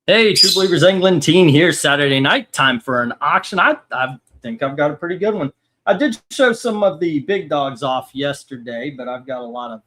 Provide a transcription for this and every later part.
Hey, True Believers England team here. Saturday night, time for an auction. I think I've got a pretty good one. I did show some of the big dogs off yesterday, but I've got a lot of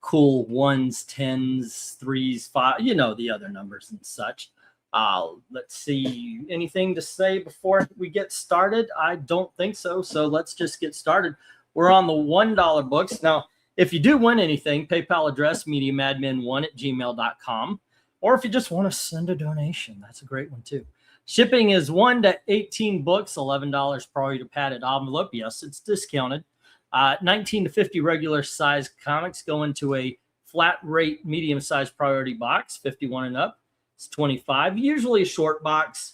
cool ones, tens, threes, five, the other numbers and such. Let's see. Anything to say before we get started? I don't think so. So let's just get started. We're on the $1 books. Now, if you do win anything, PayPal address mediamadmin1@gmail.com. Or if you just want to send a donation, that's a great one too. Shipping is 1 to 18 books, $11 priority to padded envelope. Yes, it's discounted. 19 to 50 regular size comics go into a flat rate medium size priority box, 51 and up. It's 25. Usually a short box.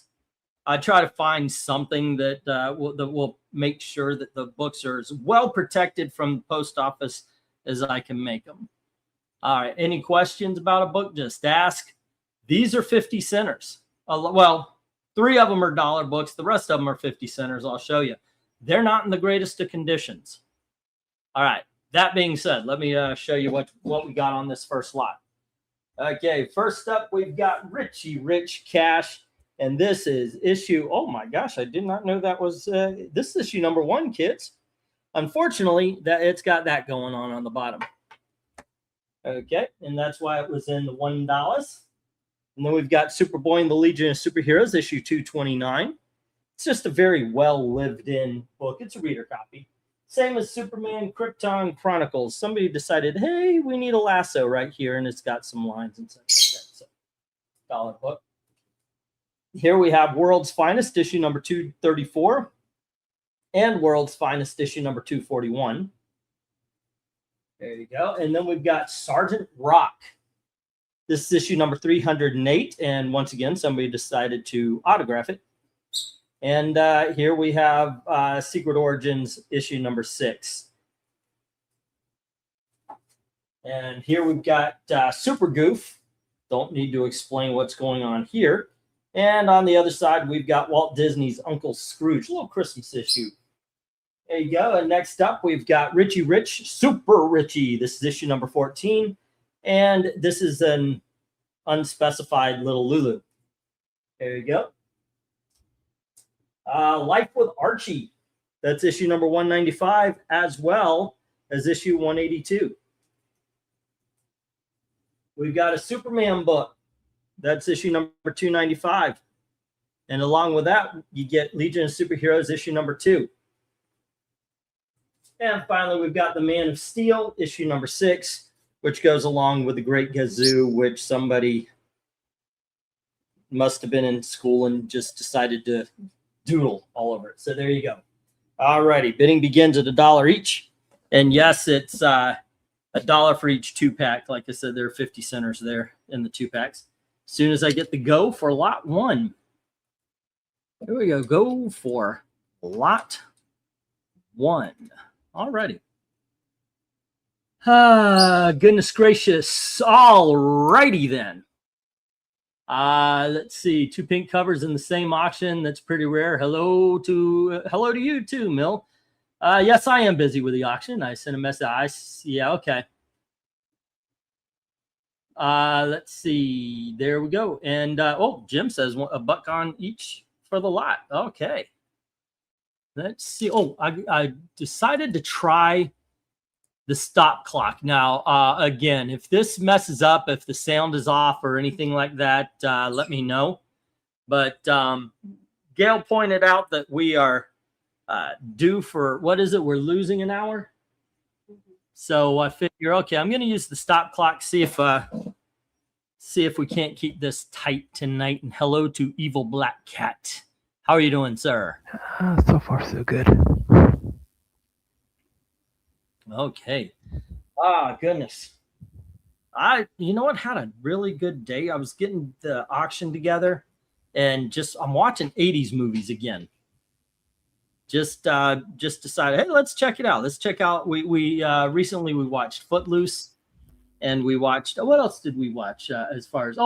I try to find something that will make sure that the books are as well protected from the post office as I can make them. All right. Any questions about a book? Just ask. These are 50 centers. Well, 3 of them are dollar books. The rest of them are 50 centers. I'll show you. They're not in the greatest of conditions. All right. That being said, let me show you what we got on this first lot. Okay. First up, we've got Richie Rich Cash. And this is issue. Oh, my gosh. I did not know that was. This is issue number 1, kids. Unfortunately, it's got that going on the bottom. Okay. And that's why it was in the $1. And then we've got Superboy and the Legion of Superheroes, issue 229. It's just a very well lived in book. It's a reader copy. Same as Superman Krypton Chronicles. Somebody decided, hey, we need a lasso right here. And it's got some lines and such like that. So, $1 book. Here we have World's Finest, issue number 234. And World's Finest, issue number 241. There you go. And then we've got Sergeant Rock. This is issue number 308. And once again, somebody decided to autograph it. And here we have Secret Origins, issue number 6. And here we've got Super Goof. Don't need to explain what's going on here. And on the other side, we've got Walt Disney's Uncle Scrooge, a little Christmas issue. There you go. And next up, we've got Richie Rich, Super Richie. This is issue number 14. And this is an unspecified little Lulu. There you go. Life with Archie. That's issue number 195, as well as issue 182. We've got a Superman book. That's issue number 295. And along with that, you get Legion of Superheroes, issue number 2. And finally, we've got The Man of Steel, issue number 6, which goes along with The Great Gazoo, which somebody must have been in school and just decided to doodle all over it. So there you go. All righty. Bidding begins at $1 each. And yes, it's $1 for each 2-pack. Like I said, there are 50 centers there in the 2-packs. As soon as I get the go for lot 1. Here we go. Go for lot 1. All righty. Goodness gracious. All righty then. Let's see. 2 pink covers in the same auction. That's pretty rare. Hello to you too, Mill. Yes, I am busy with the auction. I sent a message. Yeah, okay. Let's see. There we go. And Jim says $1 on each for the lot. Okay. Let's see. Oh, I decided to try the stop clock. Now, again, if this messes up, if the sound is off or anything like that, let me know. But Gail pointed out that we are due for, what is it? We're losing an hour. So I figure, okay, I'm going to use the stop clock, see if we can't keep this tight tonight. And hello to Evil Black Cat. How are you doing, sir? So far, so good. Okay. Goodness. You know what? Had a really good day. I was getting the auction together and I'm watching 80s movies again. Just decided, hey, let's check it out. Let's check out. We recently we watched Footloose, and we watched, what else did we watch as far as,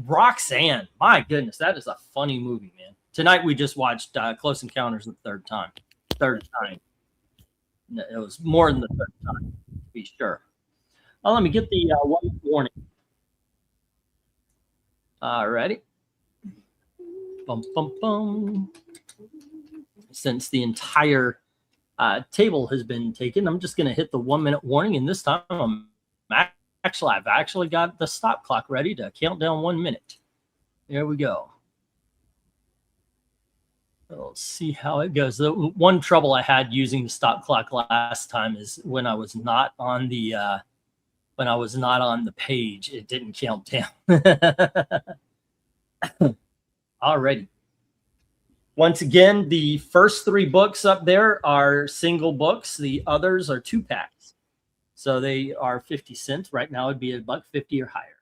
Roxanne. My goodness, that is a funny movie, man. Tonight we just watched Close Encounters of the Third time. It was more than the third time, to be sure. Let me get the one warning. All righty. Bum, bum, bum. Since the entire table has been taken, I'm just going to hit the 1 minute warning, and this time I've actually got the stop clock ready to count down 1 minute. There we go. Let's see how it goes. The one trouble I had using the stop clock last time is when I was not on the page, it didn't count down. Alrighty. Once again, the first 3 books up there are single books. The others are 2 packs. So they are 50 cents. Right now it'd be $1.50 or higher.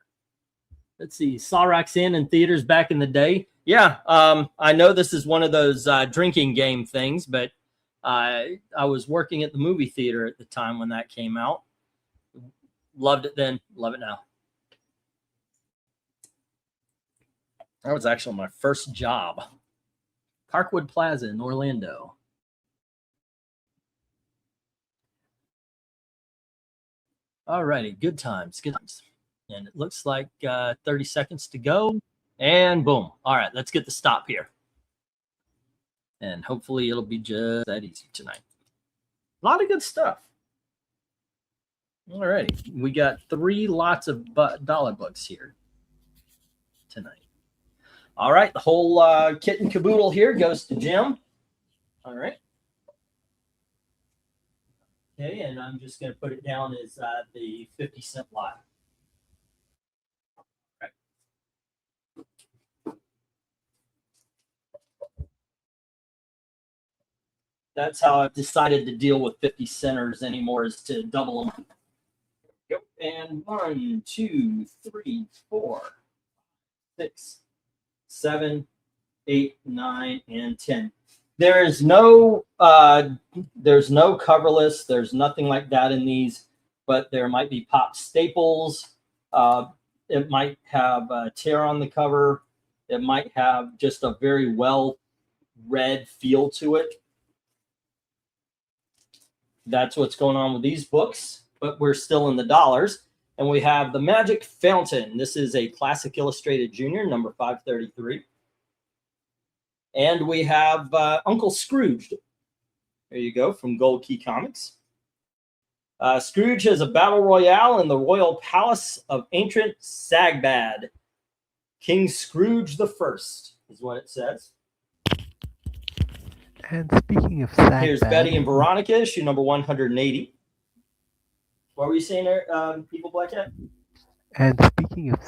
Let's see. Saw Roxanne in theaters back in the day. Yeah, I know this is one of those drinking game things, but I was working at the movie theater at the time when that came out. Loved it then. Love it now. That was actually my first job. Parkwood Plaza in Orlando. All righty, good times, good times. And it looks like 30 seconds to go. And boom. All right, let's get the stop here. And hopefully it'll be just that easy tonight. A lot of good stuff. All righty, we got 3 lots of dollar books here tonight. All right, the whole kit and caboodle here goes to Jim. All right. Okay, and I'm just going to put it down as the 50-cent lot. All right. That's how I've decided to deal with 50 centers anymore, is to double them. Yep. And 1, 2, 3, 4, 6, 7, 8, 9, and 10. There's no coverless. There's nothing like that in these, but there might be pop staples. It might have a tear on the cover. It might have just a very well read feel to it. That's what's going on with these books, but we're still in the dollars. And we have The Magic Fountain. This is a Classic Illustrated Junior, number 533. And we have Uncle Scrooge. There you go, from Gold Key Comics. Scrooge has a battle royale in the royal palace of ancient Sagbad. King Scrooge the First is what it says. And speaking of Sagbad, here's Betty and Veronica, issue number 180. What were you saying there, People Black Hat? And speaking of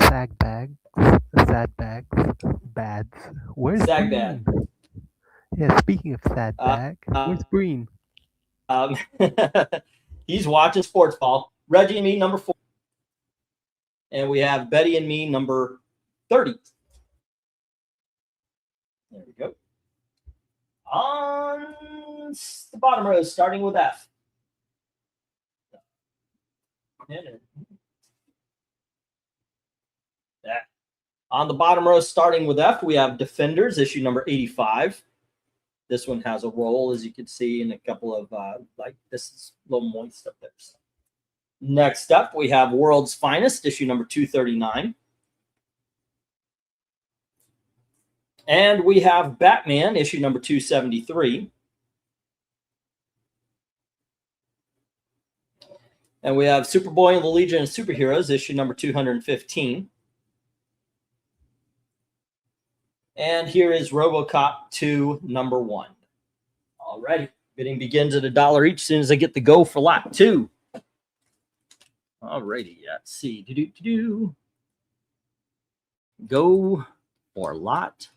bads, where's Sagbad? Green? Yeah, speaking of bag, where's Green? He's watching sports ball. Reggie and me, number 4. And we have Betty and me, number 30. There we go. On the bottom row, starting with F. On the bottom row, starting with F, we have Defenders, issue number 85. This one has a roll, as you can see, and a couple of, this is a little moist up there. So. Next up, we have World's Finest, issue number 239. And we have Batman, issue number 273. And we have Superboy and the Legion of Superheroes, issue number 215. And here is RoboCop 2, number 1. All righty. Bidding begins at $1 each as soon as I get the go for lot 2. All righty. Let's see. Go for lot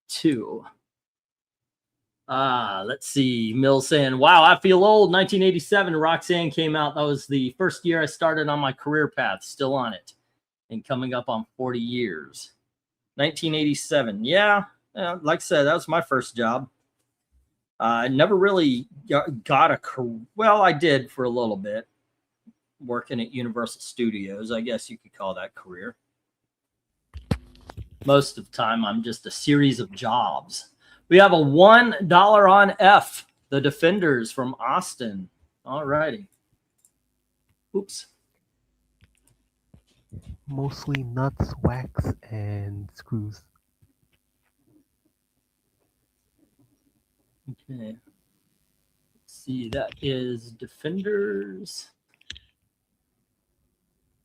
2. Let's see. Mill saying, wow, I feel old. 1987, Roxanne came out. That was the first year I started on my career path. Still on it. And coming up on 40 years. 1987. Yeah, like I said, that was my first job. I never really got a career. Well, I did for a little bit. Working at Universal Studios. I guess you could call that career. Most of the time, I'm just a series of jobs. We have a $1 on F. The Defenders from Austin. All righty. Oops. Mostly nuts, wax, and screws. Okay. Let's see, that is Defenders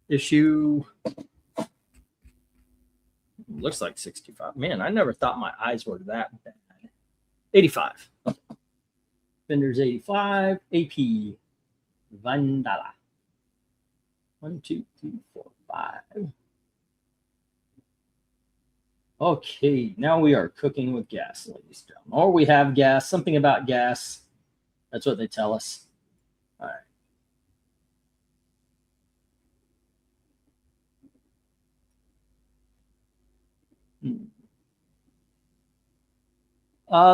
issue. Looks like 65. Man, I never thought my eyes were that bad. 85. Defenders 85. AP Vandala. 1, 2, 3, 4, 5. Okay, now we are cooking with gas, ladies and gentlemen. Or we have gas, something about gas. That's what they tell us. All right.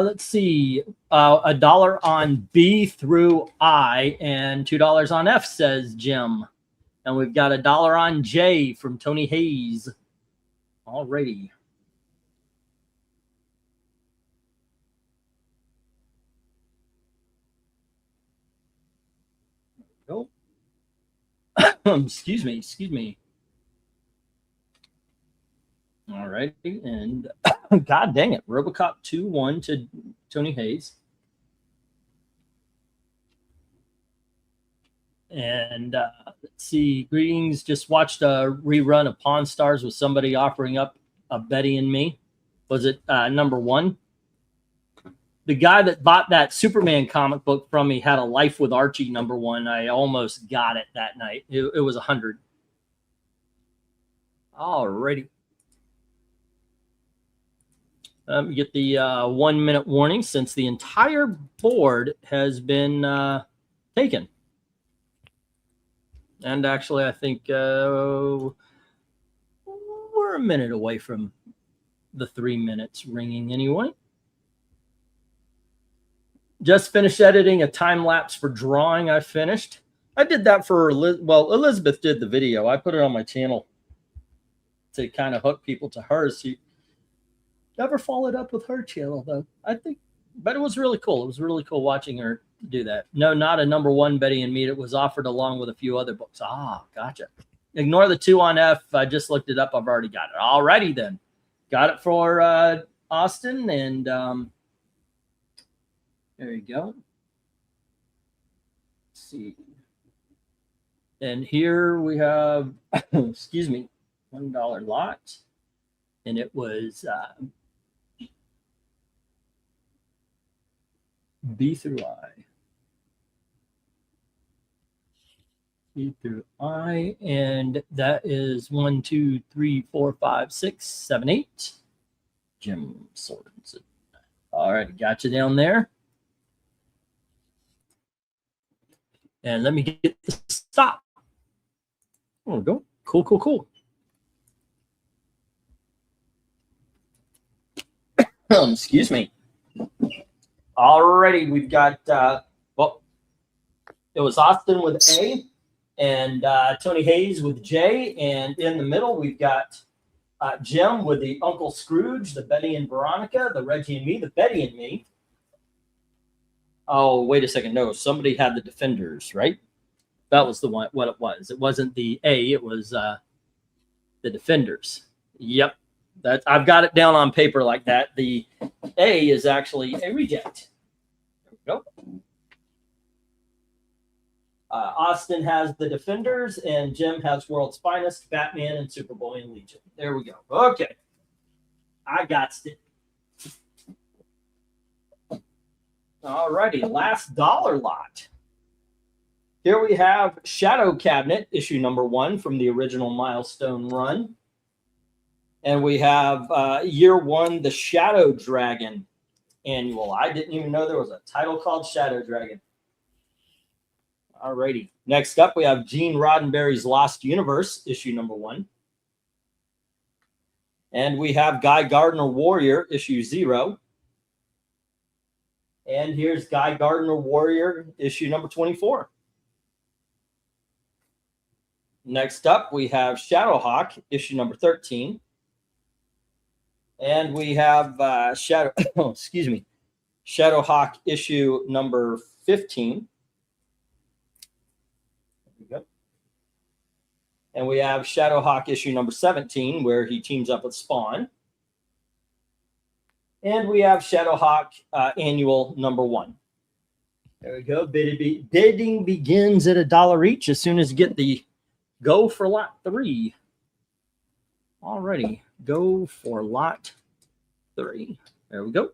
Let's see. $1 on B through I and $2 on F, says Jim. And we've got $1 on J from Tony Hayes. Alrighty. Go. Excuse me. All right, and God dang it, Robocop 2-1 to Tony Hayes. And let's see, greetings. Just watched a rerun of Pawn Stars with somebody offering up a Betty and Me. Was it number 1? The guy that bought that Superman comic book from me had a Life with Archie number 1. I almost got it that night. It was 100. Alrighty. Get the 1 minute warning since the entire board has been taken. And actually, I think we're a minute away from the 3 minutes ringing anyway. Just finished editing a time lapse for drawing. I finished. I did that for, Elizabeth did the video. I put it on my channel to kind of hook people to hers. She never followed up with her channel, though. I think, but it was really cool. It was really cool watching her do that. No, not a number 1 Betty and Me. It was offered along with a few other books. Gotcha. Ignore the 2 on F. I just looked it up. I've already got it. Alrighty then. Got it for Austin, and there you go. Let's see. And here we have, excuse me, $1 lot. And it was B through I. B through I. And that is 1, 2, 3, 4, 5, 6, 7, 8. Jim Sorensen. All right, got you down there. And let me get the stop. There we go. Cool. Excuse me. Alrighty, we've got, it was Austin with A and Tony Hayes with J. And in the middle, we've got Jim with the Uncle Scrooge, the Betty and Veronica, the Reggie and Me, the Betty and Me. Oh, wait a second. No, somebody had the Defenders, right? That was the one, what it was. It wasn't the A, it was the Defenders. Yep. That I've got it down on paper like that. The A is actually a reject. There we go. Austin has the Defenders, and Jim has World's Finest, Batman, and Superboy and Legion. There we go. Okay. I got it. All righty, last dollar lot. Here we have Shadow Cabinet, issue number 1 from the original Milestone run. And we have year 1, the Shadow Dragon annual. I didn't even know there was a title called Shadow Dragon. All righty. Next up, we have Gene Roddenberry's Lost Universe, issue number 1. And we have Guy Gardner Warrior, issue 0. And here's Guy Gardner Warrior, issue number 24. Next up, we have Shadowhawk, issue number 13. And we have Shadowhawk, issue number 15. There we go. And we have Shadowhawk issue number 17, where he teams up with Spawn. And we have Shadowhawk annual number 1. There we go. Bidding begins at $1 each as soon as you get the go for lot 3. Alrighty, go for lot 3. There we go.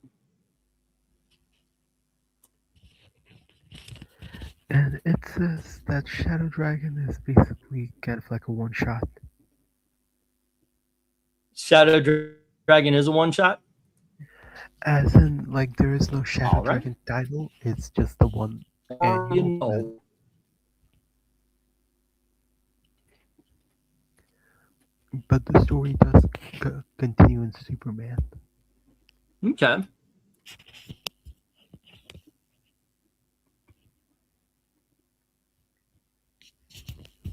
And it says that Shadow Dragon is basically kind of like a one-shot. Shadow Dragon is a one-shot? As in, like, there is no Shadow Dragon title, it's just the one annual. But the story does continue in Superman. Okay.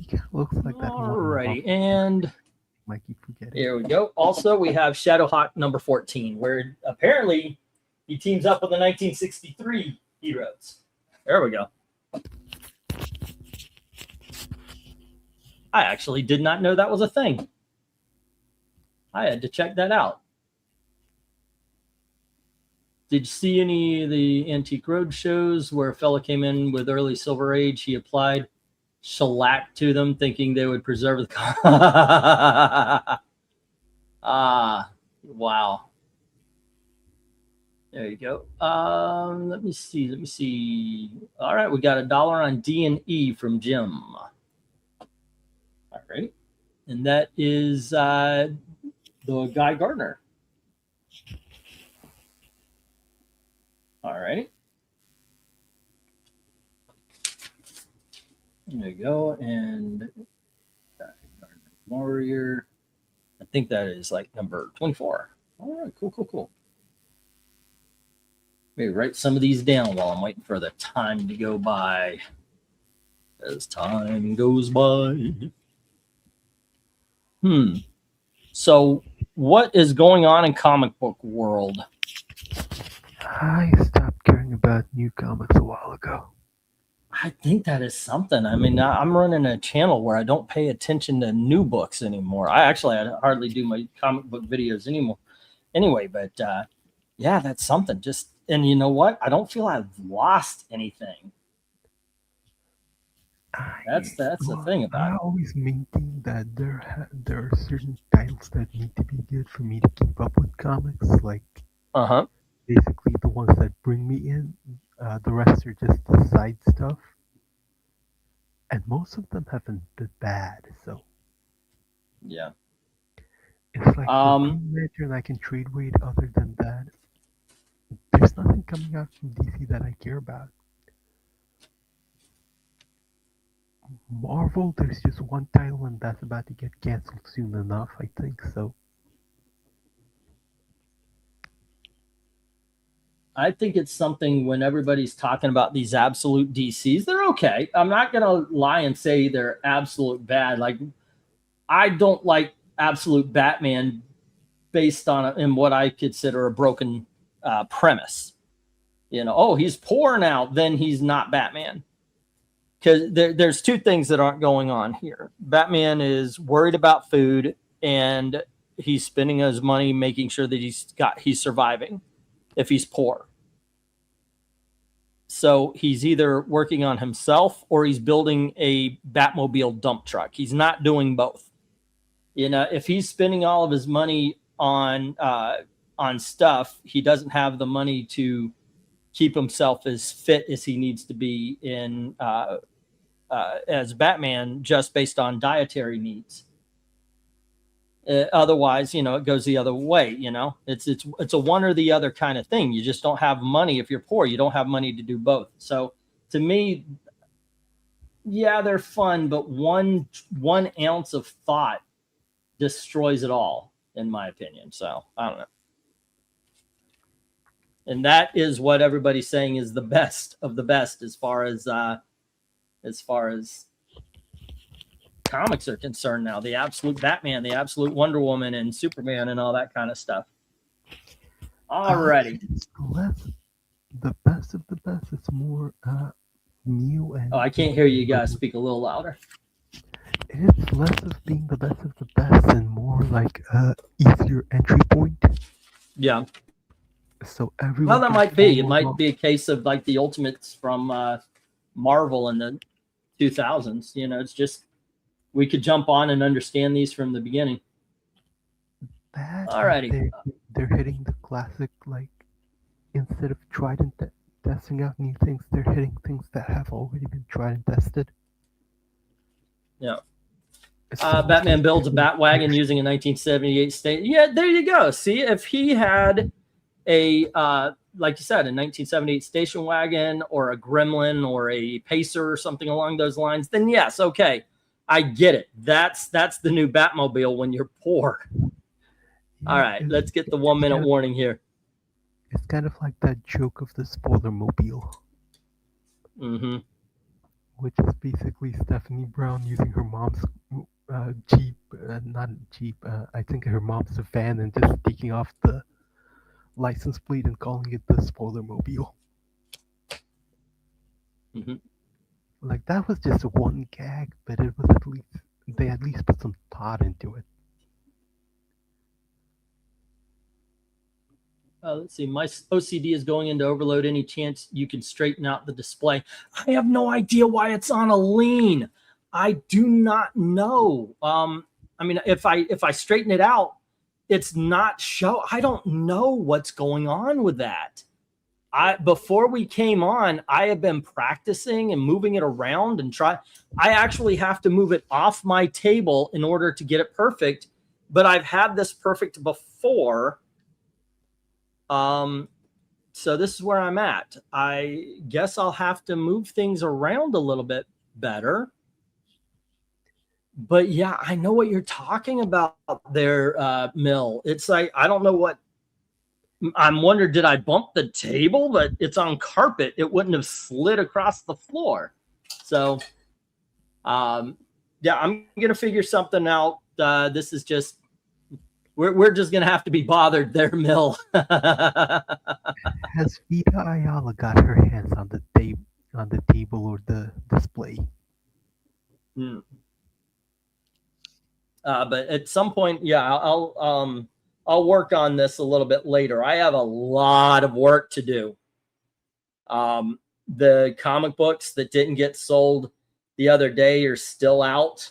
Yeah, looks like that one. Alrighty, and might keep forgetting. Here we go. Also, we have Shadowhawk number 14, where apparently he teams up with the 1963 heroes. There we go. I actually did not know that was a thing. I had to check that out. Did you see any of the Antique Road shows where a fella came in with early Silver Age? He applied shellac to them, thinking they would preserve the. Wow. There you go. Let me see. All right, we got $1 on D&E from Jim. All right, and that is the Guy Gardner. All right. There you go. And Warrior. I think that is like number 24. All right, cool. Maybe write some of these down while I'm waiting for the time to go by. As time goes by. So what is going on in comic book world? I stopped caring about new comics a while ago. I think that is something. I mean, I'm running a channel where I don't pay attention to new books anymore. I hardly do my comic book videos anymore. Anyway, but yeah, that's something. And you know what? I don't feel I've lost anything. That's the thing about it. I always maintain that there are certain titles that need to be good for me to keep up with comics. Like, basically the ones that bring me in. The rest are just the side stuff. And most of them haven't been bad, so. Yeah. It's like Green Lantern I can trade weight. Other than that, there's nothing coming out from DC that I care about. Marvel, there's just one title and that's about to get canceled soon enough, I think, so. I think it's something when everybody's talking about these absolute DCs, they're okay. I'm not going to lie and say they're absolute bad. Like, I don't like absolute Batman based on in what I consider a broken premise. You know, oh, he's poor now, then he's not Batman. Because there's two things that aren't going on here. Batman is worried about food and he's spending his money making sure that he's surviving if he's poor. So he's either working on himself or he's building a Batmobile dump truck. He's not doing both. You know, if he's spending all of his money on stuff, he doesn't have the money to keep himself as fit as he needs to be in as Batman, just based on dietary needs. Otherwise, you know, it goes the other way. You know, it's a one or the other kind of thing. You just don't have money. If you're poor, you don't have money to do both. So to me, yeah, they're fun, but one ounce of thought destroys it all, in my opinion. So I don't know. And that is what everybody's saying is the best of the best as far as comics are concerned now. The absolute Batman, the absolute Wonder Woman, and Superman, and all that kind of stuff. Alrighty. It's less the best of the best. It's more new and. Oh, I can't hear you guys speak a little louder. It's less of being the best of the best and more like a easier entry point. Yeah. So Well, everyone that can might be. It follow might along. be a case of like the Ultimates from Marvel in the 2000s. You know, it's just we could jump on and understand these from the beginning. That and Alrighty. they're hitting the classic, like, instead of tried and testing out new things, they're hitting things that have already been tried and tested. Yeah. So Batman builds a basically, Batwagon using a 1978 state. Yeah, there you go. See, if he had a like you said, a 1978 station wagon or a Gremlin or a Pacer or something along those lines, then yes, okay, I get it. That's the new Batmobile when you're poor. All yeah, right, let's get the 1 minute warning here. it's kind of like that joke of the spoiler mobile, Mm-hmm. which is basically Stephanie Brown using her mom's Jeep, not Jeep, I think her mom's van, and just taking off the license plate and calling it the spoiler mobile. Mm-hmm. Like, that was just one gag, but it was at least they at least put some thought into it. Let's see. My OCD is going into overload. Any chance you can straighten out the display? I have no idea why it's on a lean. I do not know. I mean, if I straighten it out, it's not show. I don't know what's going on with that. Before we came on, I have been practicing and moving it around and try. I actually have to move it off my table in order to get it perfect. But I've had this perfect before. So this is where I'm at. I guess I'll have to move things around a little bit better. But yeah, I know what you're talking about there, Mill. It's like, I don't know what, I'm wondering, did I bump the table? But it's on carpet. It wouldn't have slid across the floor. So, yeah, I'm going to figure something out. This is just, we're just going to have to be bothered there, Mill. Has Vita Ayala got her hands on the table or the display? Hmm. But at some point, yeah, I'll work on this a little bit later. I have a lot of work to do. The comic books that didn't get sold the other day are still out.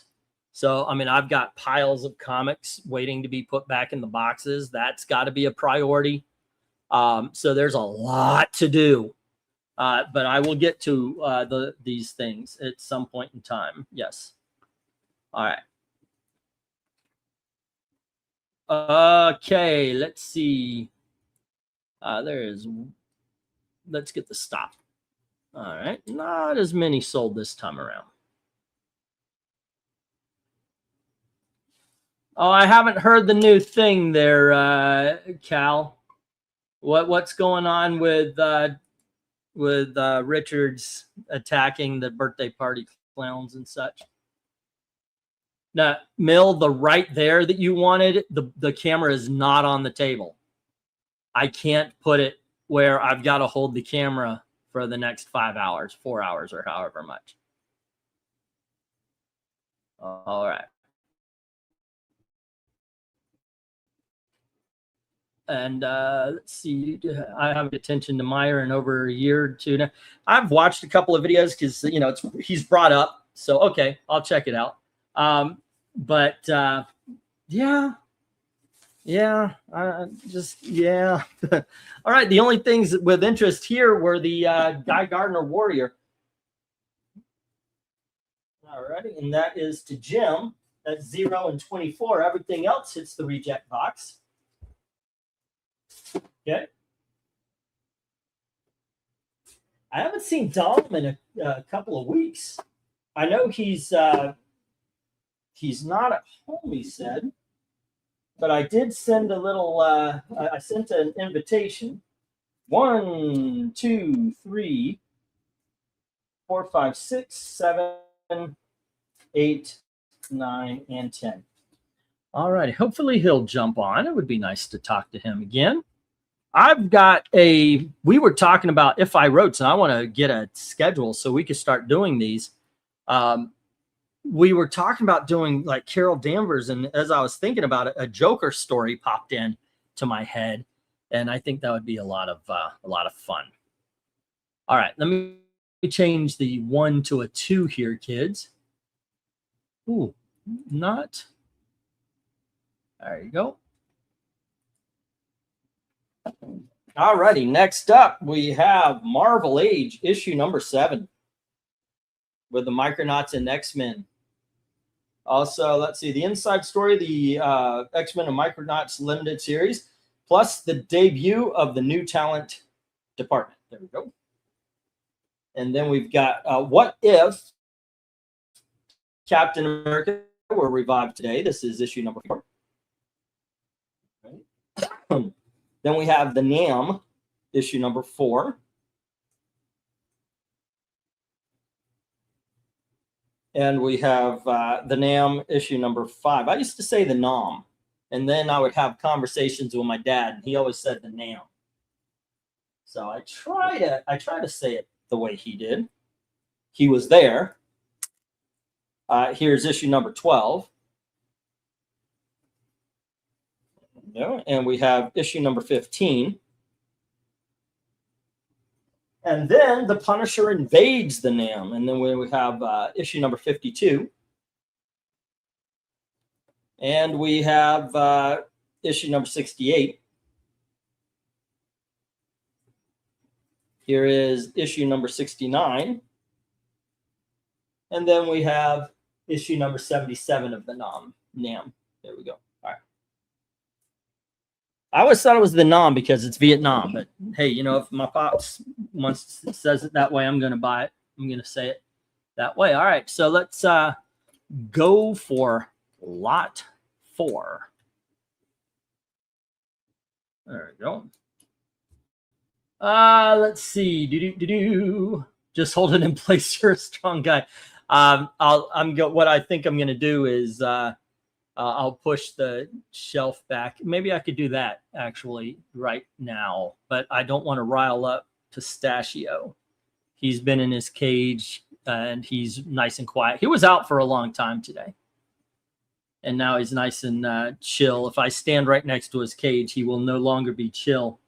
So, I mean, I've got piles of comics waiting to be put back in the boxes. That's got to be a priority. So there's a lot to do. But I will get to these things at some point in time. Yes. All right. Okay, let's see. Let's get the stop. All right, not as many sold this time around. Oh, I haven't heard the new thing there, Cal. What's going on with Richards attacking the birthday party clowns and such? Now, Mill, the right there that you wanted, the camera is not on the table. I can't put it where I've got to hold the camera for the next 5 hours, 4 hours, or however much. All right. And let's see, I have attention to Meyer in over a year or two now. I've watched a couple of videos because, you know, he's brought up. So, okay, I'll check it out. But yeah. Yeah. All right. The only things with interest here were the Guy Gardner Warrior. All righty. And that is to Jim. That's 0 and 24. Everything else hits the reject box. Okay. I haven't seen Dom in a couple of weeks. I know he's not at home, he said. But I did send a little, I sent an invitation. 1, 2, 3, 4, 5, 6, 7, 8, 9, and 10. All right. Hopefully he'll jump on. It would be nice to talk to him again. We were talking about If I Wrote, and I want to get a schedule so we could start doing these. we were talking about doing like Carol Danvers, and as I was thinking about it, a Joker story popped in to my head, and I think that would be a lot of fun. All right, let me change the 1 to a 2 here, kids. Ooh, not. There you go. All righty, next up we have Marvel Age issue number 7 with the Micronauts and X-Men. Also, let's see, the inside story, the X-Men and Micronauts limited series, plus the debut of the new talent department. There we go. And then we've got What If Captain America were revived today. This is issue number 4. Right. Then we have the NAM, issue number 4. And we have the NAM, issue number 5. I used to say the NAM, and then I would have conversations with my dad, and he always said the NAM. So I try to say it the way he did. He was there. Here's issue number 12. And we have issue number 15. And then the Punisher invades the NAM. And then we have issue number 52. And we have issue number 68. Here is issue number 69. And then we have issue number 77 of the NAM. There we go. All right. I always thought it was the NAM because it's Vietnam, but hey, you know, if my pops says it that way, I'm going to buy it. I'm going to say it that way. All right, so let's go for lot 4. There we go. Let's see. Just hold it in place. You're a strong guy. What I think I'm going to do is I'll push the shelf back. Maybe I could do that actually right now, but I don't want to rile up Pistachio. He's been in his cage and he's nice and quiet. He was out for a long time today, and now he's nice and chill. If I stand right next to his cage, he will no longer be chill.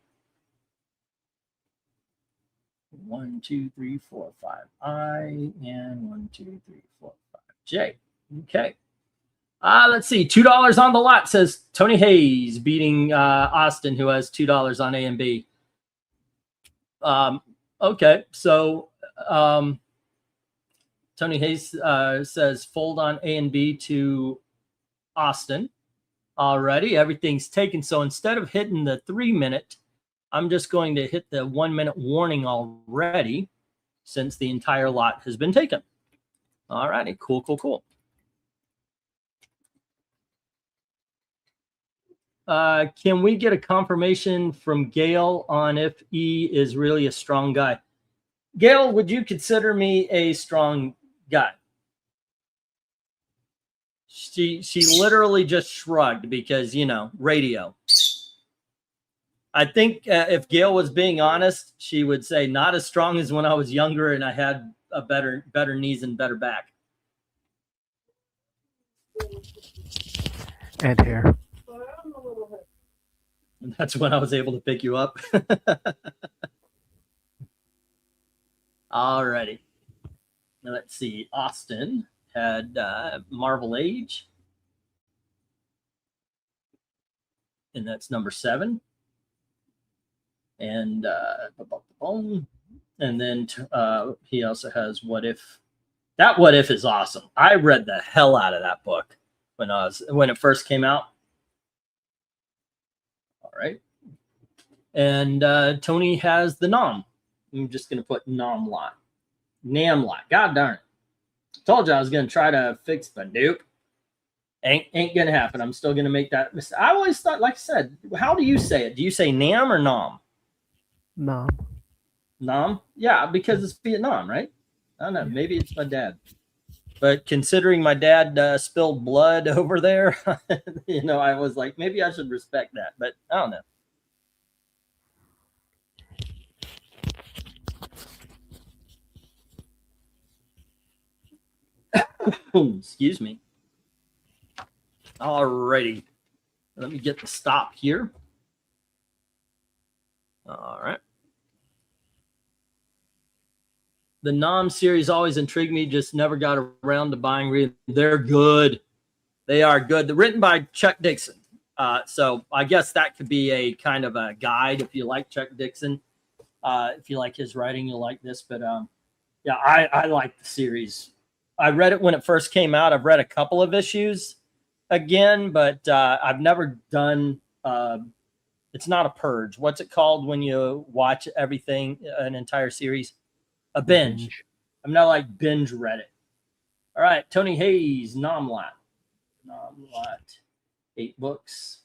1, 2, 3, 4, 5 I, and 1, 2, 3, 4, 5 J. Okay. Let's see. $2 on the lot, says Tony Hayes, beating Austin, who has $2 on A and B. Okay, so Tony Hayes says fold on A and B to Austin. Already, everything's taken. So instead of hitting the 3-minute, I'm just going to hit the 1-minute warning already, since the entire lot has been taken. All righty, cool. Can we get a confirmation from Gail on if E is really a strong guy? Gail, would you consider me a strong guy? She literally just shrugged because, you know, radio. I think if Gail was being honest, she would say not as strong as when I was younger and I had a better knees and better back. And hair. And that's when I was able to pick you up. Alrighty. Now let's see. Austin had Marvel Age. And that's number 7. And then he also has What If. That What If is awesome. I read the hell out of that book when it first came out. All right. And Tony has the NAM. I'm just going to put NAM lot. NAM lot. God darn it. Told you I was going to try to fix, but nope. Ain't going to happen. I'm still going to make that mistake. I always thought, like I said, how do you say it? Do you say NAM or NAM? NAM. NAM? Yeah, because it's Vietnam, right? I don't know. Maybe it's my dad. But considering my dad spilled blood over there, you know, I was like, maybe I should respect that. But I don't know. Excuse me. All righty. Let me get the stop here. All right. The Nom series always intrigued me, just never got around to buying. They're good. They are good. They're written by Chuck Dixon. So I guess that could be a kind of a guide if you like Chuck Dixon. If you like his writing, you'll like this. But yeah, I like the series. I read it when it first came out. I've read a couple of issues again, but I've never done it's not a purge. What's it called when you watch everything, an entire series? A binge. I'm not like binge read it. All right, Tony Hayes, Nomlat. 8 books.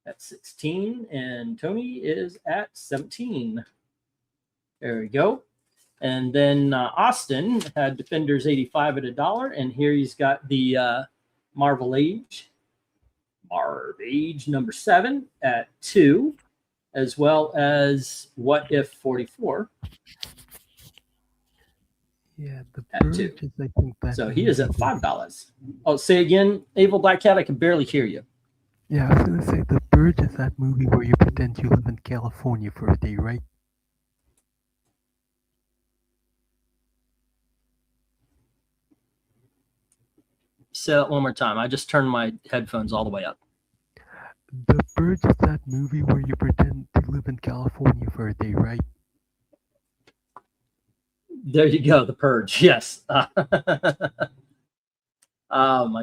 At 16, and Tony is at 17. There we go. And then Austin had Defenders 85 at $1, and here he's got the Marvel Age number 7 at 2, as well as What If 44. Yeah, the at 2. Is, I think so he is at $5. Oh, say again, Evil Black Cat. I can barely hear you. Yeah, I was gonna say The Purge is that movie where you pretend you live in California for a day, right? Say that one more time. I just turned my headphones all the way up. The Purge is that movie where you pretend to live in California for a day, right? There you go, The Purge. Yes. I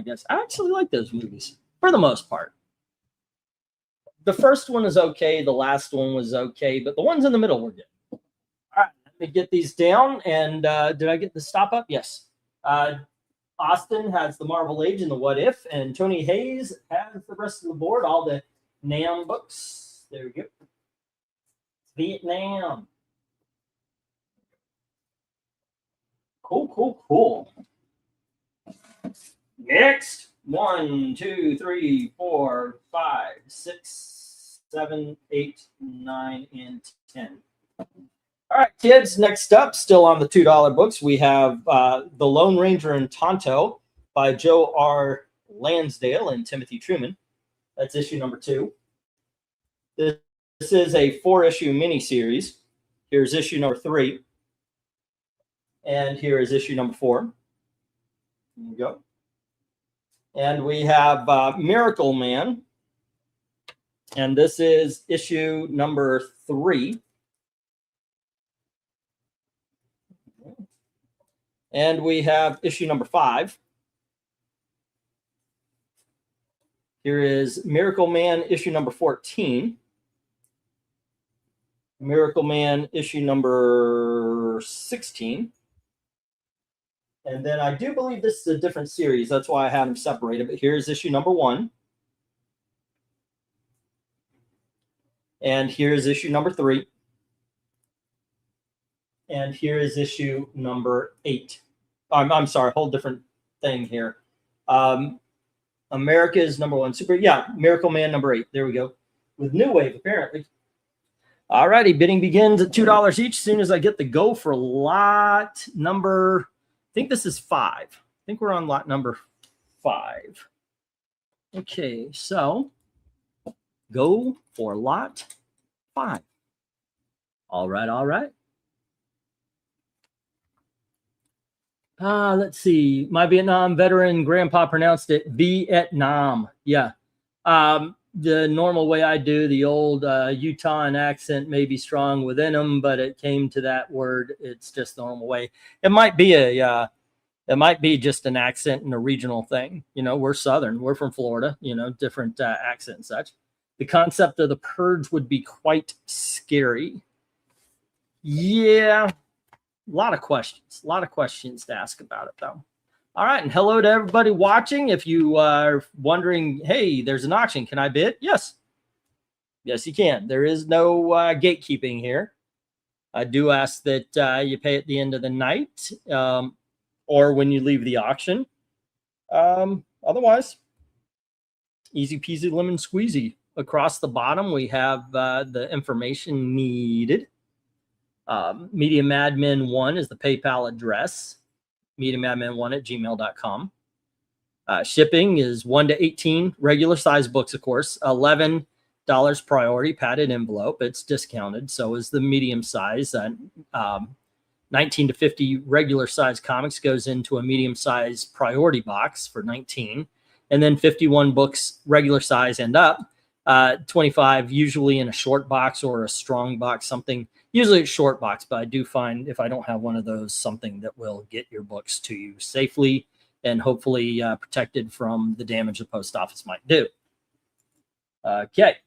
guess I actually like those movies for the most part. The first one is okay. The last one was okay, but the ones in the middle were good. All right, let me get these down. And did I get the stop up? Yes. Austin has the Marvel Age and the What If, and Tony Hayes has the rest of the board, all the Nam books. There we go. Vietnam. Cool. Next. 1, 2, 3, 4, 5, 6, 7, 8, 9, and 10. All right, kids, next up, still on the $2 books, we have The Lone Ranger and Tonto by Joe R. Lansdale and Timothy Truman. That's issue number 2. This is a 4-issue miniseries. Here's issue number 3. And here is issue number 4. There you go. And we have Miracle Man. And this is issue number 3. And we have issue number 5. Here is Miracle Man issue number 14. Miracle Man issue number 16. And then I do believe this is a different series. That's why I had them separated. But here's issue number 1. And here's issue number 3. And here is issue number 8. I'm sorry, whole different thing here. America's number 1 super. Yeah, Miracle Man number 8. There we go. With New Wave, apparently. All righty, bidding begins at $2 each. As soon as I get the go for lot number, I think this is 5. I think we're on lot number 5. Okay, so go for lot 5. All right. Let's see. My Vietnam veteran grandpa pronounced it Vietnam. Yeah. The normal way I do, the old Utah accent may be strong within them, but it came to that word. It's just the normal way. It might be just an accent and a regional thing. You know, we're Southern. We're from Florida. You know, different accent and such. The concept of the purge would be quite scary. Yeah. A lot of questions to ask about it, though. All right, and hello to everybody watching. If you are wondering, hey, there's an auction. Can I bid? Yes. Yes, you can. There is no gatekeeping here. I do ask that you pay at the end of the night or when you leave the auction. Otherwise, easy peasy lemon squeezy. Across the bottom, we have the information needed. Media Madmen 1 is the PayPal address. mediumadmin1@gmail.com. Shipping is 1 to 18 regular size books, of course. $11 priority padded envelope. It's discounted. So is the medium size. 19 to 50 regular size comics goes into a medium size priority box for 19, and then 51 books regular size and up. 25 usually in a short box or a strong box, something usually a short box, but I do find if I don't have one of those, something that will get your books to you safely and hopefully protected from the damage the post office might do. Okay.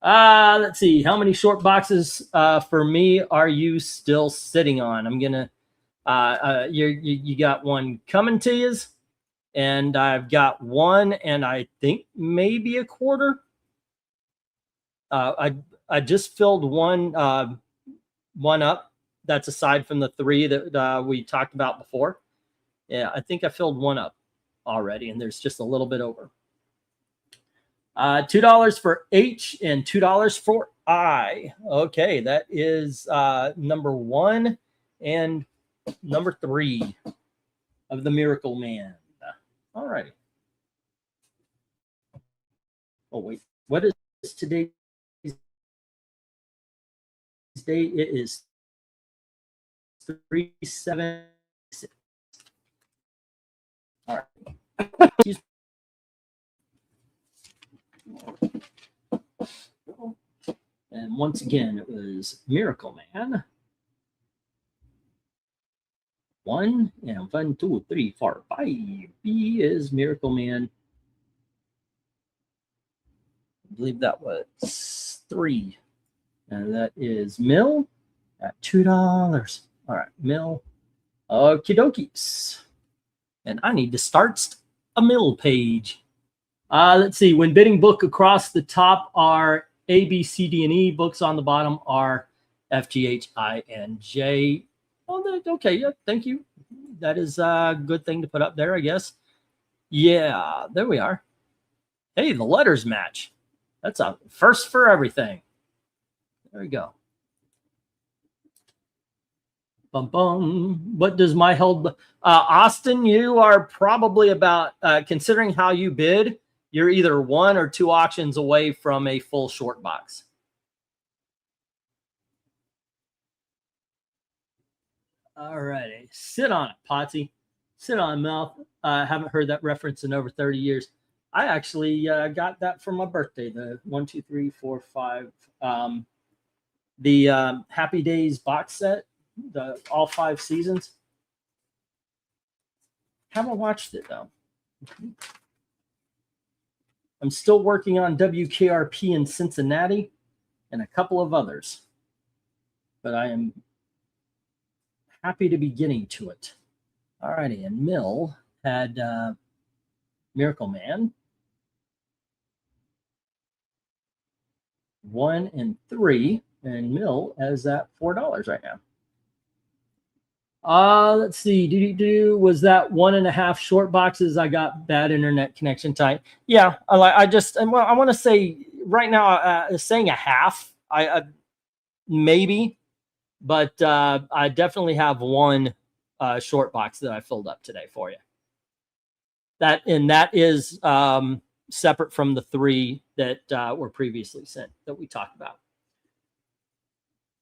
Let's see. How many short boxes for me are you still sitting on? I'm gonna. You got one coming to you, and I've got one, and I think maybe a quarter. I just filled one up. That's aside from the 3 that we talked about before. Yeah, I think I filled one up already, and there's just a little bit over. $2 for H and $2 for I. Okay, that is number 1 and number 3 of the Miracle Man. All right. Oh, wait. What is today's date? It is 3/7/6. All right. And once again, it was Miracle Man. 1 and 1, 2, 3, 4, 5. B is Miracle Man. I believe that was 3. And that is Mill at $2. All right, Mill. Okie dokies. And I need to start a Mill page. Let's see. When bidding, book across the top are A, B, C, D, and E. Books on the bottom are F, G, H, I, and J. Oh, okay. Yeah, thank you. That is a good thing to put up there, I guess. Yeah, there we are. Hey, the letters match. That's a first for everything. There we go. Bum, bum. What does my held? Austin, you are probably about, considering how you bid, you're either 1 or 2 auctions away from a full short box. All righty. Sit on it, Potsy. Sit on mouth. Haven't heard that reference in over 30 years. I actually got that for my birthday. The 1, 2, 3, 4, 5. The Happy Days box set. The all 5 seasons. Haven't watched it though. I'm still working on WKRP in Cincinnati and a couple of others, but I am happy to be getting to it. All righty, and Mill had Miracle Man 1 and 3, and Mill has that $4 right now. Let's see. Was that 1.5 short boxes? I got bad internet connection type. Yeah, I want to say right now, saying a half. I maybe, but I definitely have 1 short box that I filled up today for you. That is separate from the 3 that were previously sent that we talked about.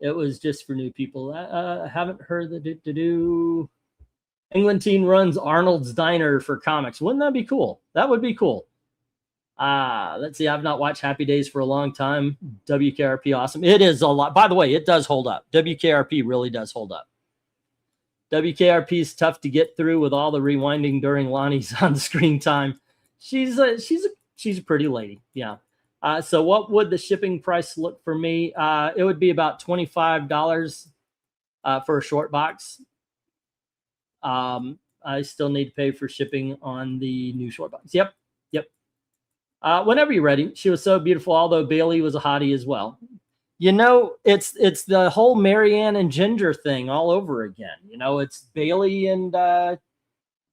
It was just for new people. I haven't heard the England team runs Arnold's Diner for comics. Wouldn't that be cool? That would be cool. Let's see. I've not watched Happy Days for a long time. WKRP, awesome. It is a lot. By the way, it does hold up. WKRP really does hold up. WKRP is tough to get through with all the rewinding during Lonnie's on-screen time. She's a pretty lady. Yeah. So what would the shipping price look for me? It would be about $25 for a short box. I still need to pay for shipping on the new short box. Yep. Whenever you're ready. She was so beautiful, although Bailey was a hottie as well. You know, it's the whole Marianne and Ginger thing all over again. You know, it's Bailey and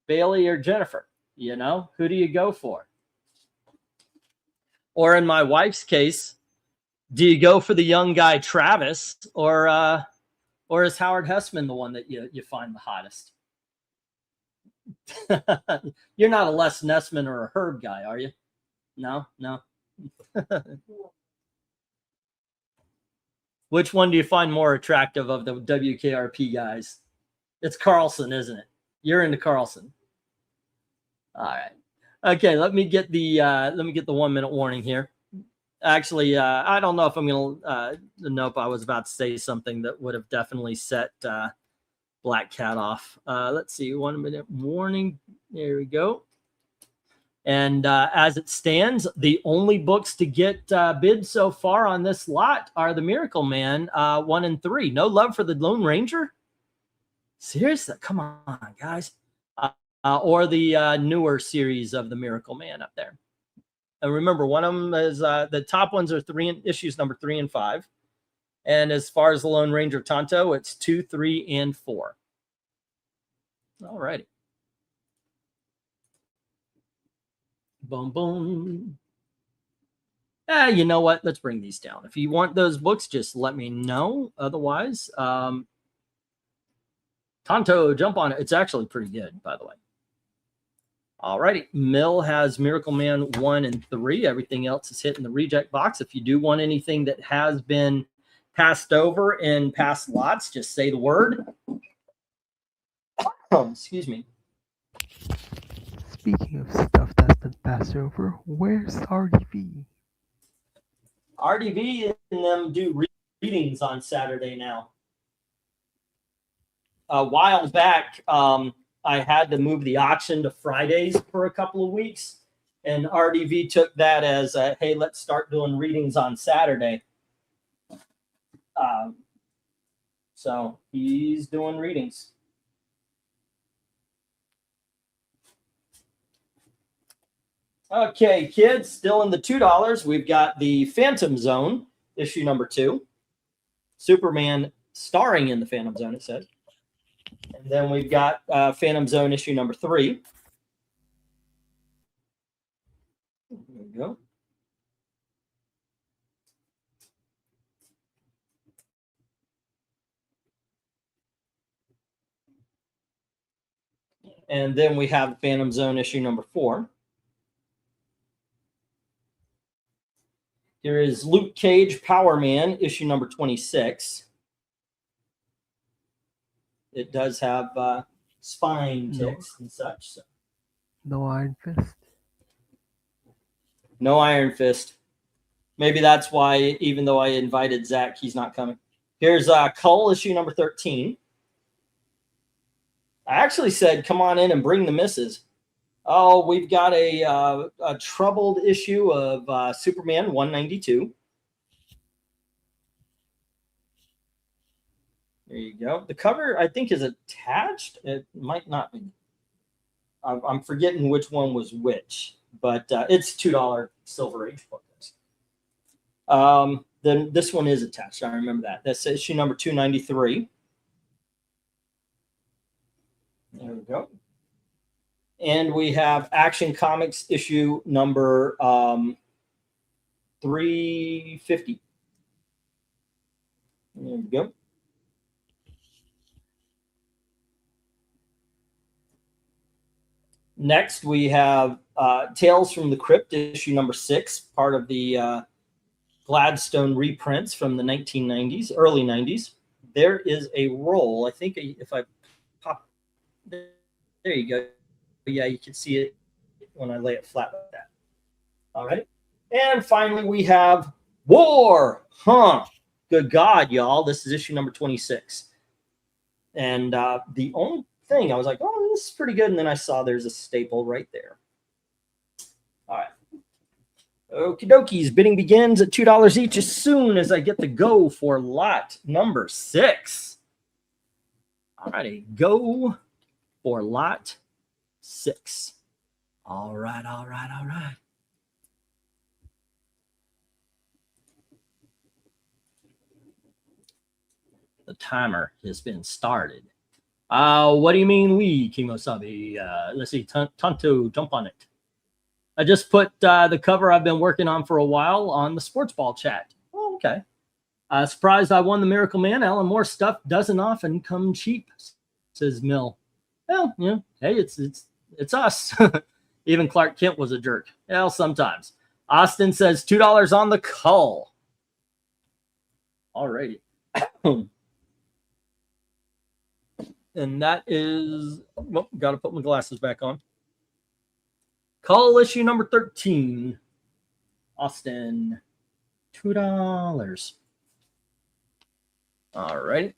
Bailey or Jennifer. You know, who do you go for? Or in my wife's case, do you go for the young guy Travis, or is Howard Hessman the one that you find the hottest? You're not a Les Nessman or a Herb guy, are you? No. Which one do you find more attractive of the WKRP guys? It's Carlson, isn't it? You're into Carlson. All right. Okay, let me get the 1 minute warning here. Actually, I don't know if I'm gonna. Nope, I was about to say something that would have definitely set Black Cat off. Let's see, 1 minute warning. There we go. And as it stands, the only books to get bid so far on this lot are the Miracle Man 1 and 3. No love for the Lone Ranger? Seriously? Come on, guys. Or the newer series of the Miracle Man up there. And remember, one of them is the top ones are issues number 3 and 5. And as far as the Lone Ranger Tonto, it's 2, 3, and 4. All righty. Boom, boom. You know what? Let's bring these down. If you want those books, just let me know. Otherwise, Tonto, jump on it. It's actually pretty good, by the way. All righty. Mill has Miracle Man 1 and 3. Everything else is hitting the reject box. If you do want anything that has been passed over in past lots, just say the word. Excuse me. Speaking of stuff that's been passed over, where's RDV? RDV and them do readings on Saturday now. A while back, I had to move the auction to Fridays for a couple of weeks, and RDV took that as, hey, let's start doing readings on Saturday. So he's doing readings. Okay, kids, still in the $2. We've got the Phantom Zone, issue number 2. Superman starring in the Phantom Zone, it says. And then we've got Phantom Zone issue number 3. There we go. And then we have Phantom Zone issue number 4. Here is Luke Cage Power Man issue number 26. It does have spine ticks and such. So. No Iron Fist? No Iron Fist. Maybe that's why, even though I invited Zach, he's not coming. Here's Cull issue number 13. I actually said, come on in and bring the misses. Oh, we've got a troubled issue of Superman 192. There you go. The cover, I think, is attached. It might not be. I'm forgetting which one was which, but it's $2 Silver Age book. Then this one is attached. I remember that. That's issue number 293. There we go. And we have Action Comics issue number 350. There we go. Next, we have Tales from the Crypt, issue number 6, part of the Gladstone reprints from the 1990s, early 90s. There is a roll. I think if I pop, there you go. Yeah, you can see it when I lay it flat like that. All right. And finally, we have War. Good God, y'all. This is issue number 26. And the only thing, I was like, oh, this is pretty good. And then I saw there's a staple right there. All right. Okie dokies. Bidding begins at $2 each as soon as I get the go for lot number 6. All righty. Go for lot 6. All right. The timer has been started. What do you mean we, Kimosabi? Let's see, Tonto, jump on it. I just put the cover I've been working on for a while on the sports ball chat. Oh, okay. Surprised I won the Miracle Man. Alan Moore stuff doesn't often come cheap, says Mill. Well, yeah, hey, it's us. Even Clark Kent was a jerk. Well, sometimes. Austin says $2 on the cull. Alrighty. And that is, well, got to put my glasses back on. Cull issue number 13. Austin, $2. All right.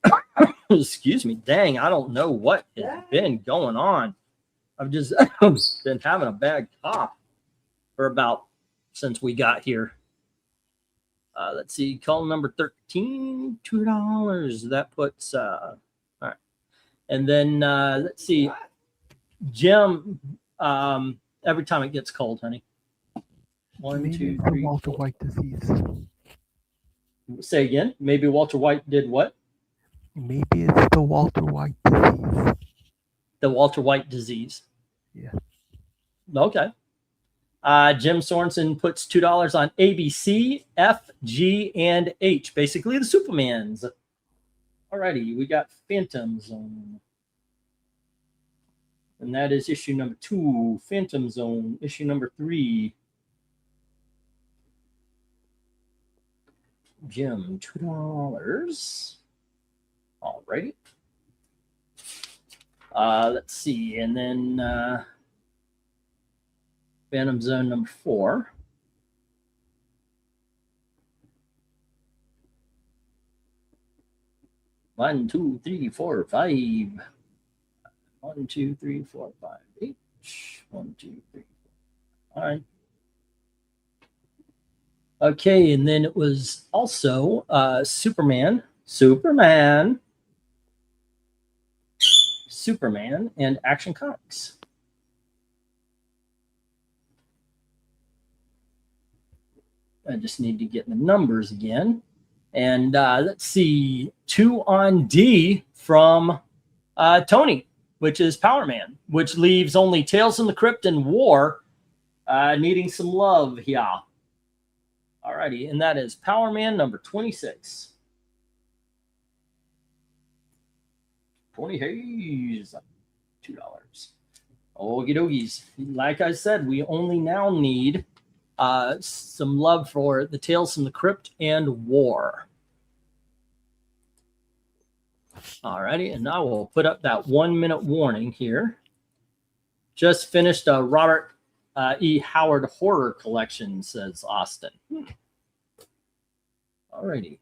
Excuse me. Dang, I don't know what has been going on. I've just been having a bad cough for about since we got here. Let's see. Call number 13, $2. That puts, all right. And then let's see. Jim, every time it gets cold, honey. Maybe 2, 3. Walter White disease. Say again. Maybe Walter White did what? Maybe it's the Walter White disease. The Walter White disease. Yeah. Okay. Jim Sorensen puts $2 on ABC, F, G, and H. Basically the Supermans. Alrighty, we got Phantom Zone. And that is issue number 2. Phantom Zone, issue number 3. Jim, $2. Alrighty. Let's see. And then Phantom Zone number 4. One, 2, 3, 4, 5. 1, 2, 3, 4, 5. H. 1, 2, 3, 4. All right. Okay, and then it was also Superman, and Action Comics. I just need to get the numbers again. And let's see, 2 on D from Tony, which is Power Man, which leaves only Tales from the Crypt and War needing some love here. Alrighty, and that is Power Man number 26. 20 Hayes, $2. Okie dokies. Like I said, we only now need some love for the Tales from the Crypt and War. Alrighty, and I will put up that 1-minute warning here. Just finished a Robert E. Howard horror collection, says Austin. Alrighty.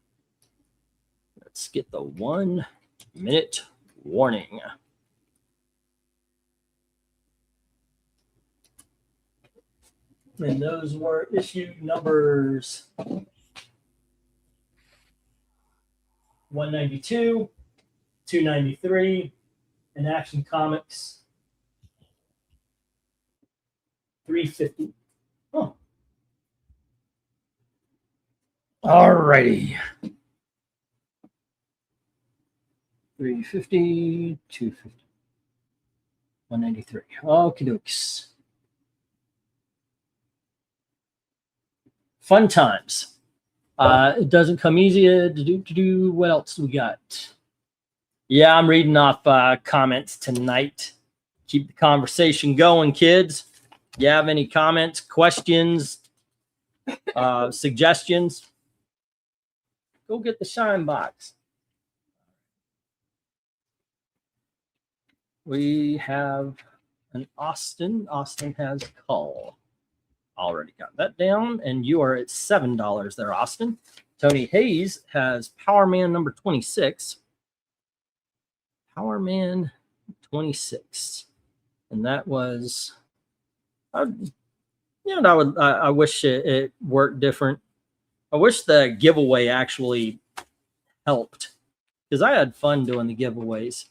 Let's get the 1-minute warning. And those were issue numbers 192, 293, and Action Comics 350. Oh. All righty. 350, 250, 193. Okie dokes. Fun times. It doesn't come easy to do. What else do we got? Yeah, I'm reading off comments tonight. Keep the conversation going, kids. You have any comments, questions, suggestions? Go get the shine box. We have an Austin. Austin has Cull. Already got that down, and you are at $7 there, Austin. Tony Hayes has Power Man number 26. Power Man 26, and that was, I wish it worked different. I wish the giveaway actually helped, because I had fun doing the giveaways.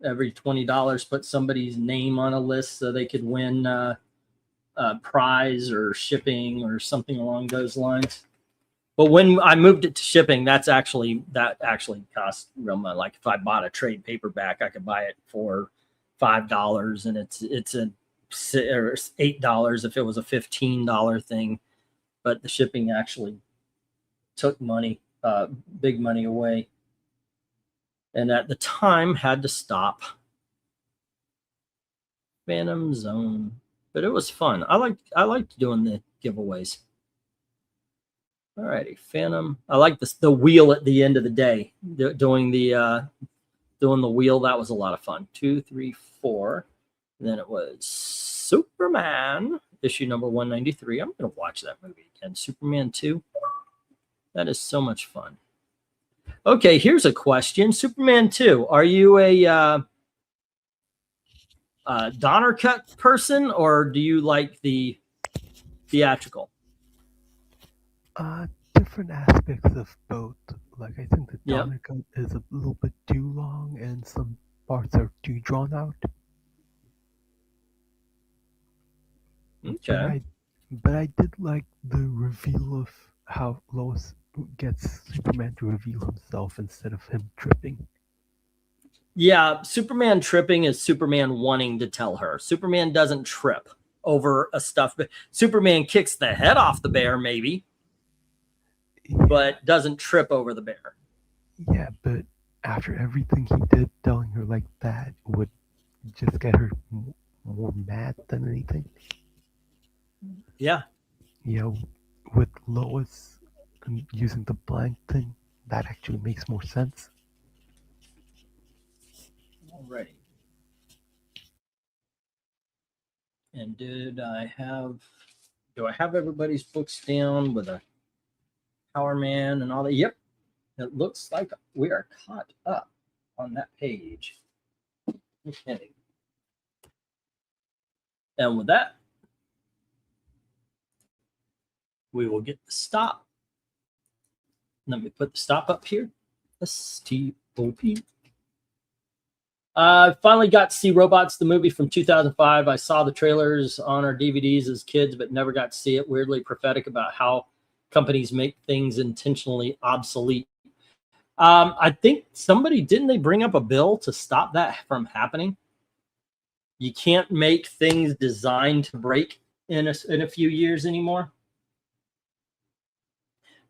Every $20 put somebody's name on a list so they could win a prize or shipping or something along those lines. But when I moved it to shipping, that actually cost real money. Like if I bought a trade paperback, I could buy it for $5, and it's $8 if it was a $15 thing. But the shipping actually took money. big money away. And at the time had to stop. Phantom Zone. But it was fun. I liked doing the giveaways. Alrighty, Phantom. I like the wheel at the end of the day. Doing the wheel, that was a lot of fun. 2, 3, 4. And then it was Superman, issue number 193. I'm gonna watch that movie again. Superman 2. That is so much fun. Okay, here's a question. Superman 2. Are you a Donner cut person, or do you like the theatrical? Different aspects of both. Like, I think the Yep. Donner cut is a little bit too long, and some parts are too drawn out. Okay. But I did like the reveal of how Lois gets Superman to reveal himself instead of him tripping. Yeah, Superman tripping is Superman wanting to tell her. Superman doesn't trip over a stuff. Superman kicks the head off the bear, maybe, but doesn't trip over the bear. Yeah, but after everything he did, telling her like that would just get her more mad than anything. Yeah. You know, with Lois using the blank thing, that actually makes more sense. Alrighty. And do I have everybody's books down with a Power Man and all that? Yep. It looks like we are caught up on that page. Okay. And with that, we will get the stop. Let me put the stop up here. S-T-O-P. Finally got to see Robots, the movie from 2005. I saw the trailers on our DVDs as kids, but never got to see it. Weirdly prophetic about how companies make things intentionally obsolete. I think didn't they bring up a bill to stop that from happening? You can't make things designed to break in a few years anymore.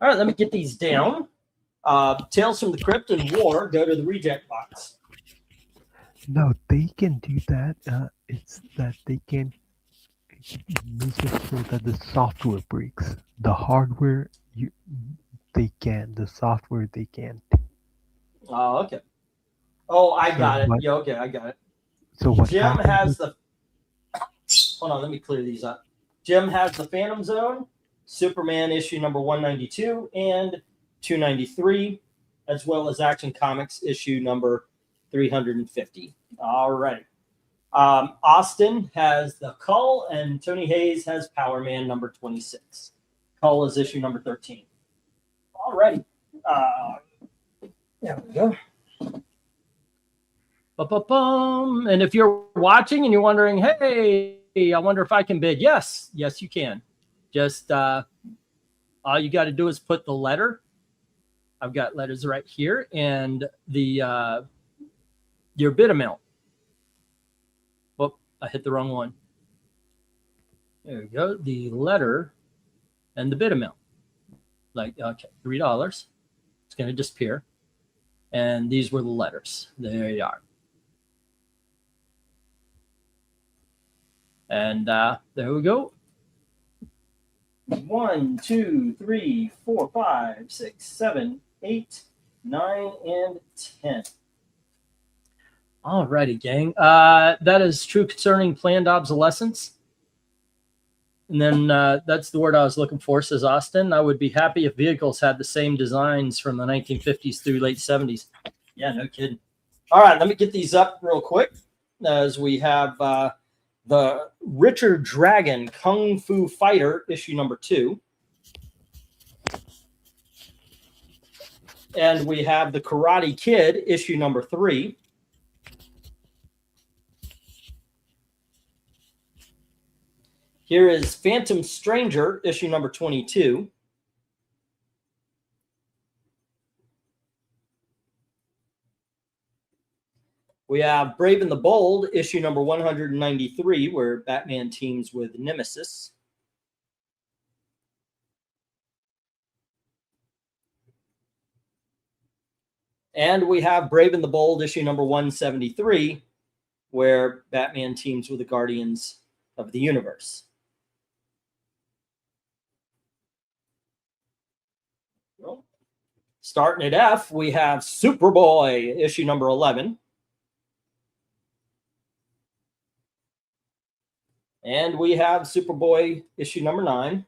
All right, let me get these down. Tales from the Crypt and War go to the reject box. No, they can do that. It's that they can make it so that the software breaks. The hardware, they can. The software, they can't. Oh, okay. Oh, I got it. What, Yeah, okay, I got it. so what Jim has the... Hold on, let me clear these up. Jim has the Phantom Zone, Superman issue number 192 and 293, as well as Action Comics issue number 350. All right. Austin has the Cull, and Tony Hayes has Power Man number 26. Cull is issue number 13. All righty. There we go. Ba-ba-bum. And if you're watching and you're wondering, hey, I wonder if I can bid. Yes, you can. Just all you got to do is put the letter. I've got letters right here, and the your bid amount. Oh, I hit the wrong one. There we go. The letter and the bid amount. Like, okay, $3. It's going to disappear. And these were the letters. There you are. And there we go. 1, 2, 3, 4, 5, 6, 7, 8, 9, and 10. All righty, gang. That is true concerning planned obsolescence. And then that's the word I was looking for, says Austin. I would be happy if vehicles had the same designs from the 1950s through late 70s. Yeah, no kidding. All right, let me get these up real quick as we have the Richard Dragon Kung Fu Fighter, issue number 2. And we have the Karate Kid, issue number 3. Here is Phantom Stranger, issue number 22. We have Brave and the Bold, issue number 193, where Batman teams with Nemesis. And we have Brave and the Bold, issue number 173, where Batman teams with the Guardians of the Universe. Well, starting at F, we have Superboy, issue number 11. And we have Superboy, issue number 9.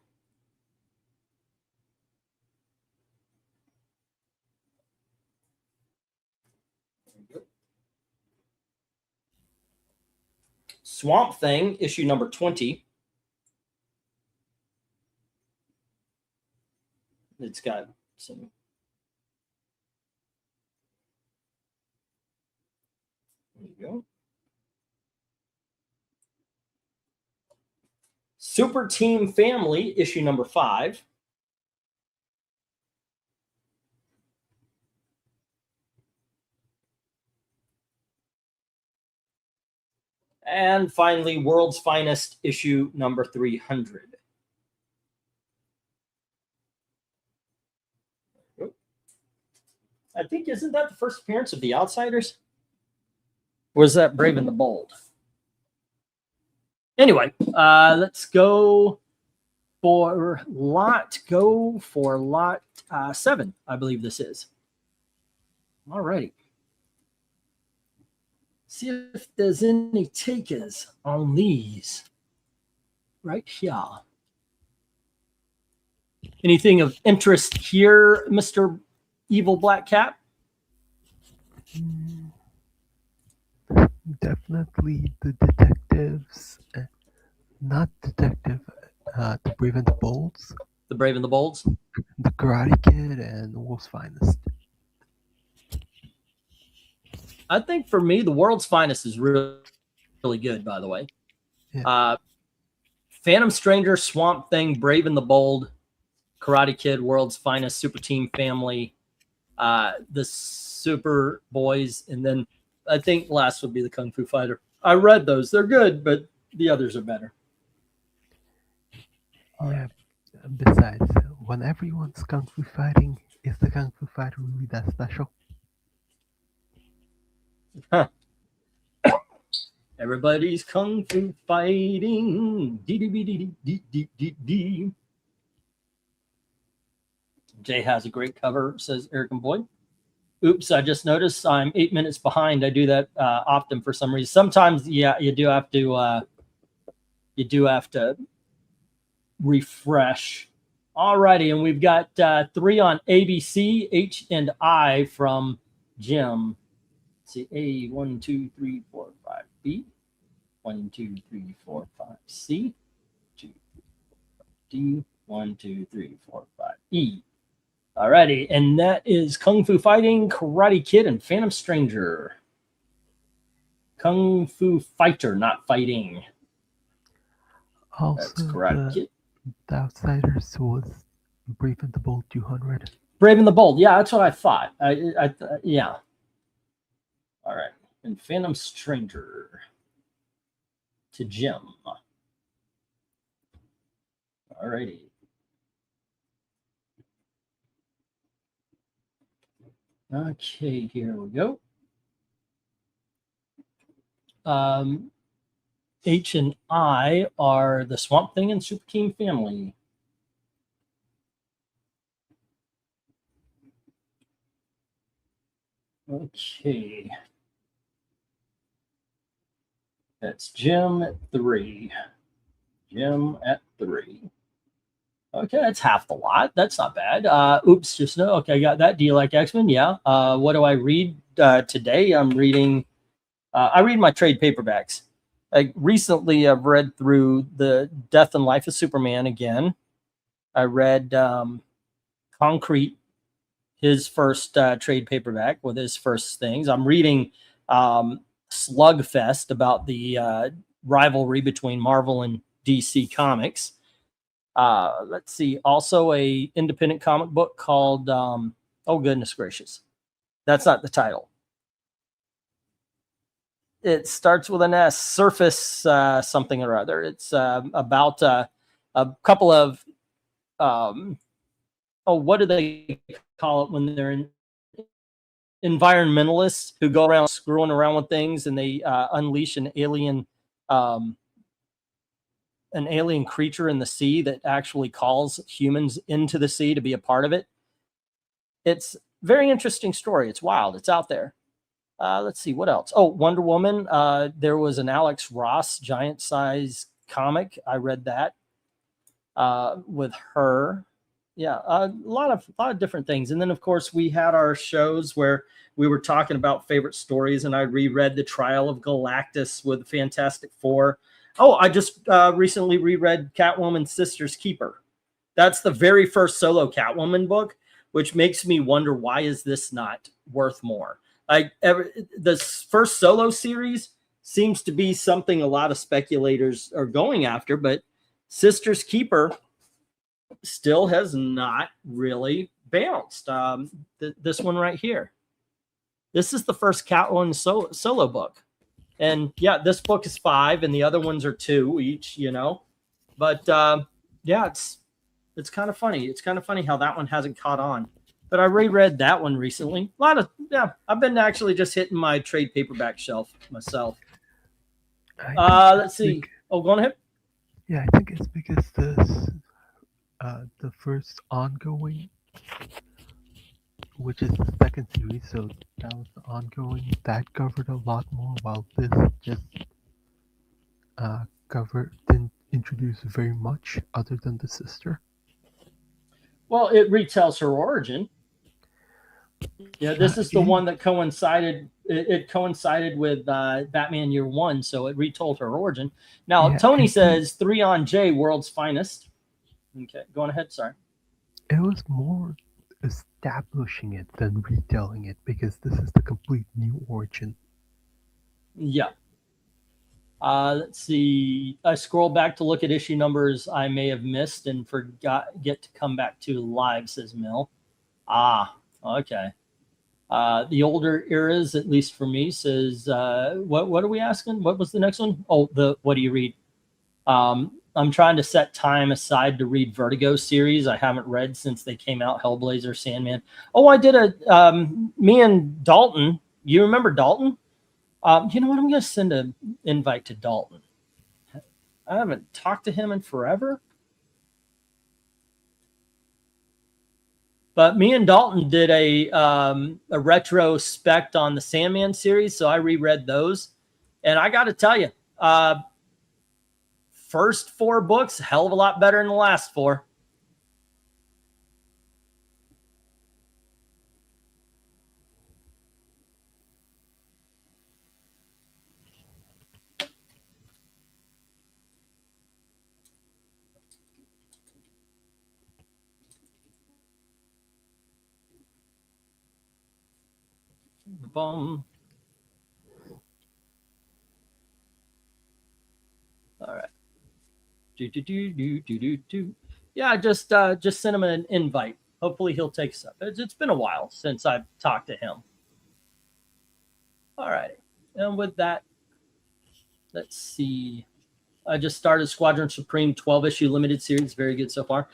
Swamp Thing, issue number 20. It's got some... There you go. Super Team Family, issue number 5. And finally, World's Finest, issue number 300. I think, isn't that the first appearance of the Outsiders? Or was that Brave and the Bold? Anyway, let's go for lot 7, I believe this is. All righty. See if there's any takers on these right here. Anything of interest here, Mr. Evil Black Cat? Definitely the detectives, not detective, the Brave and the Bolds. The Brave and the Bolds? The Karate Kid and the World's Finest. I think for me, the World's Finest is really, really good, by the way. Yeah. Phantom Stranger, Swamp Thing, Brave and the Bold, Karate Kid, World's Finest, Super Team Family, the Super Boys, and then I think last would be the Kung Fu Fighter. I read those. They're good, but the others are better. Yeah. Besides, when everyone's Kung Fu fighting, is the Kung Fu Fighter really that special? Huh. Everybody's Kung Fu fighting. Jay has a great cover, says Eric and Boyd. Oops, I just noticed I'm 8 minutes behind. I do that often for some reason. Sometimes, yeah, you do have to refresh. All righty, and we've got 3 on ABC, H and I from Jim. Let's see, A, 1, 2, 3, 4, 5, B, 1, 2, 3, 4, 5, C, 2, 3, 4, D, 1, 2, 3, 4, 5, E. Alrighty, and that is Kung Fu Fighting, Karate Kid, and Phantom Stranger. Kung Fu Fighter, not fighting. Also, that's Karate Kid. The Outsiders was Brave and the Bold 200. Brave and the Bold, yeah, that's what I thought. Yeah. All right, and Phantom Stranger to Jim. Alrighty. Okay, here we go. H and I are the Swamp Thing and Super Team Family. Okay. That's Jim at 3. Jim at 3. Okay, that's half the lot. That's not bad. Oops, just no. Okay, I got that. Do you like X-Men? Yeah. What do I read today? I'm reading. I read my trade paperbacks. Recently, I've read through the Death and Life of Superman again. I read Concrete, his first trade paperback with his first things. I'm reading Slugfest about the rivalry between Marvel and DC Comics. Let's see. Also a independent comic book called, oh goodness gracious. That's not the title. It starts with an S, Surface something or other. It's about a couple of, what do they call it when they're in environmentalists who go around screwing around with things, and they unleash an alien creature in the sea that actually calls humans into the sea to be a part of it. It's a very interesting story. It's wild. It's out there. Let's see what else. Oh, Wonder Woman. There was an Alex Ross giant size comic. I read that with her. Yeah, a lot of different things. And then, of course, we had our shows where we were talking about favorite stories, and I reread The Trial of Galactus with Fantastic Four. Oh, I just recently reread Catwoman Sister's Keeper. That's the very first solo Catwoman book, which makes me wonder, why is this not worth more? This first solo series seems to be something a lot of speculators are going after, but Sister's Keeper still has not really bounced. This one right here. This is the first Catwoman solo book. And yeah, this book is 5 and the other ones are 2 each, you know. But yeah, it's kind of funny. It's kind of funny how that one hasn't caught on. But I reread that one recently. I've been actually just hitting my trade paperback shelf myself. Let's see. Oh, go on ahead. Yeah, I think it's because the first ongoing, which is the second series, so that was the ongoing, that covered a lot more, while this just didn't introduce very much other than the sister. Well, it retells her origin. Yeah, this is the one that coincided. It coincided with Batman Year One, so it retold her origin. Now, yeah, Tony says 3 on J, World's Finest. Okay, go on ahead. Sorry. It was more establishing it than retelling it, because this is the complete new origin. Yeah. Let's see. I scroll back to look at issue numbers I may have missed and get to come back to live, says Mill. Okay. The older eras, at least for me, says, what are we asking? What was the next one? Oh, what do you read? I'm trying to set time aside to read Vertigo series. I haven't read since they came out, Hellblazer, Sandman. Oh, I did me and Dalton. You remember Dalton? You know what? I'm going to send an invite to Dalton. I haven't talked to him in forever. But me and Dalton did a retrospect on the Sandman series, so I reread those. And I got to tell you, first 4 books, hell of a lot better than the last 4. Boom. All right. Yeah, I just sent him an invite. Hopefully he'll take us up. It's been a while since I've talked to him. All right. And with that, let's see. I just started Squadron Supreme 12-issue limited series. Very good so far.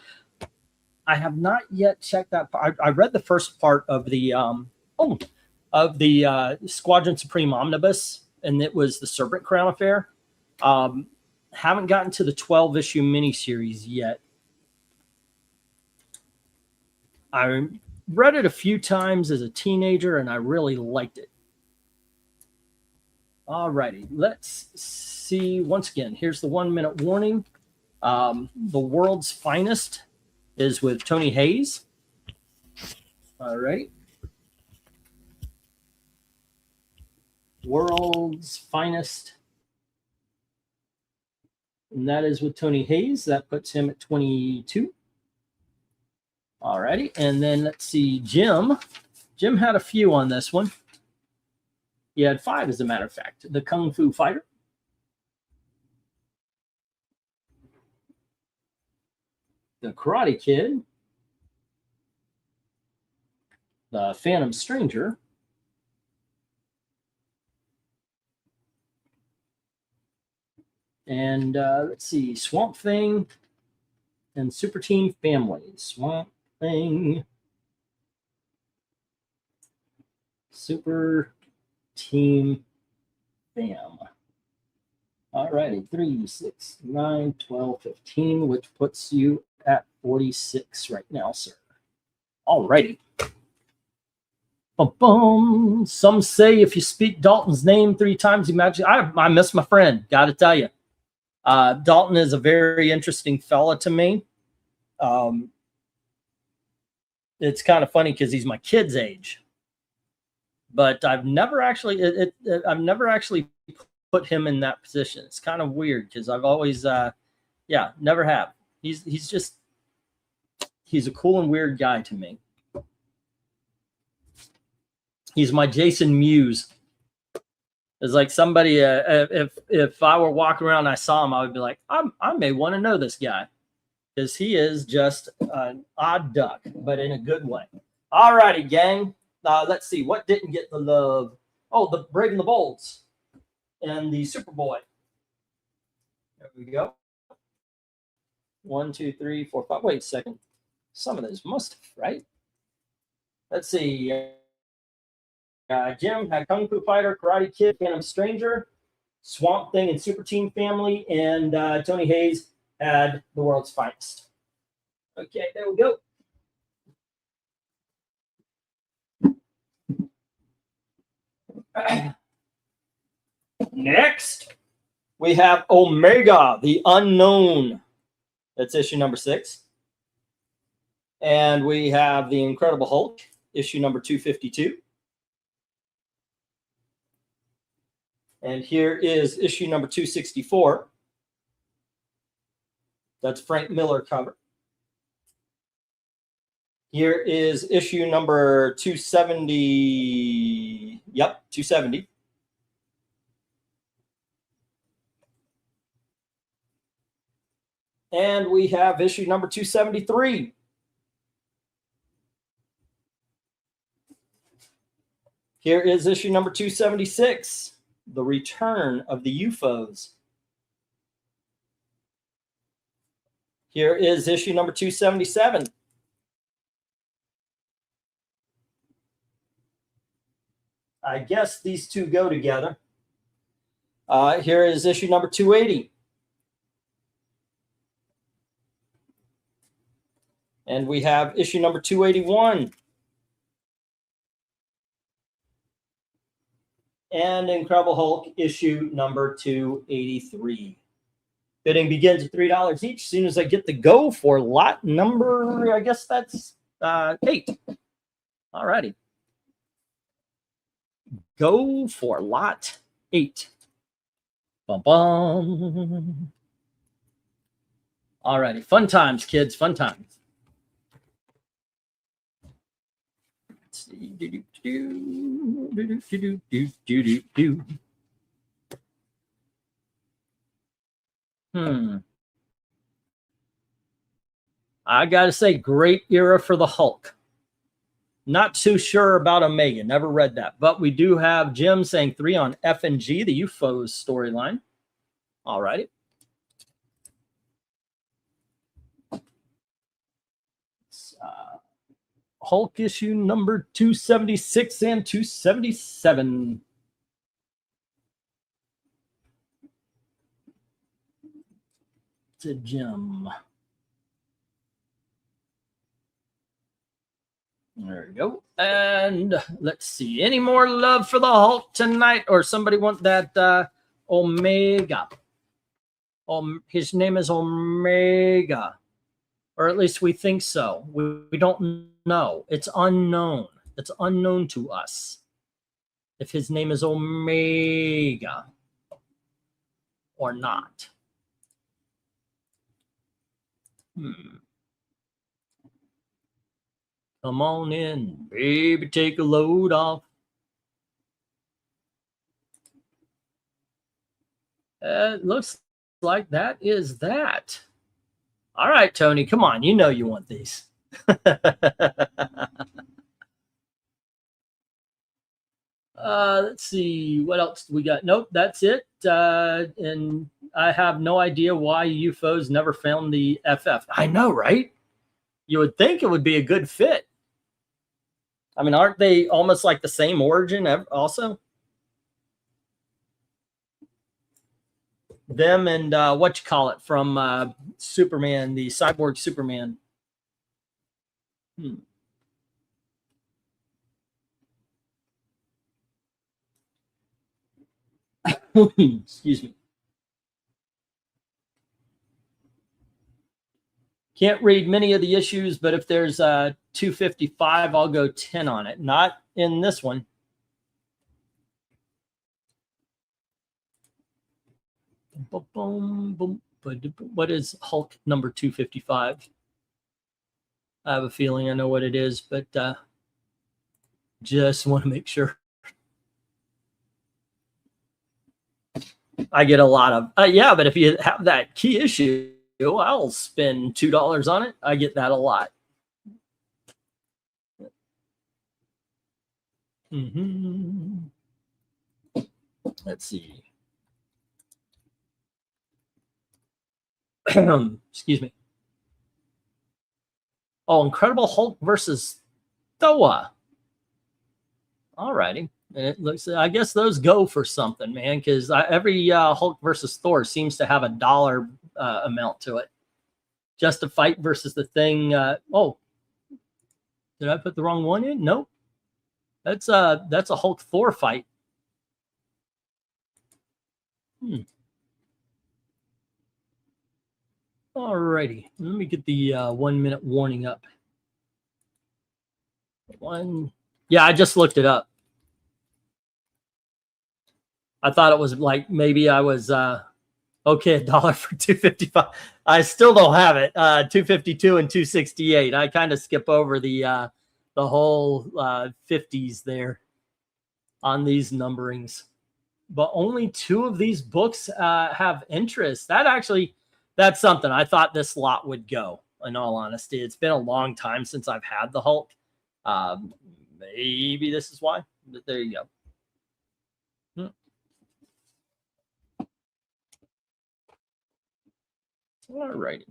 I have not yet checked that. I read the first part of the Squadron Supreme omnibus, and it was the Serpent Crown affair. Haven't gotten to the 12-issue miniseries yet. I read it a few times as a teenager, and I really liked it. All righty, let's see. Once again, here's the 1-minute warning. The World's Finest is with Tony Hayes. All right. World's Finest. And that is with Tony Hayes. That puts him at 22. All righty. And then let's see, Jim. Jim had a few on this one. He had 5, as a matter of fact. The Kung Fu Fighter. The Karate Kid. The Phantom Stranger. And let's see, Swamp Thing and Super Team Family. Swamp Thing. Super Team Fam. All righty, 3, 6, 9, 12, 15, which puts you at 46 right now, sir. All righty. Boom. Some say if you speak Dalton's name 3 times, you magically. I miss my friend. Got to tell you, Dalton is a very interesting fella to me. It's kind of funny because he's my kid's age, but I've never actually put him in that position. It's kind of weird because I've always, never have. He's a cool and weird guy to me. He's my Jason Mewes. It's like somebody, if I were walking around and I saw him, I would be like, I may want to know this guy because he is just an odd duck, but in a good way. All righty, gang. Let's see. What didn't get the love? Oh, the Brave and the Bolds and the Superboy. There we go. 1, 2, 3, 4, 5. Wait a second. Some of those must have, right? Let's see. Jim had Kung Fu Fighter, Karate Kid, Phantom Stranger, Swamp Thing, and Super Team Family, and Tony Hayes had The World's Finest. Okay, there we go. Next, we have Omega, the Unknown. That's issue number 6. And we have the Incredible Hulk, issue number 252. And here is issue number 264. That's Frank Miller cover. Here is issue number 270. Yep, 270. And we have issue number 273. Here is issue number 276. The Return of the UFOs. Here is issue number 277. I guess these two go together. Here is issue number 280. And we have issue number 281. And Incredible Hulk issue number 283. Bidding begins at $3 each. As soon as I get the go for lot number, I guess that's 8. All righty. Go for lot 8. Bum bum. All righty. Fun times, kids. Fun times. Let's see. I gotta say, great era for the Hulk. Not too sure about Omega. Never read that. But we do have Jim saying 3 on F and G, the UFOs storyline. All righty. Hulk issue number 276 and 277. To Jim. There we go. And let's see. Any more love for the Hulk tonight? Or somebody want that Omega? His name is Omega. Or at least we think so. We don't know. It's unknown. It's unknown to us. If his name is Omega or not. Come on in, baby, take a load off. It looks like that is that. All right, Tony, come on. You know you want these. Let's see. What else do we got? Nope, that's it. And I have no idea why UFOs never found the FF. I know, right? You would think it would be a good fit. I mean, aren't they almost like the same origin also? Them and what you call it from Superman, the cyborg Superman. Excuse me. Can't read many of the issues, but if there's 255, I'll go 10 on it. Not in this one. What is Hulk number 255? I have a feeling I know what it is, but just want to make sure. I get a lot of, yeah, but if you have that key issue, I'll spend $2 on it. I get that a lot. Let's see. Excuse me. Oh, Incredible Hulk versus Thor. All righty. And it looks, I guess those go for something, man, because every Hulk versus Thor seems to have a dollar amount to it. Just a Fight versus the Thing. Oh, did I put the wrong one in? Nope. That's a Hulk Thor fight. All righty. Let me get the 1 minute warning up. Yeah, I just looked it up. I thought it was like maybe I was okay, $1 for 255. I still don't have it. 252 and 268. I kind of skip over the whole 50s there on these numberings. But only 2 of these books have interest. That's something I thought this lot would go, in all honesty. It's been a long time since I've had the Hulk. Maybe this is why. But there you go. All righty.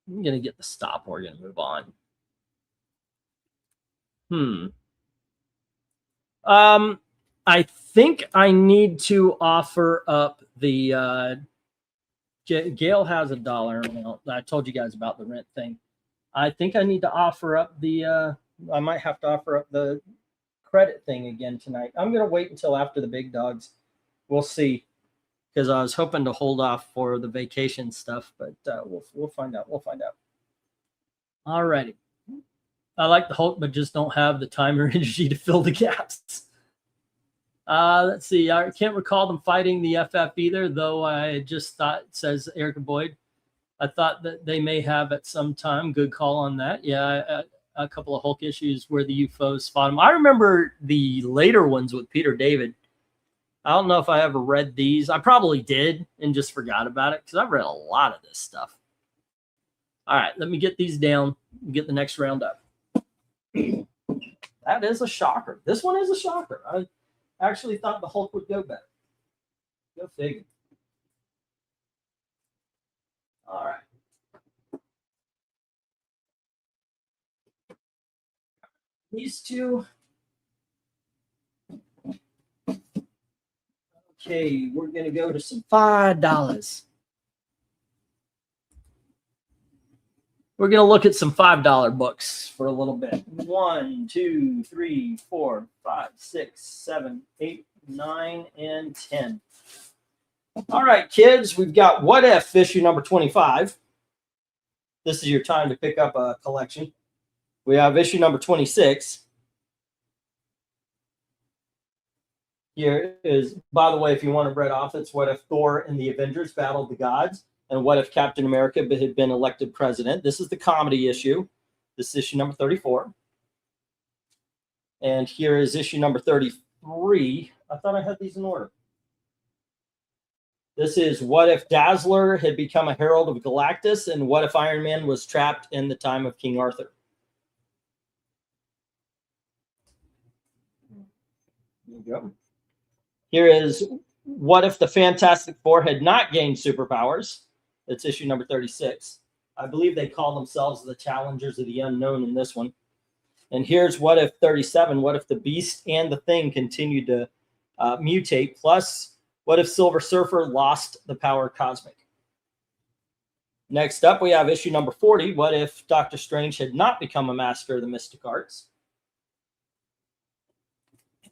I'm going to get the stop. We're going to move on. I think I need to offer up the Gail has $1 amount. I told you guys about the rent thing. I think I need to offer up the I might have to offer up the credit thing again tonight. I'm going to wait until after the big dogs. We'll see, because I was hoping to hold off for the vacation stuff, but we'll find out. We'll find out. All righty. I like the Hulk, but just don't have the time or energy to fill the gaps. Let's see. I can't recall them fighting the FF either, though I just thought, says Erica Boyd. I thought that they may have at some time. Good call on that. Yeah, a couple of Hulk issues where the UFOs fought them. I remember the later ones with Peter David. I don't know if I ever read these. I probably did and just forgot about it, because I've read a lot of this stuff. All right, let me get these down and get the next round up. That is a shocker. This one is a shocker. I actually thought the Hulk would go better. Go figure. All right. These two. Okay, we're going to go to some $5. We're going to look at some $5 books for a little bit. 1, 2, 3, 4, 5, 6, 7, 8, 9, and 10. All right, kids, we've got What If issue number 25. This is your time to pick up a collection. We have issue number 26. Here is, by the way, if you want to read off, it's What If Thor and the Avengers Battled the Gods, and What If Captain America had been elected president. This is the comedy issue. This is issue number 34. And here is issue number 33. I thought I had these in order. This is What If Dazzler had become a herald of Galactus, and What If Iron Man was trapped in the time of King Arthur. There you go. Here is What If the Fantastic Four had not gained superpowers. It's issue number 36. I believe they call themselves the Challengers of the Unknown in this one. And here's what if 37. What if the Beast and the Thing continued to mutate? Plus, what if Silver Surfer lost the power cosmic? Next up, we have issue number 40. What if Doctor Strange had not become a master of the mystic arts?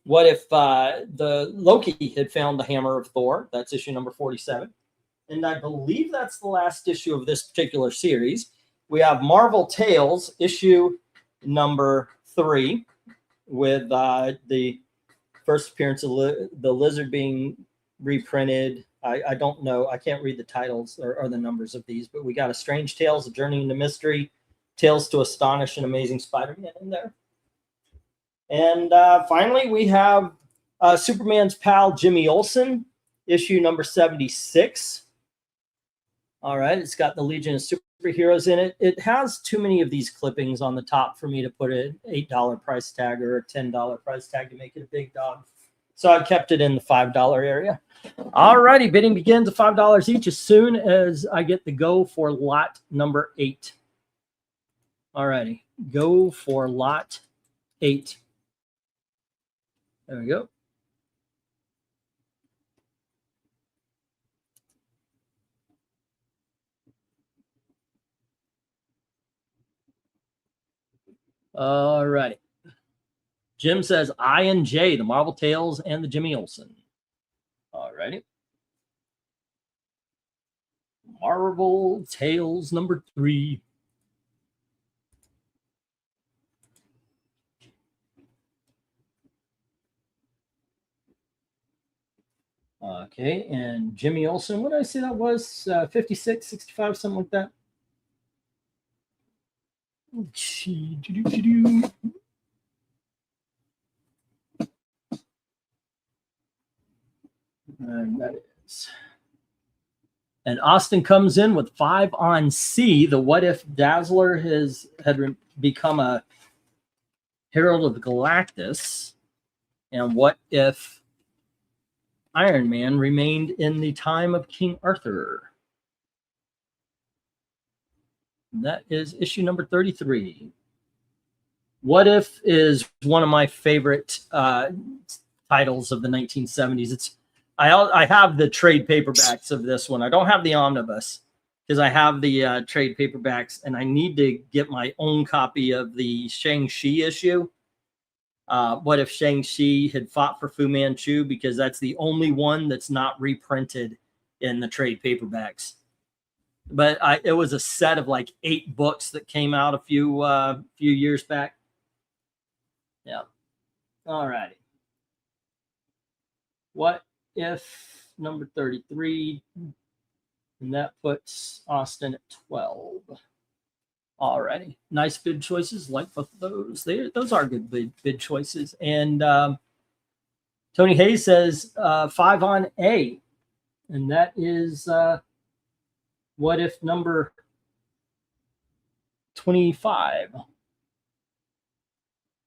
What if the Loki had found the hammer of Thor? That's issue number 47. And I believe that's the last issue of this particular series. We have Marvel Tales, issue number 3, with the first appearance of the Lizard being reprinted. I don't know. I can't read the titles or the numbers of these, but we got a Strange Tales, A Journey into Mystery, Tales to Astonish and Amazing Spider-Man in there. And finally, we have Superman's pal, Jimmy Olsen, issue number 76. All right, it's got the Legion of Superheroes in it. It has too many of these clippings on the top for me to put an $8 price tag or a $10 price tag to make it a big dog. So I kept it in the $5 area. All righty, bidding begins at $5 each as soon as I get the go for lot number 8. All righty, go for lot 8. There we go. All right. Jim says I and J, the Marvel Tales and the Jimmy Olsen. All righty. Marvel Tales number 3. Okay, and Jimmy Olsen, what did I say that was? 56, 65, something like that. And that is. And Austin comes in with 5 on C. The What If Dazzler had become a Herald of Galactus. And what if Iron Man remained in the time of King Arthur? That is issue number 33. What If is one of my favorite titles of the 1970s. I have the trade paperbacks of this one. I don't have the omnibus because I have the trade paperbacks, and I need to get my own copy of the Shang-Chi issue. What if Shang-Chi had fought for Fu Manchu? Because that's the only one that's not reprinted in the trade paperbacks. But it was a set of like 8 books that came out a few years back. Yeah. All righty. What if number 33? And that puts Austin at 12. All righty. Nice bid choices. Like both of those. Those are good bid choices. And Tony Hayes says 5 on A. And that is What If number 25.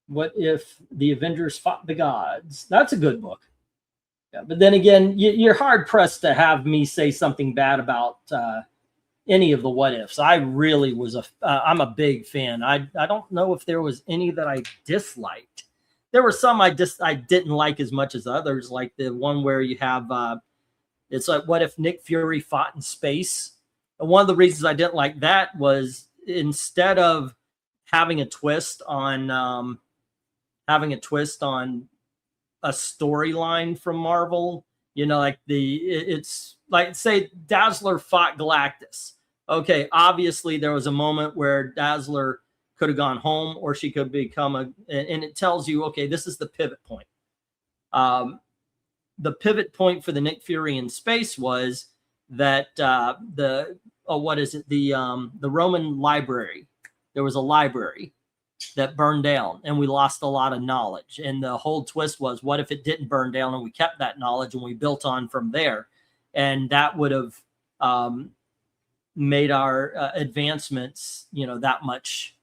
What if the Avengers fought the gods? That's a good book. Yeah, but then again, you're hard pressed to have me say something bad about any of the what ifs. I really was I'm a big fan. I don't know if there was any that I disliked. There were some I didn't like as much as others, like the one where you have it's like, what if Nick Fury fought in space? And one of the reasons I didn't like that was instead of having a twist on a storyline from Marvel, like it's like, say Dazzler fought Galactus. Okay, obviously there was a moment where Dazzler could have gone home, or she could become and it tells you, okay, this is the pivot point. The pivot point for the Nick Fury in space was that the Roman library. There was a library that burned down, and we lost a lot of knowledge. And the whole twist was, what if it didn't burn down and we kept that knowledge and we built on from there? And that would have made our advancements, that much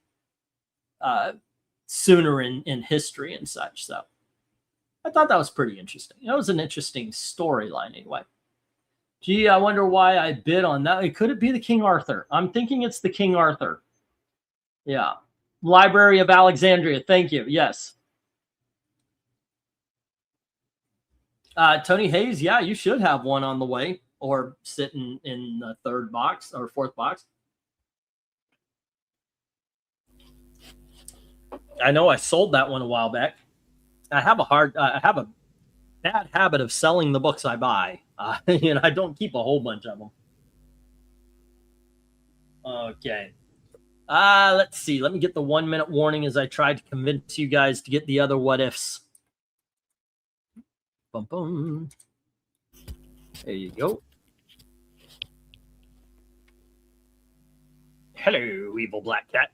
sooner in history and such. So I thought that was pretty interesting. That was an interesting storyline anyway. Gee, I wonder why I bid on that. Could it be the King Arthur? I'm thinking it's the King Arthur. Yeah. Library of Alexandria. Thank you. Yes. Tony Hayes, yeah, you should have one on the way or sitting in the third box or fourth box. I know I sold that one a while back. I have a bad habit of selling the books I buy. I don't keep a whole bunch of them. Okay. Let's see. Let me get the 1 minute warning as I tried to convince you guys to get the other what ifs. Boom, boom. There you go. Hello, evil black cat.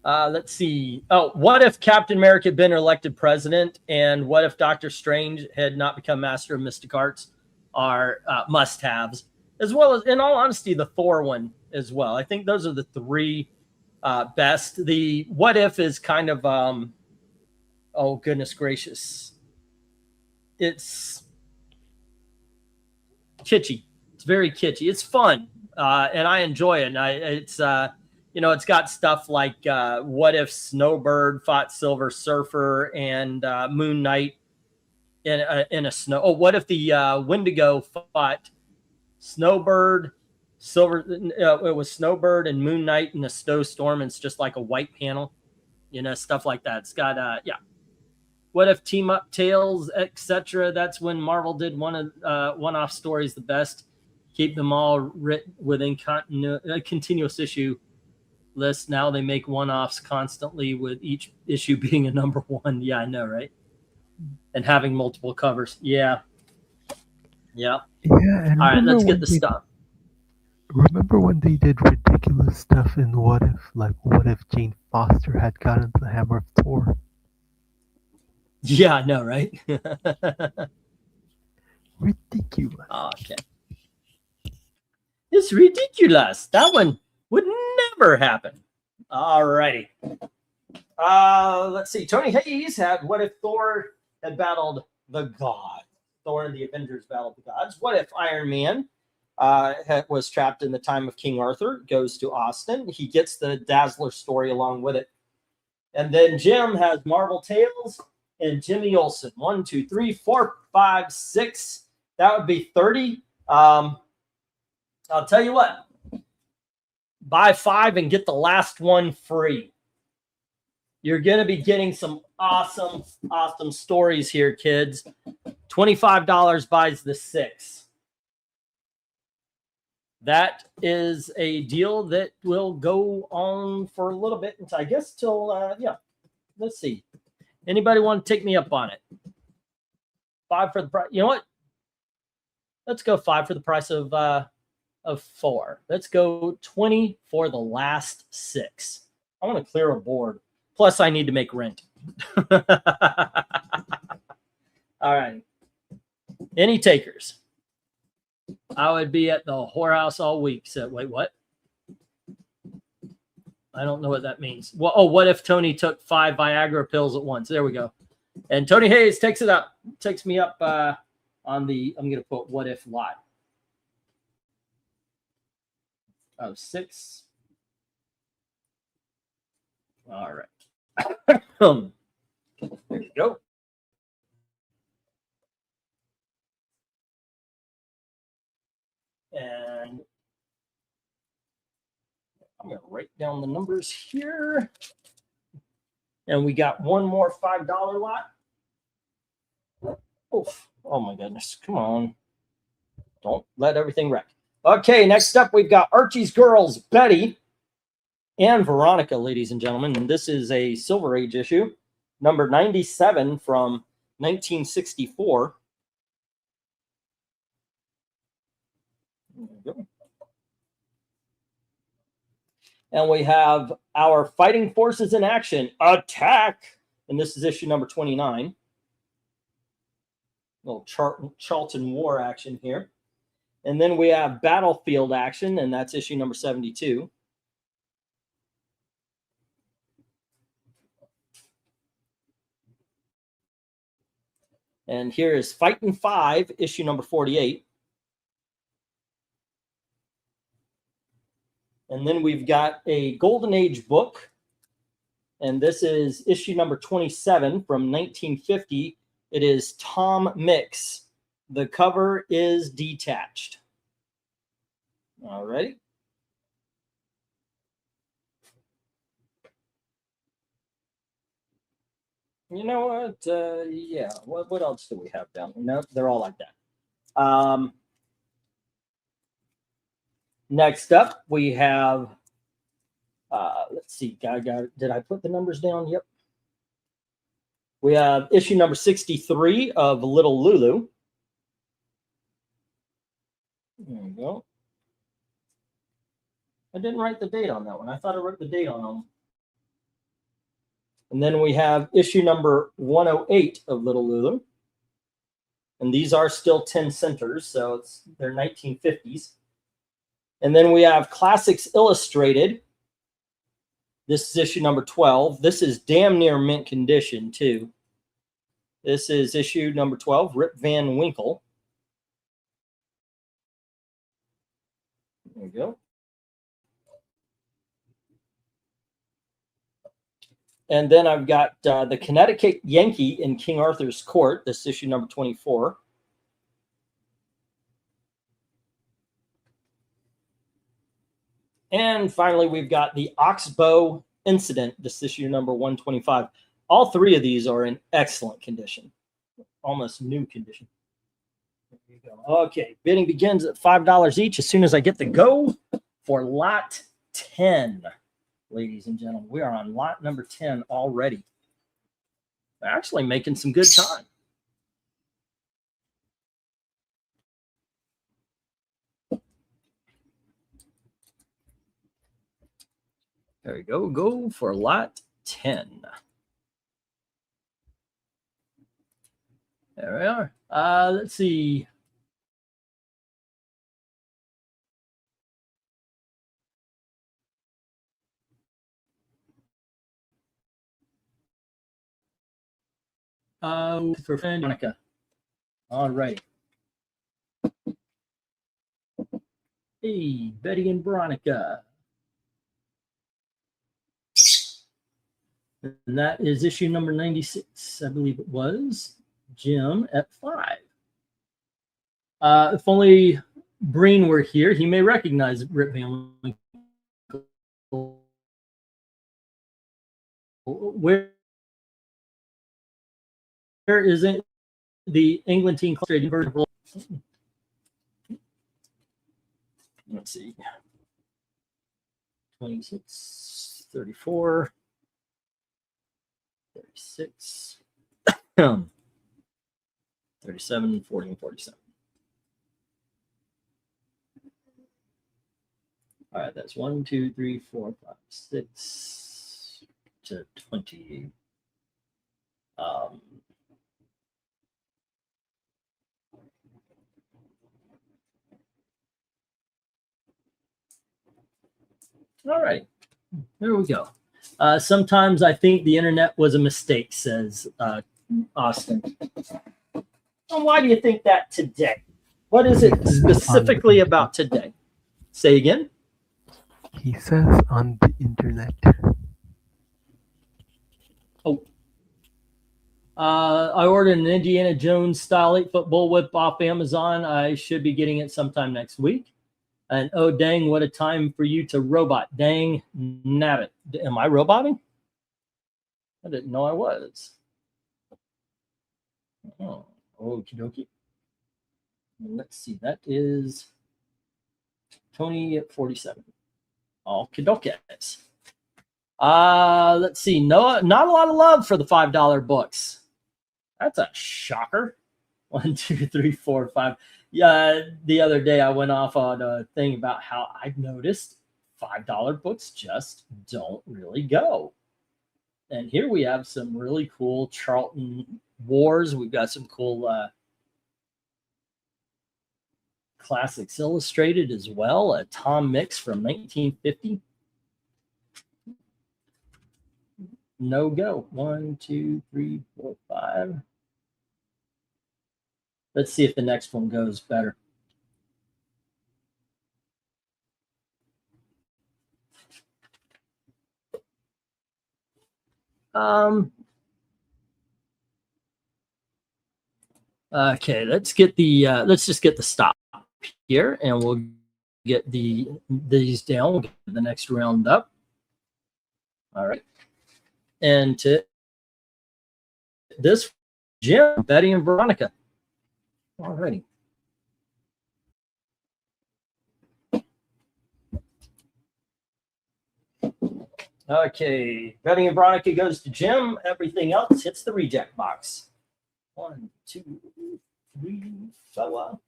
Let's see. Oh, what if Captain America had been elected president, and what if Doctor Strange had not become Master of Mystic Arts? Are must-haves, as well as, in all honesty, the Thor one as well. I think those are the three best. The what if is kind of, oh goodness gracious, it's kitschy. It's very kitschy. It's fun, and I enjoy it. And it's it's got stuff like what if Snowbird fought Silver Surfer and Moon Knight in a snow. Oh, what if the Wendigo fought Snowbird, Silver? It was Snowbird and Moon Knight in a snowstorm. And it's just like a white panel, stuff like that. It's got What if Team Up Tales, etc.? That's when Marvel did one-off stories the best. Keep them all written within continuous issue list. Now they make one-offs constantly with each issue being a number one. Yeah, I know, right? And having multiple covers. Yeah. Yeah, and all right, let's get the stuff. Remember when they did ridiculous stuff in What If? Like, what if Jane Foster had gotten the Hammer of Thor? Yeah, I know, right? Ridiculous. Okay. It's ridiculous. That one would never happen. All righty. Let's see. Tony Hayes had what if Thor had battled the gods? Thor and the Avengers battled the gods. What if Iron Man was trapped in the time of King Arthur, goes to Austin. He gets the Dazzler story along with it. And then Jim has Marvel Tales and Jimmy Olsen. 1, 2, 3, 4, 5, 6. That would be 30. I'll tell you what. Buy 5 and get the last one free. You're going to be getting some awesome stories here, kids. $25 buys the 6. That is a deal that will go on for a little bit, I guess, till, let's see. Anybody want to take me up on it? 5 for the price. You know what? Let's go 5 for the price of 4. Let's go 20 for the last 6. I want to clear a board. Plus, I need to make rent. All right. Any takers? I would be at the whorehouse all week. So, wait, what? I don't know what that means. Well, what if Tony took 5 Viagra pills at once? There we go. And Tony Hayes takes me up on the, I'm going to put what if lot. 6. All right. There you go. And I'm going to write down the numbers here. And we got one more $5 lot. Oof. Oh, my goodness. Come on. Don't let everything wreck. Okay, next up, we've got Archie's Girls, Betty and Veronica, ladies and gentlemen. And this is a Silver Age issue, number 97 from 1964. There we go. And we have our Fighting Forces in Action, Attack! And this is issue number 29. Little Charlton War action here. And then we have Battlefield Action, and that's issue number 72. And here is Fightin' 5, issue number 48. And then we've got a Golden Age book. And this is issue number 27 from 1950. It is Tom Mix. The cover is detached. All right. You know what? Yeah. What else do we have down here? No, they're all like that. Next up, we have, let's see, did I put the numbers down? Yep. We have issue number 63 of Little Lulu. There you go. I didn't write the date on that one. I thought I wrote the date on them. And then we have issue number 108 of Little Lulu. And these are still 10 centers, so they're 1950s. And then we have Classics Illustrated. This is issue number 12. This is damn near mint condition, too. This is issue number 12, Rip Van Winkle. There you go. And then I've got the Connecticut Yankee in King Arthur's Court. This is issue number 24. And finally, we've got the Oxbow Incident. This is issue number 125. All three of these are in excellent condition, almost new condition. There you go. Okay, bidding begins at $5 each as soon as I get the go for lot 10. Ladies and gentlemen, we are on lot number 10 already. We're actually making some good time. There we go. Go for lot 10. There we are. Let's see. For Monica. All right. Hey, Betty and Veronica. And that is issue number 96, I believe it was. Jim at 5. If only Breen were here, he may recognize Rip Van Winkle. Where is it? The England team trading version. Let's see. 26, 34, 36, 37, 40, and 47. All right, that's 1, 2, 3, 4, 5, 6 to 20. All right, there we go. Sometimes I think the internet was a mistake, says Austin. And why do you think that today? What is it specifically about today? Say again? He says on the internet. Oh. I ordered an Indiana Jones style 8-foot bullwhip off Amazon. I should be getting it sometime next week. And oh, dang, what a time for you to robot. Dang, nabbit. Am I roboting? I didn't know I was. Oh, okie dokie. Let's see. That is Tony at 47. Okie dokies. Let's see. No, not a lot of love for the $5 books. That's a shocker. 1, 2, 3, 4, 5. Yeah, the other day I went off on a thing about how I've noticed $5 books just don't really go. And here we have some really cool Charlton Wars. We've got some cool Classics Illustrated as well. A Tom Mix from 1950. No go. 1, 2, 3, 4, 5. Let's see if the next one goes better. Okay, let's get the let's just get the stop here, and we'll get these down. We'll get the next round up. All right, and to this, Jim, Betty, and Veronica. All righty. Okay, Betty and Veronica goes to Jim. Everything else hits the reject box. 1, 2, 3, 4.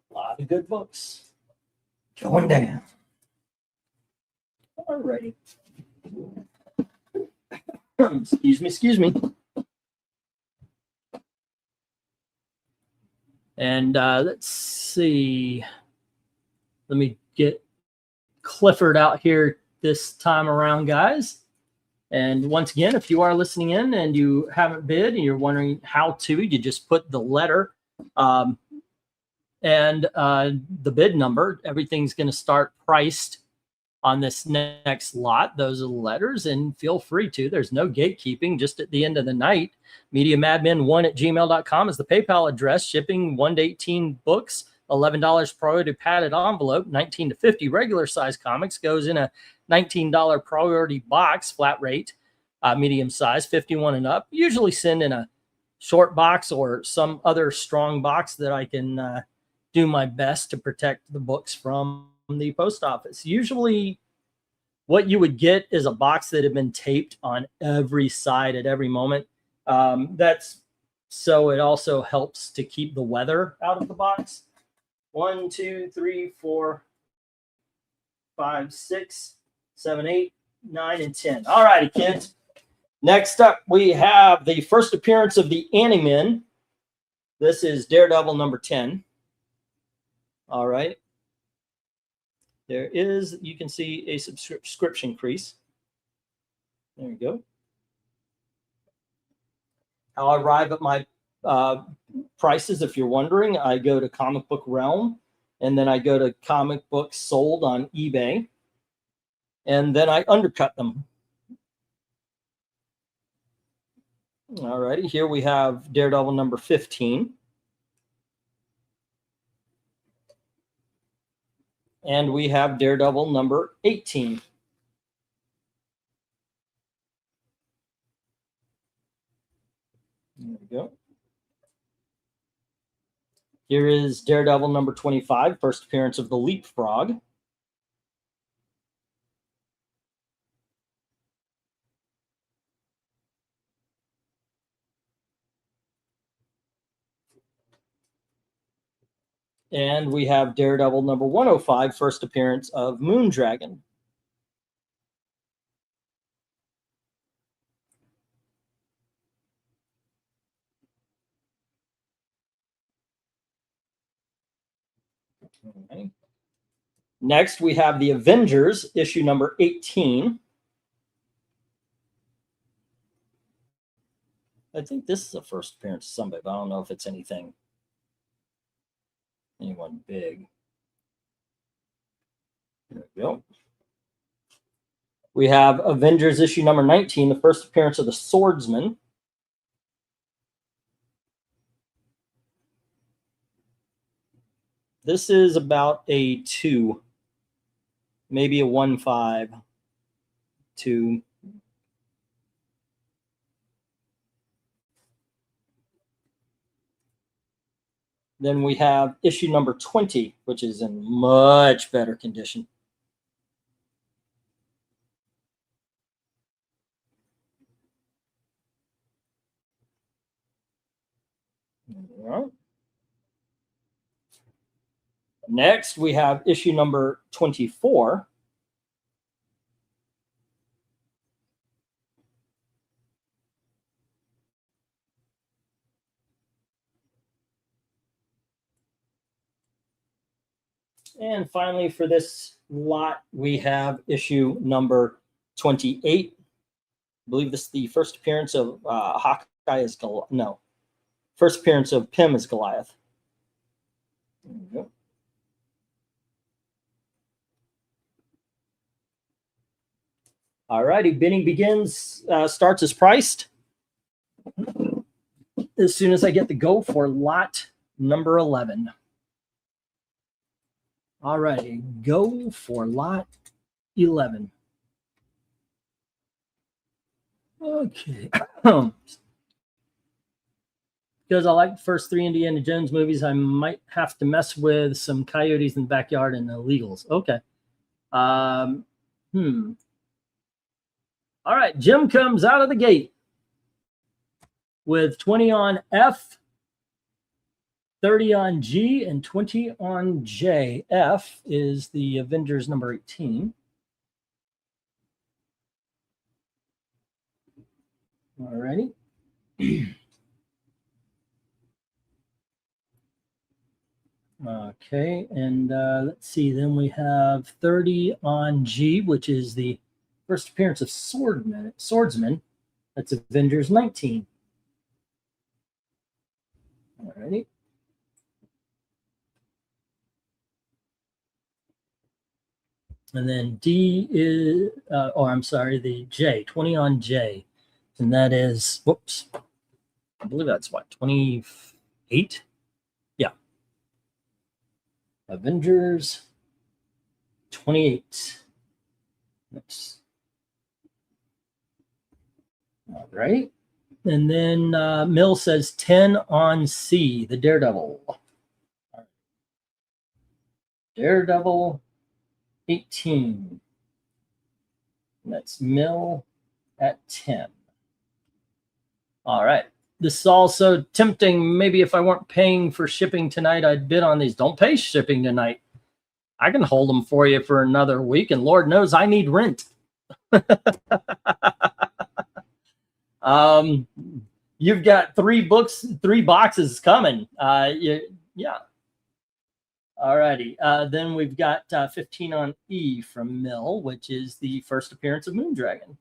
A lot of good books going down. All righty. Excuse me. And let's see. Let me get Clifford out here this time around, guys. And once again, if you are listening in and you haven't bid and you're wondering how to, you just put the letter and the bid number. Everything's going to start priced on this next lot. Those are the letters, and feel free to. There's no gatekeeping. Just at the end of the night, MediaMadmen1@gmail.com is the PayPal address. Shipping 1 to 18 books, $11 priority padded envelope. 19 to 50 regular size comics goes in a $19 priority box, flat rate, medium size, 51 and up. Usually send in a short box or some other strong box that I can do my best to protect the books from the post office. Usually what you would get is a box that had been taped on every side at every moment. That's so it also helps to keep the weather out of the box. 1, 2, 3, 4, 5, 6, 7, 8, 9, and 10. All righty, kids. Next up, we have the first appearance of the Animen. This is Daredevil number 10. All right. There is, you can see a subscription crease. There you go. How I arrive at my prices, if you're wondering, I go to Comic Book Realm, and then I go to comic books sold on eBay, and then I undercut them. All righty, here we have Daredevil number 15. And we have Daredevil number 18. There we go. Here is Daredevil number 25, first appearance of the Leapfrog. And we have Daredevil number 105, first appearance of Moondragon. Okay. Next, we have the Avengers, issue number 18. I think this is a first appearance of somebody, but I don't know if it's anyone big. There we go. We have Avengers issue number 19, the first appearance of the Swordsman. This is about a 2, maybe a 1.5, 2. Then we have issue number 20, which is in much better condition. All right. Next, we have issue number 24. And finally, for this lot, we have issue number 28. I believe this is the first appearance of Hawkeye as Goliath. No, first appearance of Pym as Goliath. There we go. All righty, bidding begins, starts as priced. As soon as I get the go for lot number 11. All righty, go for lot 11. Okay. Because I like the first 3 Indiana Jones movies, I might have to mess with some coyotes in the backyard and illegals. Okay. All right, Jim comes out of the gate with 20 on F, 30 on G, and 20 on J. F is the Avengers number 18. All righty. Okay, and let's see. Then we have 30 on G, which is the first appearance of Swordsman. That's Avengers 19. All righty. And then D is, the J, 20 on J. And that is, whoops, I believe that's what, 28? Yeah. Avengers 28. Next. All right. And then Mill says 10 on C, the Daredevil. Daredevil 18. And that's Mill at 10. All right. This is also tempting. Maybe if I weren't paying for shipping tonight, I'd bid on these. Don't pay shipping tonight. I can hold them for you for another week, and Lord knows I need rent. You've got 3 boxes coming. Yeah. All righty. Then we've got 15 on E from Mill, which is the first appearance of Moondragon.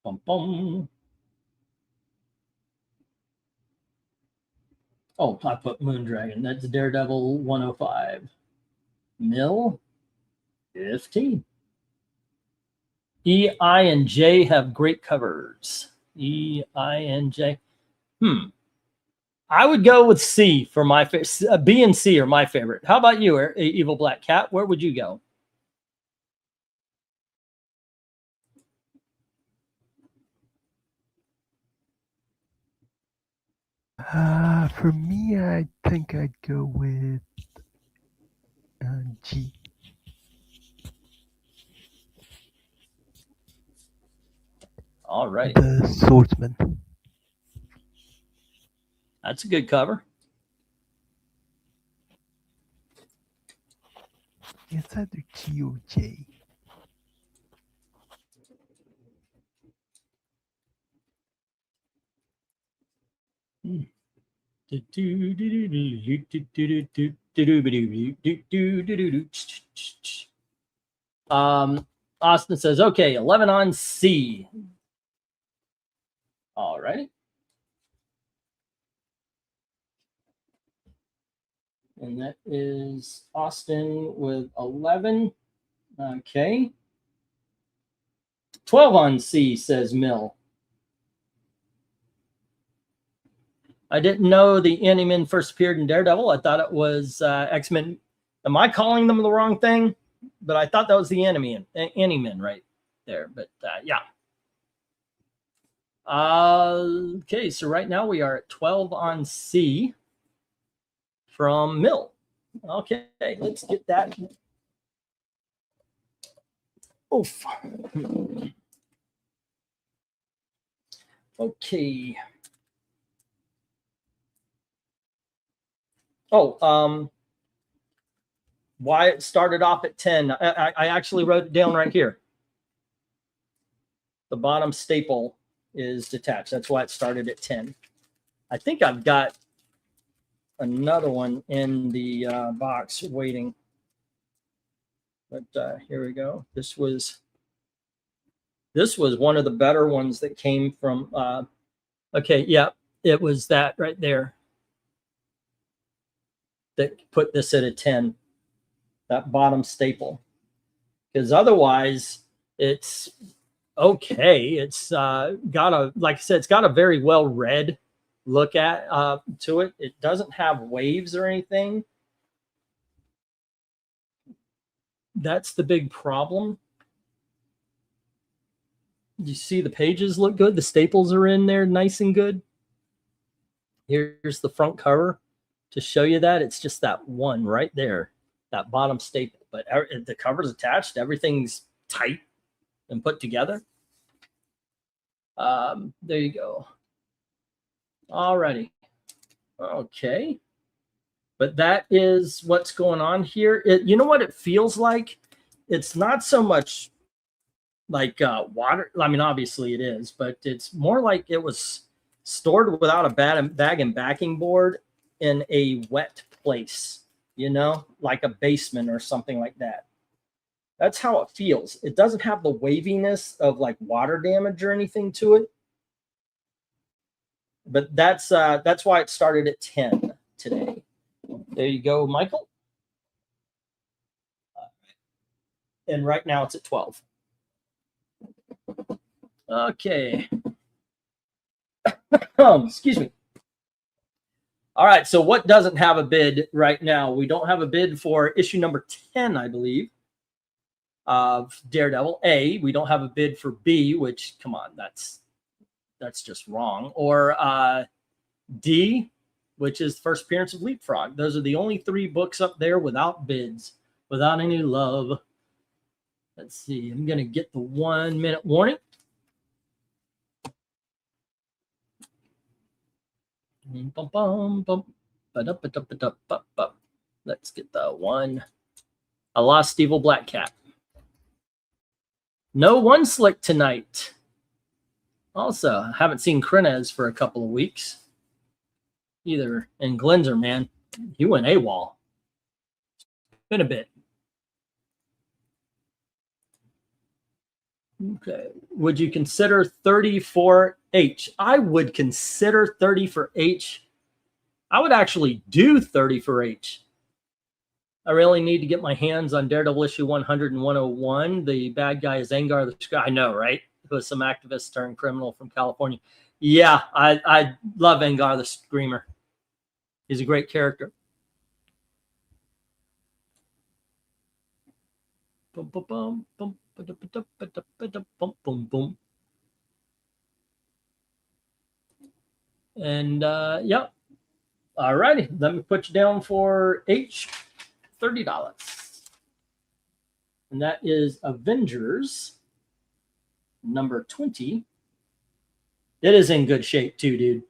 Bum, bum. Oh, I put Moondragon. That's Daredevil 105. Mill 15. E, I, and J have great covers. E, I, and J. I would go with C for my favorite. B and C are my favorite. How about you, Evil Black Cat? Where would you go? For me, I think I'd go with G. All right. The Swordsman. That's a good cover. It's either G or J. Austin says, okay, 11 on C. All right. And that is Austin with 11. Okay. 12 on C, says Mill. I didn't know the Anti-Men first appeared in Daredevil. I thought it was X-Men. Am I calling them the wrong thing? But I thought that was the Anti-Men right there. But yeah. Okay, so right now we are at 12 on C from Mill. Okay, let's get that. Oof. Okay. Oh, why it started off at 10. I actually wrote it down right here. The bottom staple is detached. That's why it started at 10. I think I've got another one in the box waiting. But here we go. This was one of the better ones that came from. Okay, yeah, it was that right there. that put this at a 10, that bottom staple. Because otherwise, it's okay. It's got a, like I said, it's got a very well read look at to it. It doesn't have waves or anything. That's the big problem. You see the pages look good. The staples are in there nice and good. Here's the front cover to show you that. It's just that one right there, that bottom staple. But the cover's attached. Everything's tight and put together. There you go. Alrighty. Okay. But that is what's going on here. You know what it feels like? It's not so much like water. I mean, obviously it is, but it's more like it was stored without a bag and backing board in a wet place, you know, like a basement or something like that. That's how it feels. It doesn't have the waviness of like water damage or anything to it. But that's why it started at 10 today. There you go, Michael. And right now it's at 12. Okay. Excuse me. All right, so what doesn't have a bid right now? We don't have a bid for issue number 10, I believe, of Daredevil. A, we don't have a bid for B, which, come on, that's just wrong. Or D, which is the first appearance of Leapfrog. Those are the only 3 books up there without bids, without any love. Let's see. I'm going to get the 1-minute warning. Let's get the one. I lost Evil Black Cat. No One Slick tonight. Also, I haven't seen Krenez for a couple of weeks either. And Glenzer, man, he went AWOL. Been a bit. Okay. Would you consider 30 for H? I would consider 30 for H. I would actually do 30 for H. I really need to get my hands on Daredevil issue 100 and 101. The bad guy is Angar the Screamer. I know, right? Who is some activist turned criminal from California. Yeah, I love Angar the Screamer. He's a great character. Boom, boom, boom, boom. And yeah, all righty. Let me put you down for H, $30, and that is Avengers number 20. It is in good shape too, dude.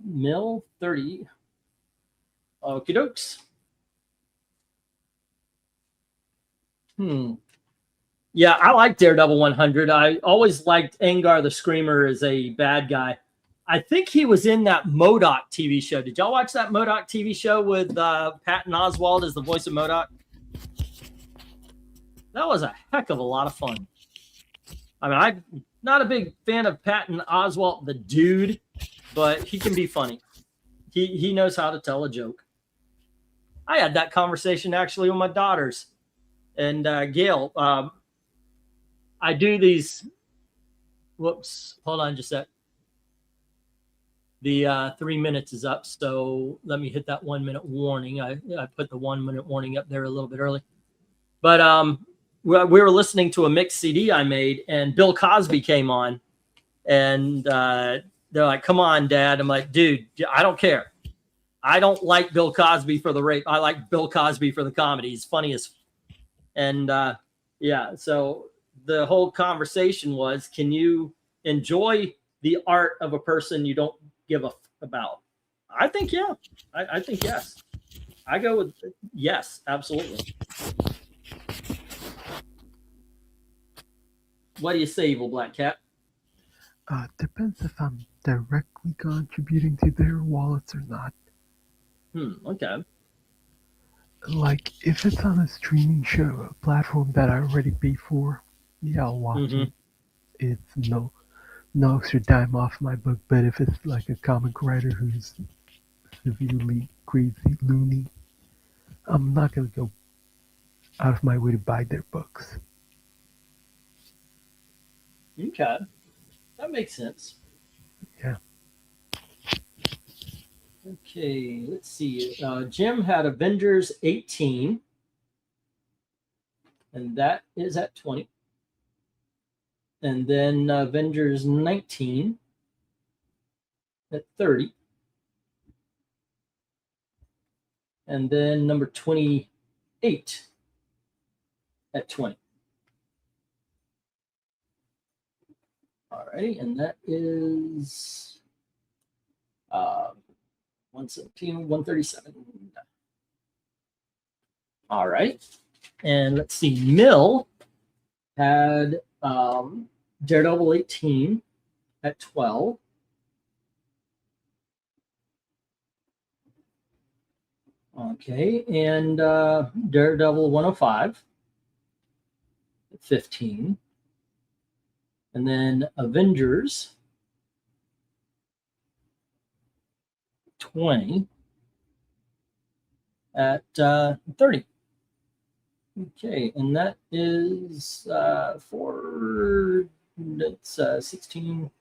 Mill 30. Okie dokes. Yeah, I like Daredevil 100. I always liked Angar the Screamer as a bad guy. I think he was in that MODOK TV show. Did y'all watch that MODOK TV show with Patton Oswalt as the voice of MODOK? That was a heck of a lot of fun. I mean, I'm not a big fan of Patton Oswalt, the dude, but he can be funny. He knows how to tell a joke. I had that conversation actually with my daughters. And Gail, I do these. Whoops. Hold on just a sec. The 3 minutes is up. So let me hit that 1-minute warning. I put the 1-minute warning up there a little bit early. But we were listening to a mixed CD I made, and Bill Cosby came on. And they're like, come on, Dad. I'm like, dude, I don't care. I don't like Bill Cosby for the rape. I like Bill Cosby for the comedy. He's funny as. And yeah, so the whole conversation was, can you enjoy the art of a person you don't give a about? I think, yeah. I think, yes. I go with yes, absolutely. What do you say, Evil Black Cat? Depends if I'm directly contributing to their wallets or not. Okay. Like, if it's on a streaming show, a platform that I already pay for, yeah, I'll watch it. It's no extra dime off my book. But if it's like a comic writer whose severely crazy, loony, I'm not gonna go out of my way to buy their books. Okay, that makes sense. Yeah. Okay, let's see. Jim had Avengers 18, and that is at 20. And then Avengers 19 at 30. And then number 28 at 20. Alrighty, and that is 117, 137. All right. And let's see, Mill had Daredevil 18 at 12. Okay, and Daredevil 105 at 15. And then Avengers 20 at 30. Okay, and that is it's 16,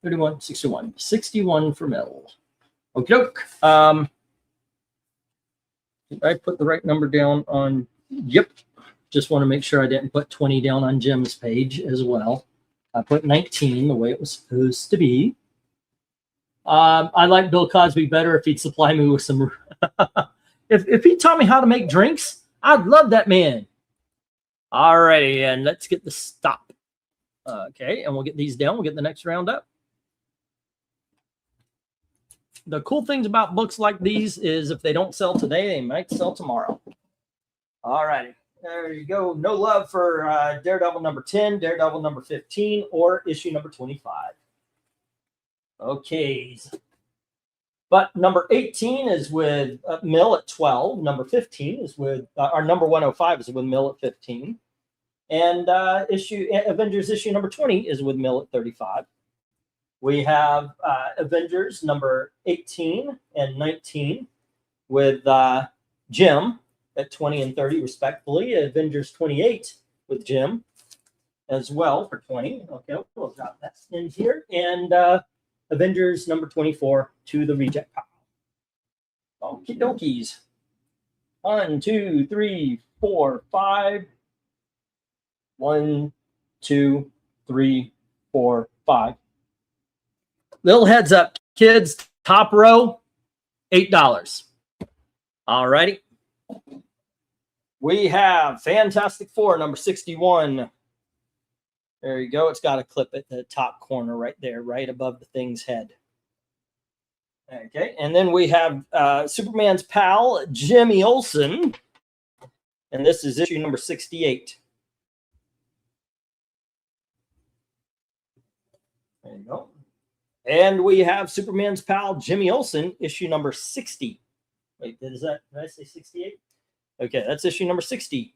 31, 61. 61 for Mill. Okay, doke. Did I put the right number down on? Yep. Just want to make sure I didn't put 20 down on Jim's page as well. I put 19 the way it was supposed to be. I like Bill Cosby better if he'd supply me with some. if he taught me how to make drinks, I'd love that man. Alrighty, and let's get the stop. Okay, and we'll get these down. We'll get the next round up. The cool things about books like these is if they don't sell today, they might sell tomorrow. Alrighty, there you go. No love for Daredevil number 10, Daredevil number 15, or issue number 25. Okay. But number 18 is with Mill at 12. Number 15 is with, our number 105 is with Mill at 15. And Avengers issue number 20 is with Mill at 35. We have Avengers number 18 and 19 with Jim at 20 and 30 respectively. Avengers 28 with Jim as well for 20. Okay, we'll drop that in here. And Avengers number 24 to the reject pile. Okie dokies. 1, 2, 3, 4, 5. 1, 2, 3, 4, 5. Little heads up, kids. Top row, $8. All righty. We have Fantastic Four, number 61. There you go. It's got a clip at the top corner right there, right above the thing's head. Okay, and then we have Superman's pal, Jimmy Olsen. And this is issue number 68. There you go. And we have Superman's pal, Jimmy Olsen, issue number 60. Wait, did I say 68? Okay, that's issue number 60.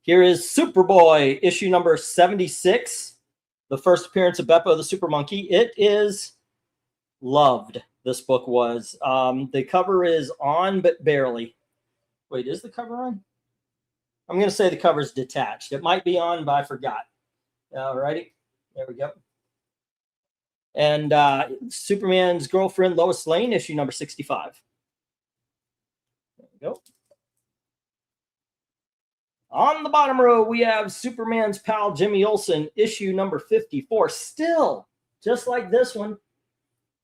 Here is Superboy, issue number 76. The first appearance of Beppo the Super Monkey. It is loved, this book was. The cover is on, but barely. Wait, is the cover on? I'm going to say the cover's detached. It might be on, but I forgot. All righty. There we go. And Superman's girlfriend, Lois Lane, issue number 65. There we go. On the bottom row, we have Superman's pal, Jimmy Olsen, issue number 54. Still, just like this one,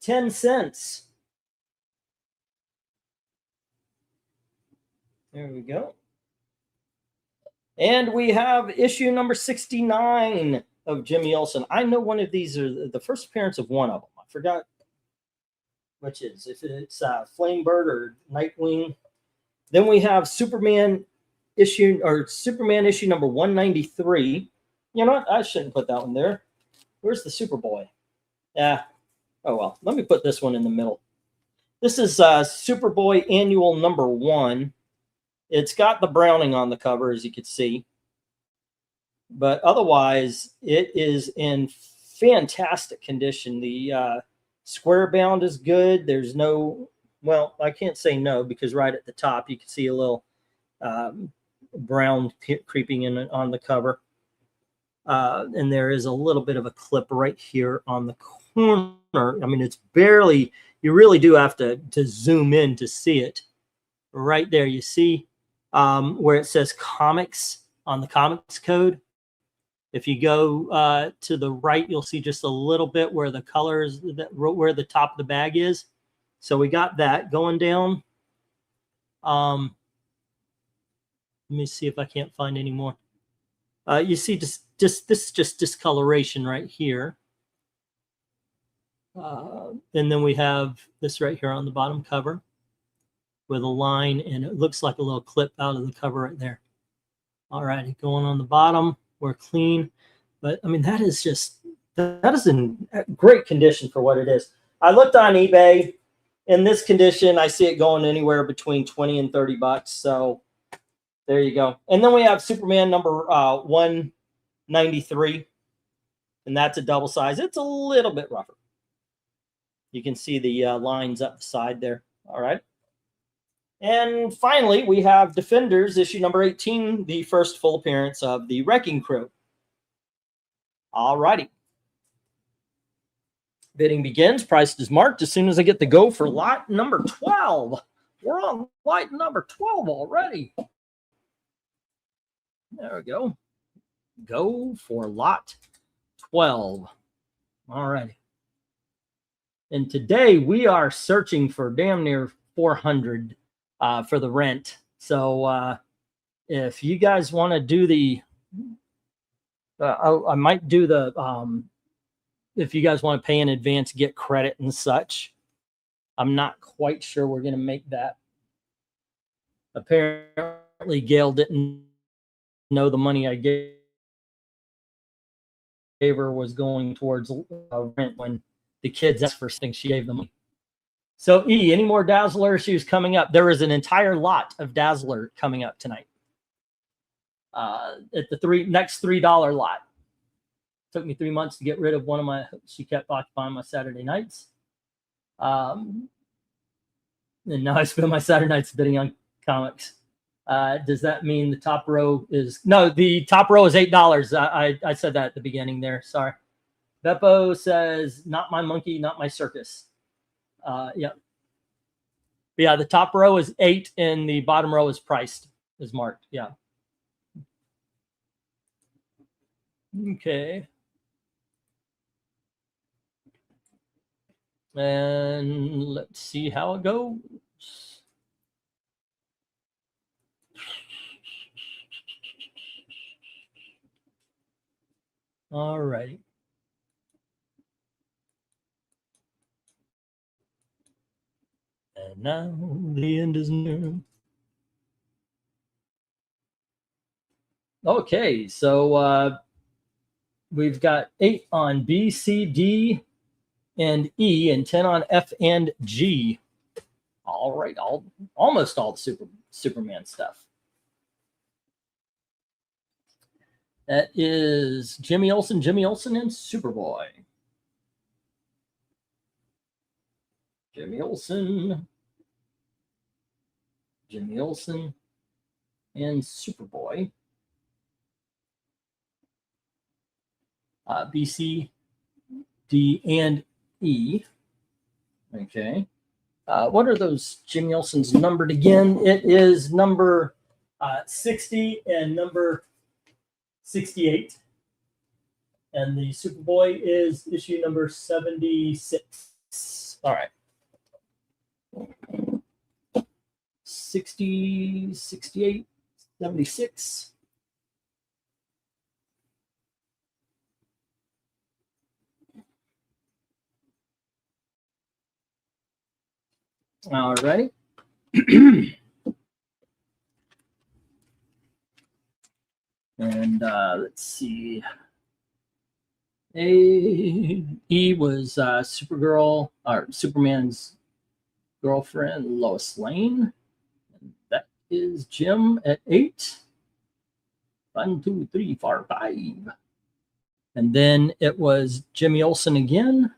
10 cents. There we go. And we have issue number 69 of Jimmy Olsen. I know one of these are the first appearance of one of them. I forgot which is, if it's Flamebird or Nightwing. Then we have Superman issue number 193. You know what? I shouldn't put that one there. Where's the Superboy? Yeah. Oh, well. Let me put this one in the middle. This is Superboy Annual number 1. It's got the Browning on the cover, as you can see. but otherwise it is in fantastic condition. The square bound is good. There's no, well, I can't say no, because right at the top you can see a little brown creeping in on the cover. And there is a little bit of a clip right here on the corner. I mean, it's barely, you really do have to zoom in to see it. Right there, you see where it says comics on the comics code. If you go to the right, you'll see just a little bit where the colors, where the top of the bag is. So we got that going down. Let me see if I can't find any more. You see this is just discoloration right here. And then we have this right here on the bottom cover with a line, and it looks like a little clip out of the cover right there. All right, going on the bottom, we're clean. But I mean, that is in great condition for what it is. I looked on eBay. In this condition, I see it going anywhere between 20 and 30 bucks. So there you go. And then we have Superman number 193, and that's a double size. It's a little bit rougher. You can see the lines up the side there. All right. And finally, we have Defenders issue number 18, the first full appearance of the Wrecking Crew. All righty. Bidding begins. Price is marked as soon as I get the go for lot number 12. We're on lot number 12 already. There we go. Go for lot 12. All righty. And today we are searching for damn near 400 for the rent. So if you guys want to do the, I might do the, if you guys want to pay in advance, get credit and such. I'm not quite sure we're going to make that. Apparently, Gail didn't know the money I gave her was going towards rent when the kids asked for things. She gave them. So, any more Dazzler issues coming up? There is an entire lot of Dazzler coming up tonight at the next $3 lot. Took me 3 months to get rid of one of my, she kept occupying my Saturday nights. And now I spend my Saturday nights bidding on comics. Does that mean the top row is, no, the top row is $8. I said that at the beginning there, sorry. Beppo says, not my monkey, not my circus. Yeah. Yeah, the top row is 8 and the bottom row is priced, is marked, yeah. Okay. And let's see how it goes. All righty. And now the end is near. Okay, so we've got 8 on B, C, D, and E, and 10 on F and G. All right, almost all the Superman stuff. That is Jimmy Olsen, and Superboy. Jimmy Olsen, and Superboy. B, C, D, and E. Okay. What are those Jimmy Olsen's numbered again? It is number 60 and number 68. And the Superboy is issue number 76. All right. 60, 68, 76. All righty. And let's see. E was Supergirl, or Superman's girlfriend, Lois Lane. And that is Jim at 8. 1, 2, 3, 4, 5. And then it was Jimmy Olsen again.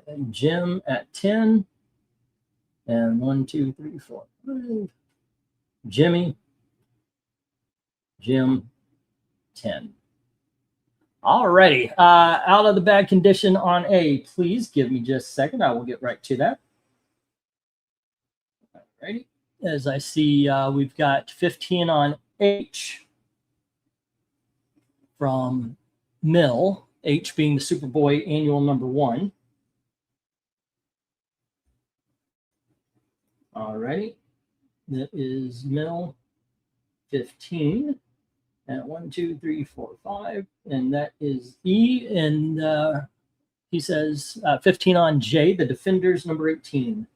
And Jim at 10. And 1, 2, 3, 4, 5. Jimmy, Jim, 10. Alrighty. Out of the bad condition on A. Please give me just a second. I will get right to that. Alrighty. As I see, we've got 15 on H from Mill. H being the Superboy annual number 1. Alrighty. That is Mill 15. And 1, 2, 3, 4, 5. And that is E. And he says 15 on J, the Defenders number 18.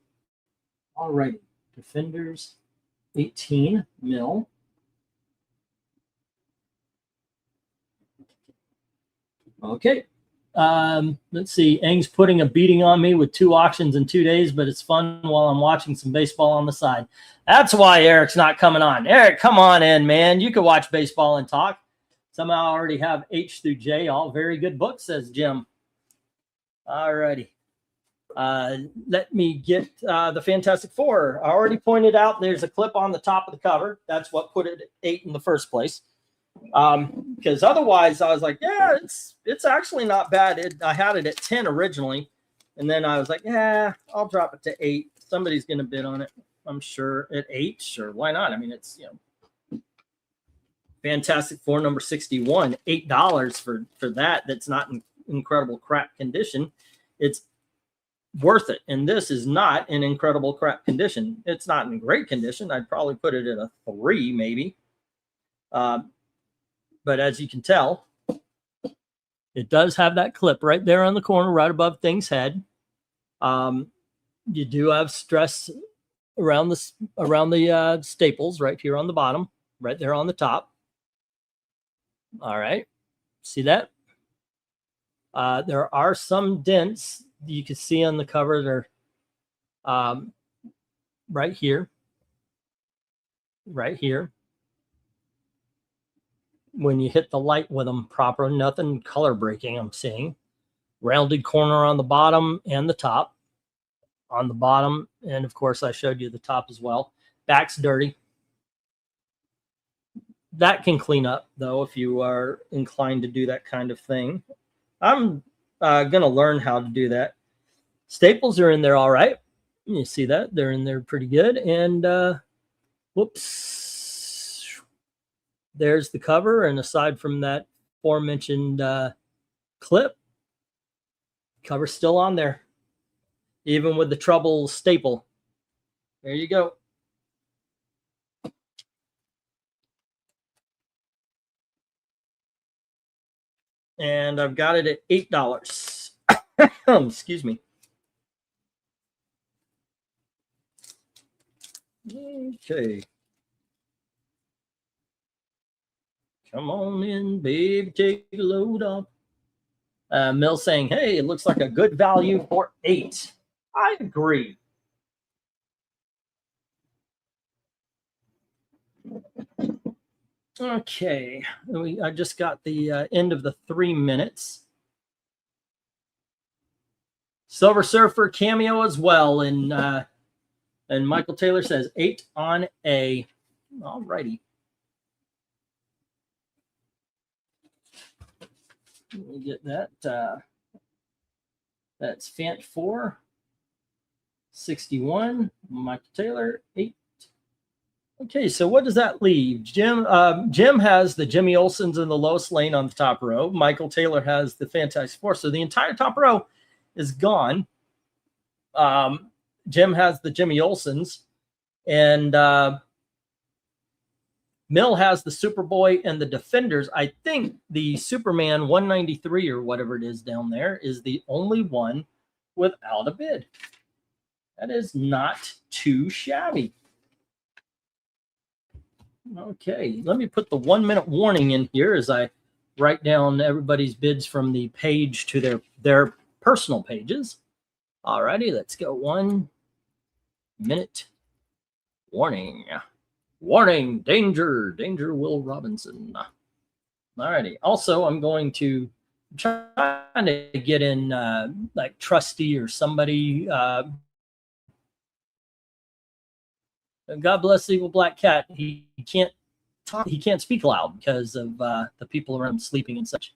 Alrighty. Defenders 18, Mill. Okay. Let's see. Eng's putting a beating on me with 2 auctions in 2 days, but it's fun while I'm watching some baseball on the side. That's why Eric's not coming on. Eric, come on in, man. You could watch baseball and talk. Somehow I already have H through J, all very good books, says Jim. All righty. Let me get the Fantastic Four. I already pointed out there's a clip on the top of the cover. That's what put it at 8 in the first place. Because otherwise I was like, yeah, it's actually not bad. I had it at 10 originally, and then I was like, yeah, I'll drop it to 8. Somebody's gonna bid on it, I'm sure, at 8. Sure, why not? I mean, it's, you know, Fantastic Four number 61, $8 for that. That's not in incredible crap condition. It's worth it. And this is not in incredible crap condition. It's not in great condition. I'd probably put it at a 3 maybe. But as you can tell, it does have that clip right there on the corner, right above Thing's head. You do have stress around the staples right here on the bottom, right there on the top. All right, see that? There are some dents you can see on the cover. They're right here, right here. When you hit the light with them proper, nothing color breaking I'm seeing. Rounded corner on the bottom and the top. On the bottom, and of course I showed you the top as well. Back's dirty. That can clean up, though, if you are inclined to do that kind of thing. I'm going to learn how to do that. Staples are in there all right. You see that? They're in there pretty good. And whoops. There's the cover, and aside from that aforementioned clip, cover's still on there, even with the trouble staple. There you go. And I've got it at $8. Excuse me. Okay. Come on in, baby, take a load off. Mill saying, hey, it looks like a good value for $8. I agree. Okay, I just got the end of the 3 minutes. Silver Surfer cameo as well, and Michael Taylor says 8 on A. All righty. Let me get that. That's Fant 4, 61, Michael Taylor, 8. Okay, so what does that leave? Jim has the Jimmy Olsens and the Lois Lane on the top row. Michael Taylor has the Fantastic Four. So the entire top row is gone. Jim has the Jimmy Olsens, and Mill has the Superboy and the Defenders. I think the Superman 193 or whatever it is down there is the only one without a bid. That is not too shabby. Okay, let me put the 1 minute warning in here as I write down everybody's bids from the page to their personal pages. All righty, let's go. 1 minute warning. Warning, danger, Will Robinson. Alrighty. Also, I'm trying to get in like Trusty or somebody. God bless the evil black cat. He can't talk. He can't speak loud because of the people around him sleeping and such.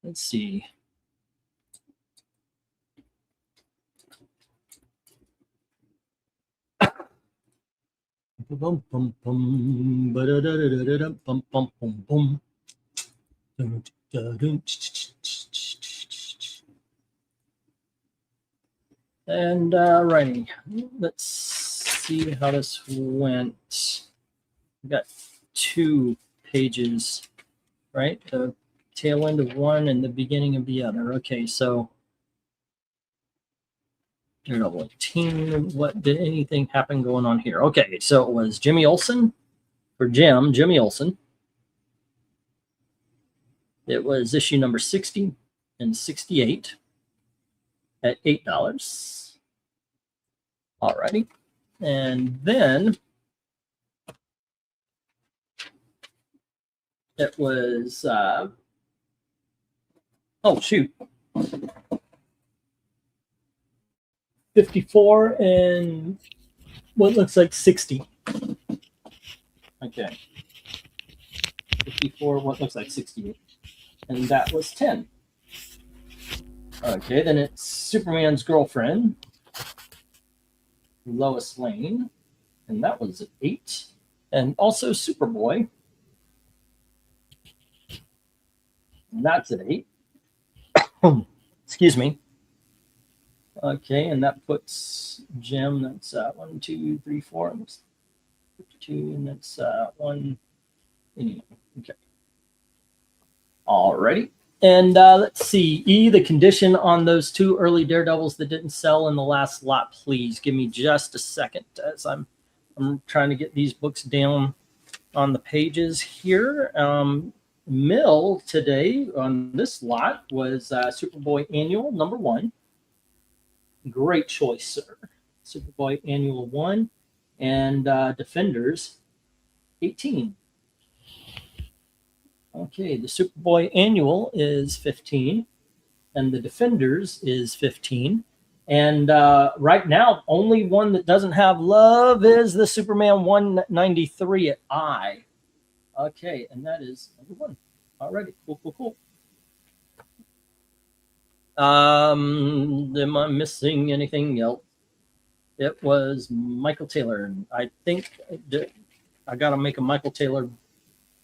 Let's see. Bum, bum, bum, bum, bum, bum, bum. And writing. Let's see how this went. We got 2 pages, right? The tail end of one and the beginning of the other. Okay, so Daredevil team. What did anything happen going on here? Okay, so it was Jimmy Olsen for Jimmy Olsen. It was issue number 60 and 68 at $8. Alrighty. And then it was, oh, shoot. 54 and what looks like 60. Okay. 54, what looks like 68. And that was 10. Okay, then it's Superman's girlfriend, Lois Lane, and that was at 8. And also Superboy, and that's at 8. Excuse me. Okay, and that puts Jim, that's 1, 2, 3, 4, 2, and that's 1. Anyway, okay. Alrighty. And let's see, the condition on those 2 early Daredevils that didn't sell in the last lot, please give me just a second as I'm trying to get these books down on the pages here. Mill today on this lot was Superboy Annual number 1. Great choice, sir. Superboy Annual 1 and Defenders 18. Okay, the Superboy Annual is 15 and the Defenders is 15. And right now, only one that doesn't have love is the Superman 193 at I. Okay, and that is number 1. Alrighty, cool. Am I missing anything else? It was Michael Taylor. I think I got to make a Michael Taylor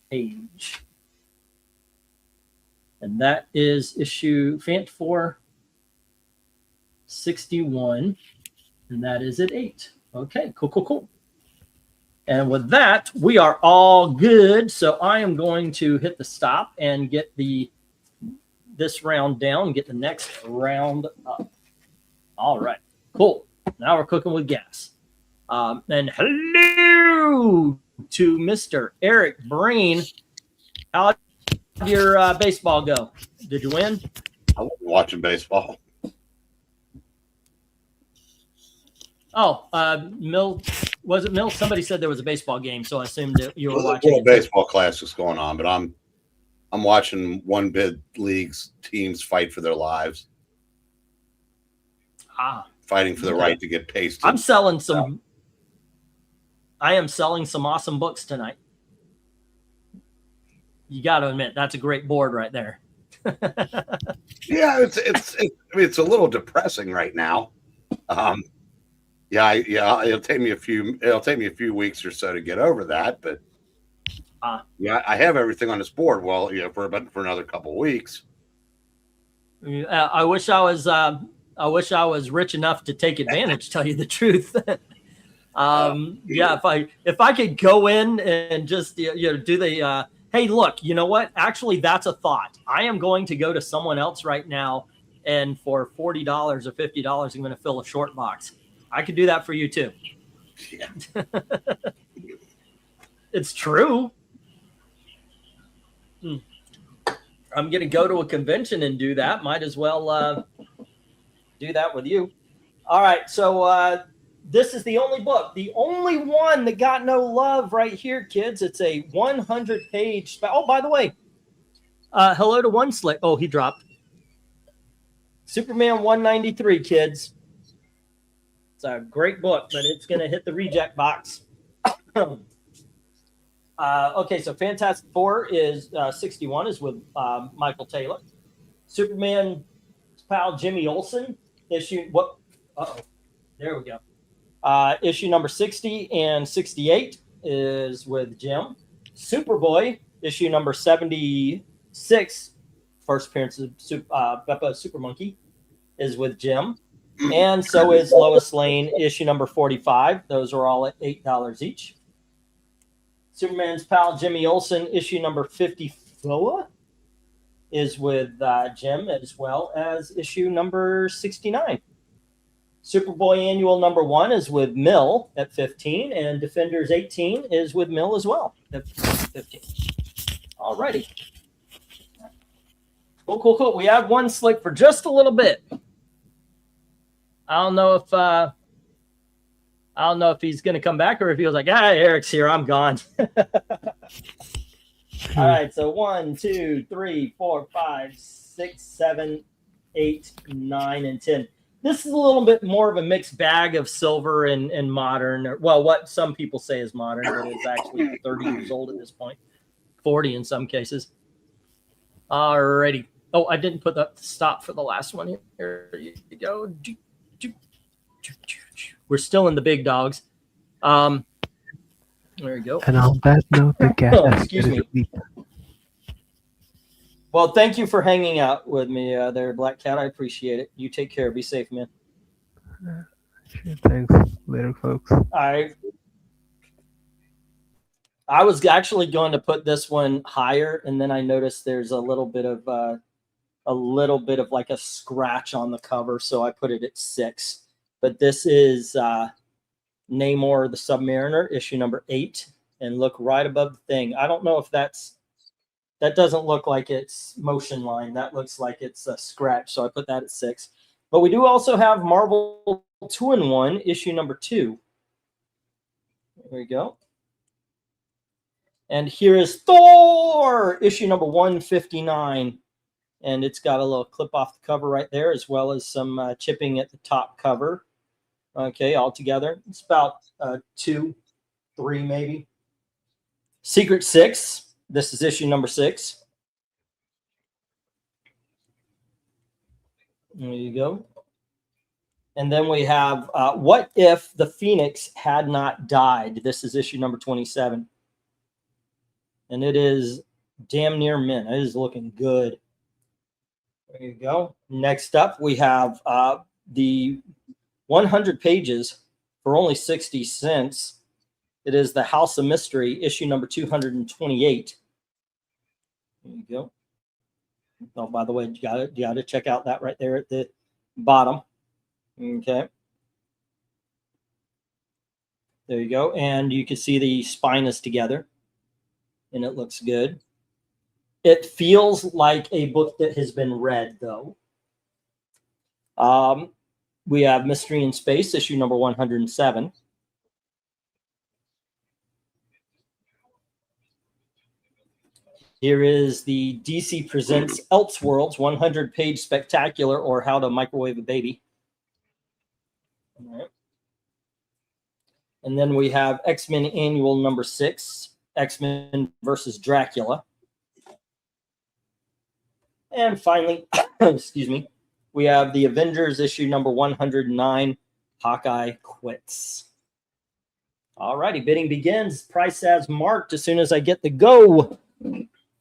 page. And that is issue Fant 4 61. And that is at 8. Okay, cool. And with that, we are all good. So I am going to hit the stop and get this round down, get the next round up. All right, cool. Now we're cooking with gas. And hello to Mr. Eric Breen. How did your baseball go? Did you win? I wasn't watching baseball. Oh, Mill. Was it Mill? Somebody said there was a baseball game, so I assumed that you were watching. World Baseball Classic's going on, but I'm watching one bid leagues teams fight for their lives. Fighting for the right to get pasted. I'm selling some. I am selling some awesome books tonight. You got to admit that's a great board right there. Yeah, it's a little depressing right now. Yeah, it'll take me a few weeks or so to get over that, but yeah, I have everything on this board. Well, for another couple of weeks. I wish I was rich enough to take advantage. Tell you the truth. Yeah, if I could go in and just do the hey, look, you know what? Actually, that's a thought. I am going to go to someone else right now, and for $40 or $50, I'm going to fill a short box. I could do that for you too. Yeah. It's true. I'm going to go to a convention and do that. Might as well do that with you. All right. So this is the only book, the only one that got no love right here, kids. It's a 100-page. Oh, by the way, hello to One Slick. Oh, he dropped. Superman 193, kids. It's a great book, but it's going to hit the reject box. Okay, so Fantastic Four is 61 is with Michael Taylor. Superman's pal Jimmy Olsen issue. What? Uh-oh. There we go. Issue number 60 and 68 is with Jim. Superboy issue number 76, first appearance of Beppa Super Monkey, is with Jim. And so is Lois Lane issue number 45. Those are all at $8 each. Superman's pal Jimmy Olsen issue number 54 is with Jim, as well as issue number 69. Superboy annual number 1 is with Mill at 15, and Defenders 18 is with Mill as well at 15. Alrighty. Cool. We have One Slick for just a little bit. I don't know if he's going to come back or if he was like, Eric's here, I'm gone. All right, so 1, 2, 3, 4, 5, 6, 7, 8, 9, and 10. This is a little bit more of a mixed bag of silver and modern. Well, what some people say is modern, but it's actually 30 years old at this point, 40 in some cases. Alrighty. Oh, I didn't put the stop for the last one here. Here you go. We're still in the big dogs. There you go. And on that note, the cat excuse me. Well, thank you for hanging out with me there, Black Cat. I appreciate it. You take care. Be safe, man. Sure, thanks. Later, folks. I was actually going to put this one higher, and then I noticed there's a little bit of like a scratch on the cover, so I put it at 6. But this is Namor the Submariner, issue number 8, and look right above the thing. I don't know if that doesn't look like it's motion line. That looks like it's a scratch, so I put that at 6. But we do also have Marvel 2-in-1, issue number 2. There we go. And here is Thor, issue number 159. And it's got a little clip off the cover right there, as well as some chipping at the top cover. Okay, all together. It's about 2, 3 maybe. Secret 6. This is issue number 6. There you go. And then we have What If the Phoenix Had Not Died? This is issue number 27. And it is damn near mint. It is looking good. There you go. Next up, we have the 100 pages for only 60 cents. It is The House of Mystery, issue number 228. There you go. Oh, by the way, you got to check out that right there at the bottom. Okay. There you go. And you can see the spine is together, and it looks good. It feels like a book that has been read, though. We have Mystery in Space, issue number 107. Here is the DC Presents Elseworlds 100-page spectacular, or How to Microwave a Baby. All right. And then we have X-Men Annual number 6, X-Men versus Dracula. And finally, excuse me, we have the Avengers issue number 109, Hawkeye Quits. All righty, bidding begins. Price as marked as soon as I get the go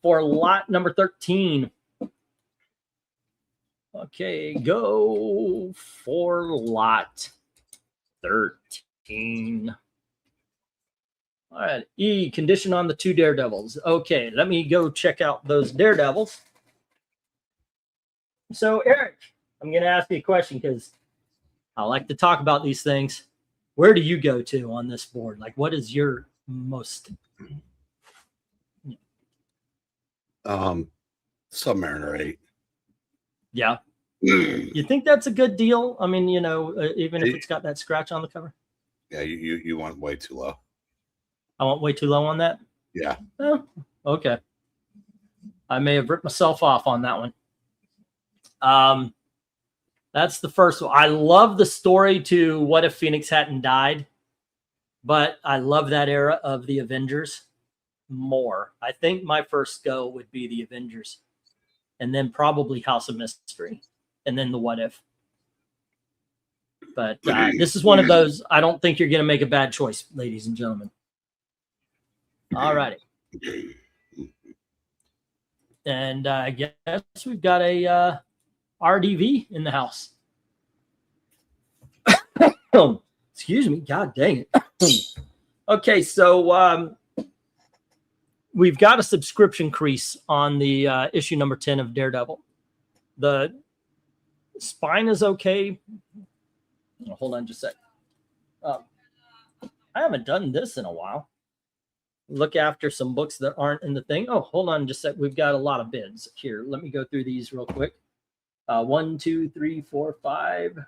for lot number 13. Okay, go for lot 13. All right, E, condition on the 2 Daredevils. Okay, let me go check out those Daredevils. So, Eric, I'm going to ask you a question because I like to talk about these things. Where do you go to on this board? Like, what is your most... Submariner 8. Yeah. You think that's a good deal? I mean, even if it's got that scratch on the cover. Yeah, you went way too low. I went way too low on that? Yeah. Oh, okay. I may have ripped myself off on that one. That's the first one. I love the story to What If Phoenix Hadn't Died, but I love that era of the Avengers more. I think my first go would be the Avengers, and then probably House of Mystery, and then the What If. But this is one of those, I don't think you're going to make a bad choice, ladies and gentlemen. All righty. And I guess we've got a RDV in the house. Excuse me. God dang it. Okay, so we've got a subscription crease on the issue number 10 of Daredevil. The spine is okay. Oh, hold on just a sec. I haven't done this in a while. Look after some books that aren't in the thing. Oh, hold on just a sec. We've got a lot of bids here. Let me go through these real quick. 1, 2, 3, 4, 5.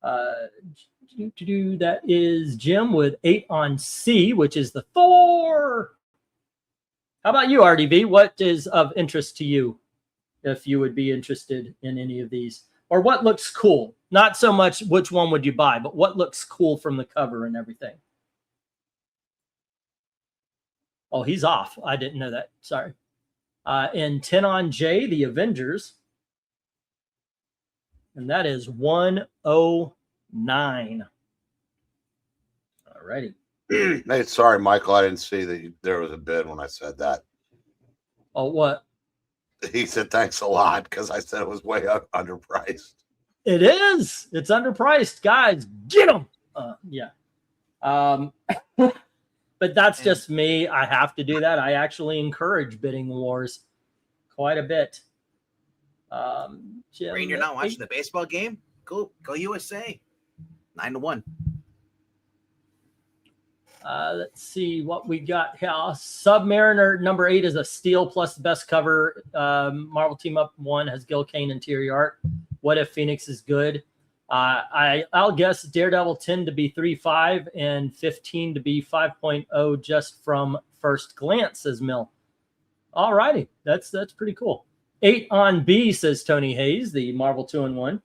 That is Jim with 8 on C, which is the Thor. How about you, RDV? What is of interest to you, if you would be interested in any of these? Or what looks cool? Not so much which one would you buy, but what looks cool from the cover and everything. Oh, he's off. I didn't know that. Sorry. And 10 on J, the Avengers. And that is 109. All righty. Hey, sorry, Michael. I didn't see that there was a bid when I said that. Oh, what? He said thanks a lot because I said it was way underpriced. It is. It's underpriced, guys. Get them. Yeah. But that's just me. I have to do that. I actually encourage bidding wars quite a bit. Jim, Rain, you're not watching the baseball game? Go USA. 9-1. Let's see what we got here. Submariner number 8 is a steal plus best cover. Marvel Team Up 1 has Gil Kane interior art. What If Phoenix is good? I'll guess Daredevil 10 to be 3.5 and 15 to be 5.0 just from first glance, says Mill. All righty. That's pretty cool. 8 on B, says Tony Hayes, the Marvel 2-in-1.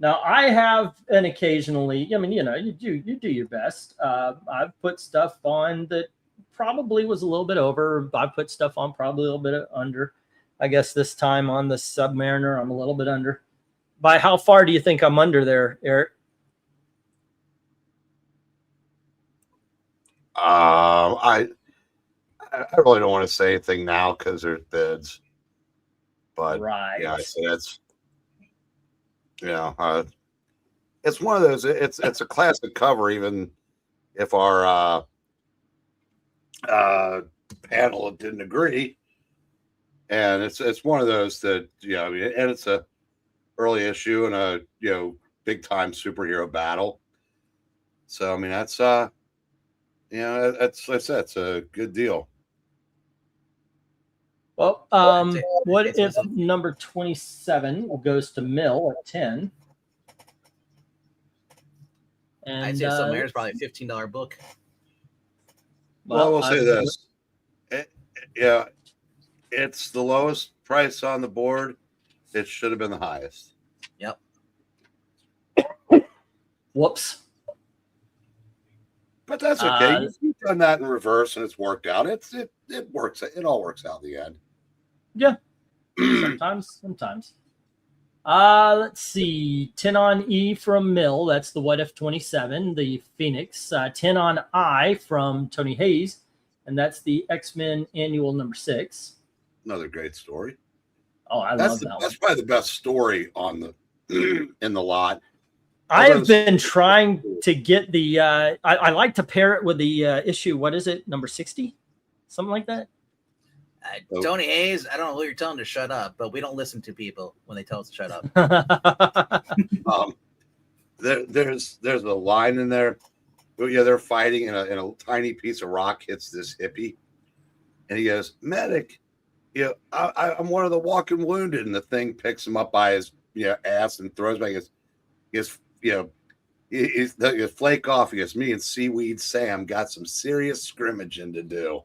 Now, I have an occasionally, I mean, you do your best. I've put stuff on that probably was a little bit over. I put stuff on probably a little bit under. I guess this time on the Submariner, I'm a little bit under. By how far do you think I'm under there, Eric? I really don't want to say anything now because there's bids. But right. Yeah, it's it's one of those. It's a classic cover, even if our panel didn't agree. And it's one of those that and it's a early issue and a big time superhero battle. So I mean that's that's like I said, it's a good deal. Well, what if number 27 goes to Mill at 10? And I'd say Submariner is probably a $15 book. Well, I will say this. It's the lowest price on the board. It should have been the highest. Yep. Whoops. But that's okay. You've done that in reverse and it's worked out. It works. It all works out in the end. Yeah. Sometimes. Let's see. 10 on E from Mill. That's the What If 27, the Phoenix. 10 on I from Tony Hayes. And that's the X-Men annual number 6. Another great story. Oh, I love that one. That's probably the best story on the in the lot. I have been trying to get the I like to pair it with the issue. What is it? Number 60? Something like that? Tony Hayes, I don't know who you're telling to shut up, but we don't listen to people when they tell us to shut up. There's a line in there. Yeah, they're fighting and a tiny piece of rock hits this hippie. And he goes, medic. I'm one of the walking wounded, and the thing picks him up by his ass and throws back his he's flake off. He goes, me and Seaweed Sam got some serious scrimmaging to do.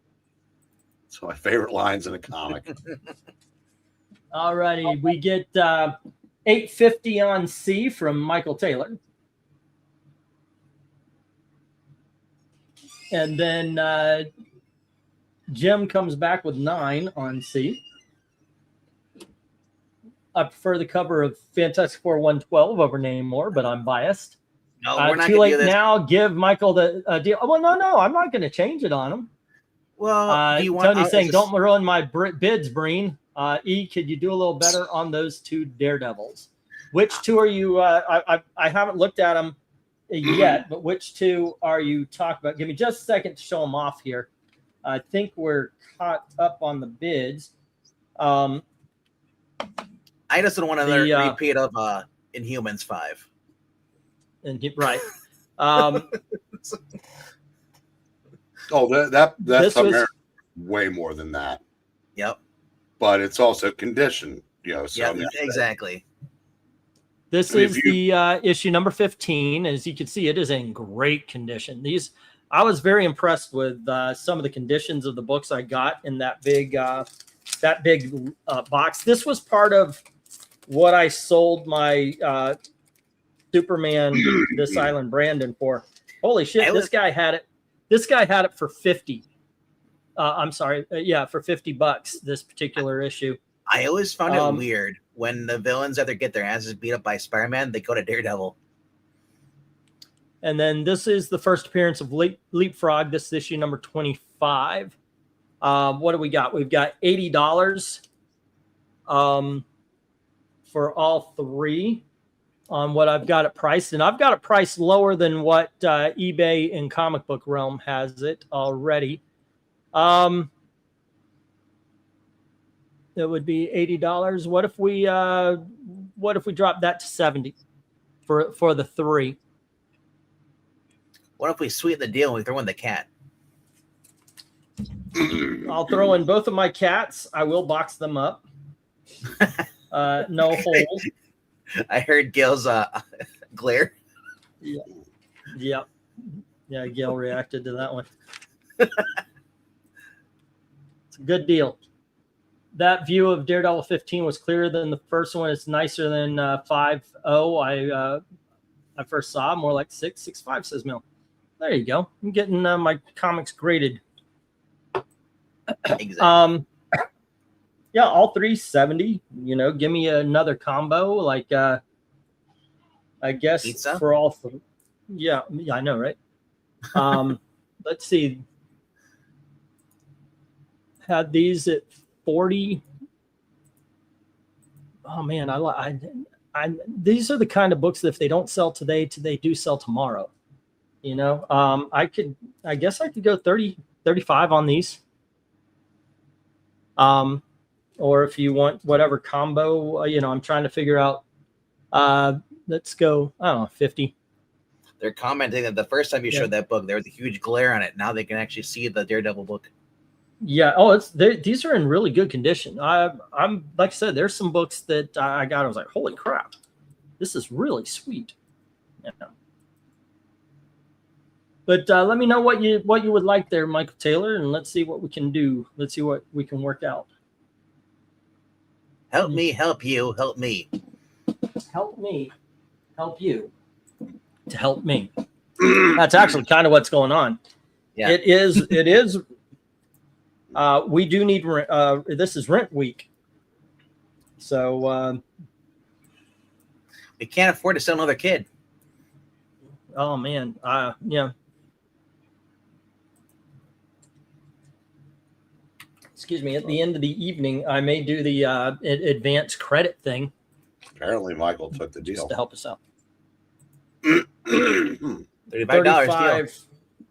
It's my favorite lines in a comic. All righty, we get $8.50 on C from Michael Taylor. And then Jim comes back with 9 on C. I prefer the cover of Fantastic Four 112 over Namor, but I'm biased. No, we're not too gonna late do this. now. Give Michael the deal. Oh, well, no, I'm not going to change it on him. Well, do you want? Tony's saying, don't ruin my bids, Breen. E, could you do a little better on those 2 Daredevils? Which 2 are you? I haven't looked at them yet, but which 2 are you talking about? Give me just a second to show them off here. I think we're caught up on the bids. I just don't want another repeat of Inhumans 5. Right. That's way more than that. Yep. But it's also conditioned, So yeah, exactly. This is the issue number 15. As you can see, it is in great condition. I was very impressed with some of the conditions of the books I got in that big box. This was part of what I sold my Superman This Island Brandon for. Holy shit! This guy had it. This guy had it for 50. I'm sorry. For $50. This particular issue. I always found it weird when the villains either get their asses beat up by Spider-Man, they go to Daredevil. And then this is the first appearance of Leapfrog. This is issue number 25. What do we got? We've got $80 for all 3 on what I've got it priced. And I've got it priced lower than what eBay and Comic Book Realm has it already. It would be $80. What if we drop that to 70 for the 3? What if we sweeten the deal and we throw in the cat? I'll throw in both of my cats. I will box them up. No hole. I heard Gail's glare. Yeah. Gail reacted to that one. It's a good deal. That view of Daredevil 15 was clearer than the first one. It's nicer than 5.0. I first saw more like 6.5, says Mill. There you go. I'm getting my comics graded. Exactly. All 370. Give me another combo, like I guess Pizza? for all 3. Yeah, I know, right? Let's see. Had these at 40. Oh man, I these are the kind of books that if they don't sell today, they do sell tomorrow. I guess I could go 30, 35 on these. Or if you want whatever combo, I'm trying to figure out. Let's go. I don't know, 50. They're commenting that the first time you showed that book, there was a huge glare on it. Now they can actually see the Daredevil book. Yeah. Oh, these are in really good condition. I'm like I said, there's some books that I got. I was like, holy crap, this is really sweet. Yeah. But let me know what you would like there, Michael Taylor, and let's see what we can do. Let's see what we can work out. Help me, help you, help me. Help me, help you, to help me. That's actually kind of what's going on. Yeah. It is. We do need this is rent week. So we can't afford to sell another kid. Oh man. Yeah. Excuse me, at the end of the evening, I may do the advance credit thing. Apparently, Michael took the deal. Just to help us out. $35 deal.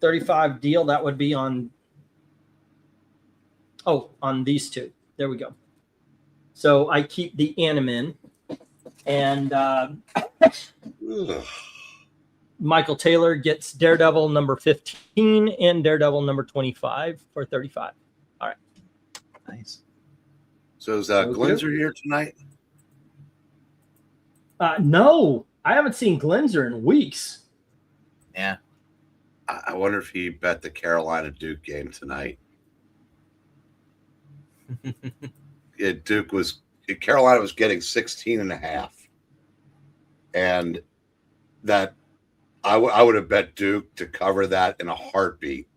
35 deal. That would be on. Oh, on these 2. There we go. So I keep the Animin. And Michael Taylor gets Daredevil number 15 and Daredevil number 25 for 35. All right. Nice. So is Glenser here tonight? No, I haven't seen Glenser in weeks. Yeah. I wonder if he bet the Carolina Duke game tonight. Carolina was getting 16.5. And that I would have bet Duke to cover that in a heartbeat.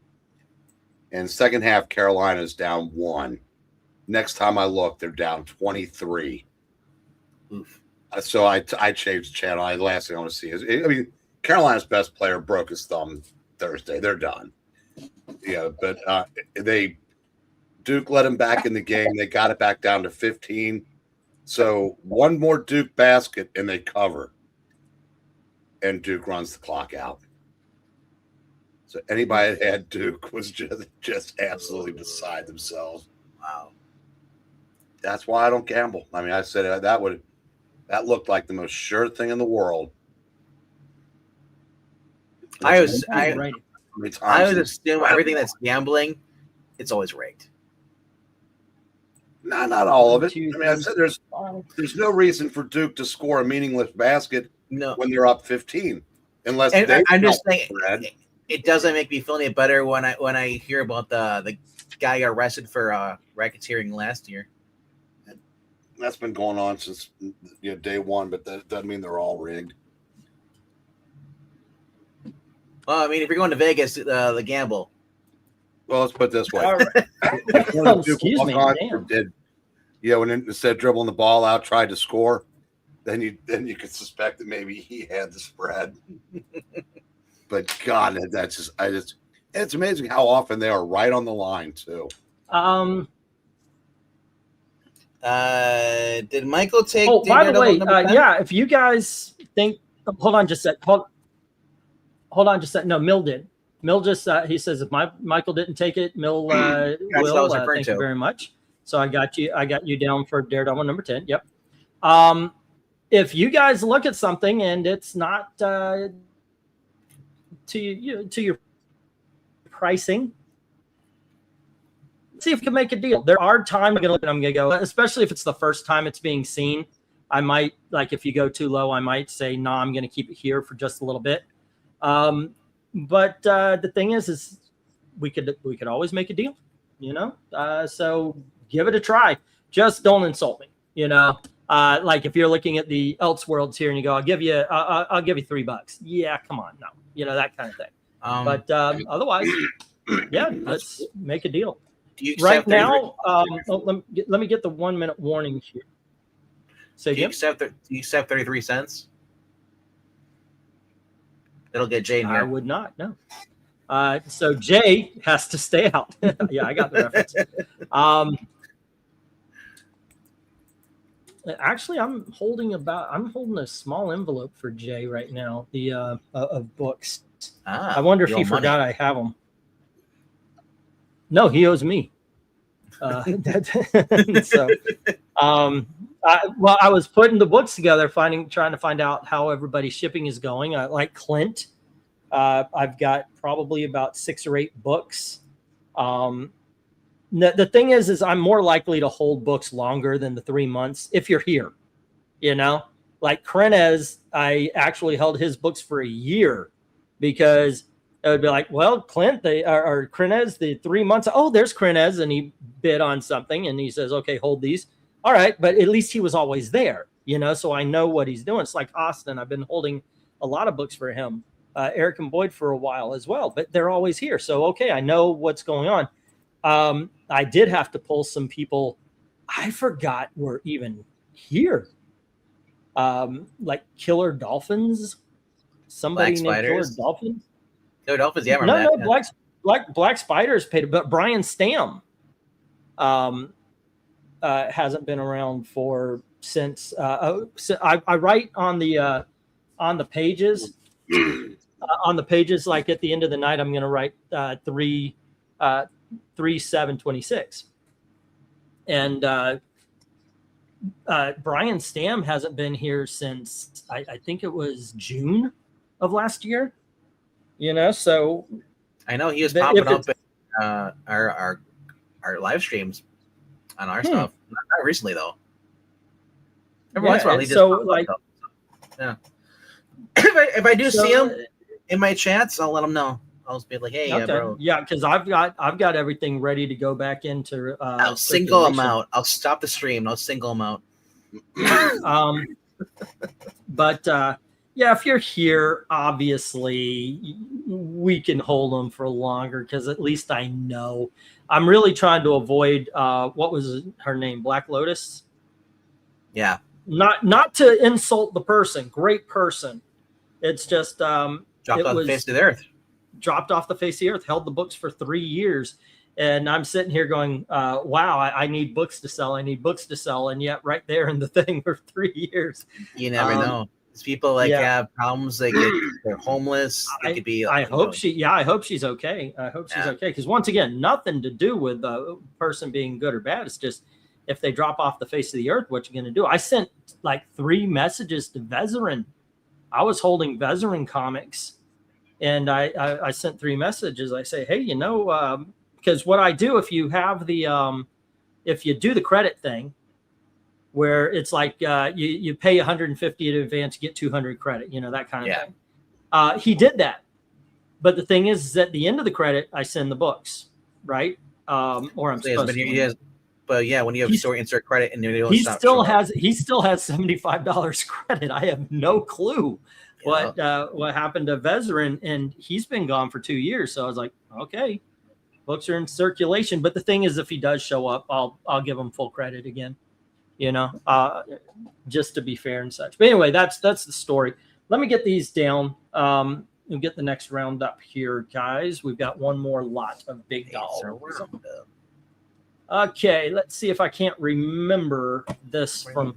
And second half, Carolina's down 1. Next time I look, they're down 23. Oof. So I changed the channel. The last thing I want to see is, Carolina's best player broke his thumb Thursday. They're done. Yeah, but Duke let him back in the game. They got it back down to 15. So one more Duke basket and they cover. And Duke runs the clock out. So anybody that had Duke was just absolutely beside themselves. Wow. That's why I don't gamble. I mean, I said that looked like the most sure thing in the world. I would assume everything that's gambling, it's always rigged. Not all of it. I mean, I said there's no reason for Duke to score a meaningless basket when they're up 15, unless I'm just saying it doesn't make me feel any better when I hear about the guy got arrested for racketeering last year. That's been going on since day one, but that doesn't mean they're all rigged. Well, I mean, if you're going to Vegas, the gamble. Well, let's put it this way. Excuse me. When instead of dribbling the ball out, tried to score, then you could suspect that maybe he had the spread. But God, it's amazing how often they are right on the line too. Did Michael take? Oh, by the way, yeah. If you guys think, hold on, just a sec. Hold on, just a sec. No, Mill did. Mill just he says if Michael didn't take it, Mill will. Thank you very much. So I got you down for Daredevil number 10. Yep. If you guys look at something and it's not to your pricing, see if you can make a deal. There are times I'm going to go, especially if it's the first time it's being seen. I might, like, if you go too low, I might say, no, I'm going to keep it here for just a little bit. But the thing is we could always make a deal, so give it a try. Just don't insult me, like if you're looking at the Elseworlds here and you go, I'll give you $3. Yeah, come on. No, that kind of thing. But otherwise, yeah, let's make a deal. Right now, let me get the 1 minute warning here. So do you accept 33 cents? That'll get Jay in here. I would not, no. So Jay has to stay out. Yeah, I got the reference. Actually, I'm holding a small envelope for Jay right now, of books. I wonder if he forgot I have them. No, he owes me. So, I was putting the books together, trying to find out how everybody's shipping is going. Like Clint, I've got probably about 6 or 8 books. The thing is I'm more likely to hold books longer than the 3 months if you're here. Like Krenez, I actually held his books for a year because it would be like, well, Clint, or Krenez, the 3 months. Oh, there's Krenez, and he bid on something, and he says, okay, hold these. All right, but at least he was always there, so I know what he's doing. It's like Austin. I've been holding a lot of books for him, Eric and Boyd for a while as well, but they're always here. So, okay, I know what's going on. I did have to pull some people I forgot were even here, like Killer Dolphins. Somebody named Killer Dolphins. No Dolphins, yeah. No, Black Spiders paid, but Brian Stam hasn't been around since. I write on the pages. On the pages, like at the end of the night, I'm going to write 3/7/26, and Brian Stam hasn't been here since I think it was June of last year. So I know he was popping up in our live streams on our stuff. Not recently though. Every once in a while, he just so pops up, like, though. Yeah. if I do see him in my chats, I'll let him know. I'll just be like, "Hey, okay, bro." yeah, because I've got everything ready to go back into. I'll single him out. I'll stop the stream. I'll single him out. But yeah, if you're here, obviously we can hold them for longer because at least I know. I'm really trying to avoid what was her name, Black Lotus. Yeah. Not to insult the person, great person. It's just dropped off the face of the earth. Dropped off the face of the earth. Held the books for 3 years. And I'm sitting here going, wow, I need books to sell. I need books to sell. And yet right there in the thing for 3 years. You never know. These people have problems. They're homeless. They could be. I hope she's okay. I hope she's okay. Because once again, nothing to do with the person being good or bad. It's just if they drop off the face of the earth, what you going to do? I sent like 3 messages to Vezerin. I was holding Vezerin comics. And I sent 3 messages. I say, hey, because what I do if you have if you do the credit thing where it's like you pay 150 in advance, get 200 credit, that kind of thing. He did that. But the thing is at the end of the credit, I send the books, right? Or I'm supposed to. But yeah, when you have story insert credit and he still has $75 credit. I have no clue what happened to Vezerin, and he's been gone for 2 years. So I was like, okay. Books are in circulation, but the thing is, if he does show up, I'll give him full credit again, just to be fair and such. But anyway, that's the story. Let me get these down. We'll get the next round up here, guys. We've got one more lot of big dolls. Okay, let's see if I can't remember this from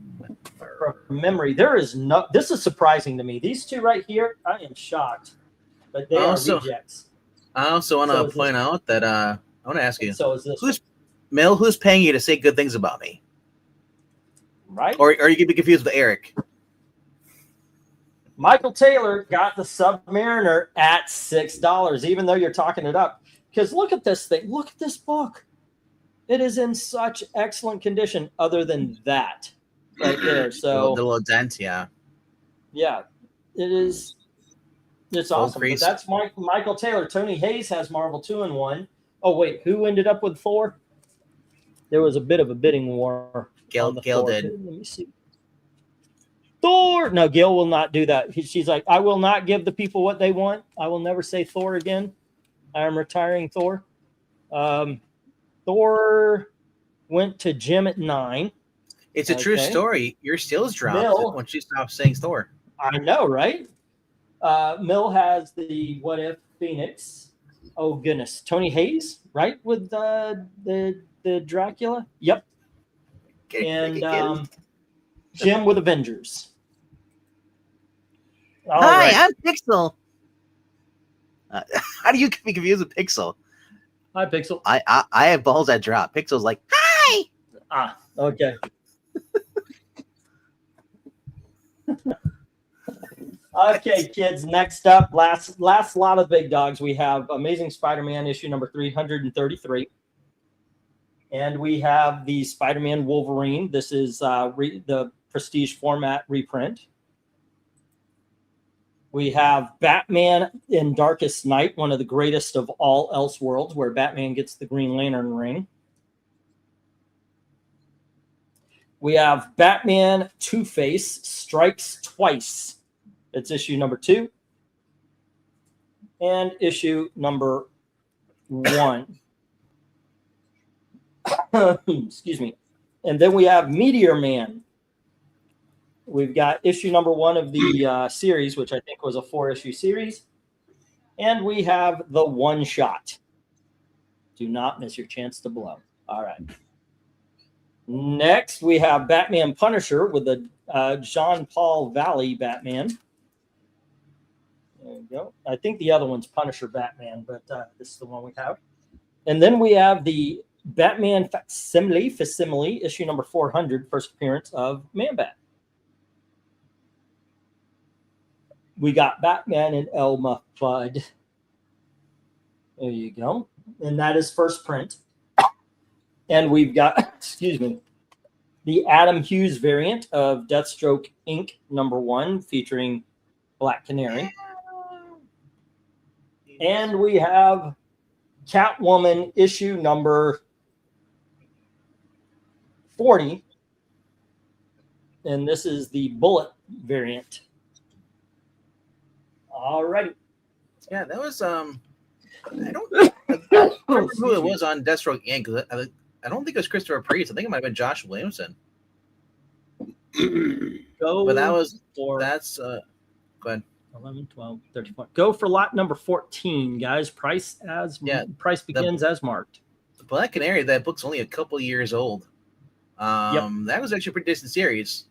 memory. This is surprising to me. These 2 right here, I am shocked, but they are rejects. I also want to point out that I want to ask you, so is this who's paying you to say good things about me? Right? Or you could be confused with Eric. Michael Taylor got the Submariner at $6, even though you're talking it up. Because look at this thing. Look at this book. It is in such excellent condition other than that right there. So the little dent, yeah. Yeah, it is. It's awesome. But that's Michael Taylor. Tony Hayes has Marvel 2-in-1. Oh, wait. Who ended up with 4? There was a bit of a bidding war. Gail did. Let me see. Thor. No, Gail will not do that. She's like, I will not give the people what they want. I will never say Thor again. I am retiring Thor. Thor went to Jim at 9. It's a true story. Your stills dropped when she stopped saying Thor. I know, right? Mill has the What If Phoenix. Oh goodness, Tony Hayes, right? With the Dracula. Yep. And Jim with Avengers. Hi, I'm Pixel. How do you be confused with Pixel? Hi, Pixel. I have balls that drop. Pixel's like, hi. Okay. Okay, kids. Next up, last lot of big dogs. We have Amazing Spider-Man issue number 333, and we have the Spider-Man Wolverine. This is the Prestige format reprint. We have Batman in Darkest Night, one of the greatest of all Elseworlds, where Batman gets the Green Lantern ring. We have Batman Two-Face Strikes Twice. It's issue number 2 and issue number 1. Excuse me. And then we have Meteor Man. We've got issue number 1 of the series, which I think was a 4-issue series. And we have the One Shot. Do not miss your chance to blow. All right. Next, we have Batman Punisher with the Jean-Paul Valley Batman. There you go. I think the other one's Punisher Batman, but this is the one we have. And then we have the Batman Facsimile, issue number 400, first appearance of Man-Bat. We got Batman and Elma Fudd. There you go. And that is first print. And we've got, excuse me, the Adam Hughes variant of Deathstroke Inc. #1 featuring Black Canary. And we have Catwoman issue number 40. And this is the Bullet variant. All righty. Yeah, that was I don't remember who it was on Deathstroke Inc. I don't think it was Christopher Priest. I think it might have been Josh Williamson. But that's go ahead. 11, 12, 13. Go for lot number 14, guys. Price begins as marked. The Black Canary, that book's only a couple years old. That was actually a pretty decent series.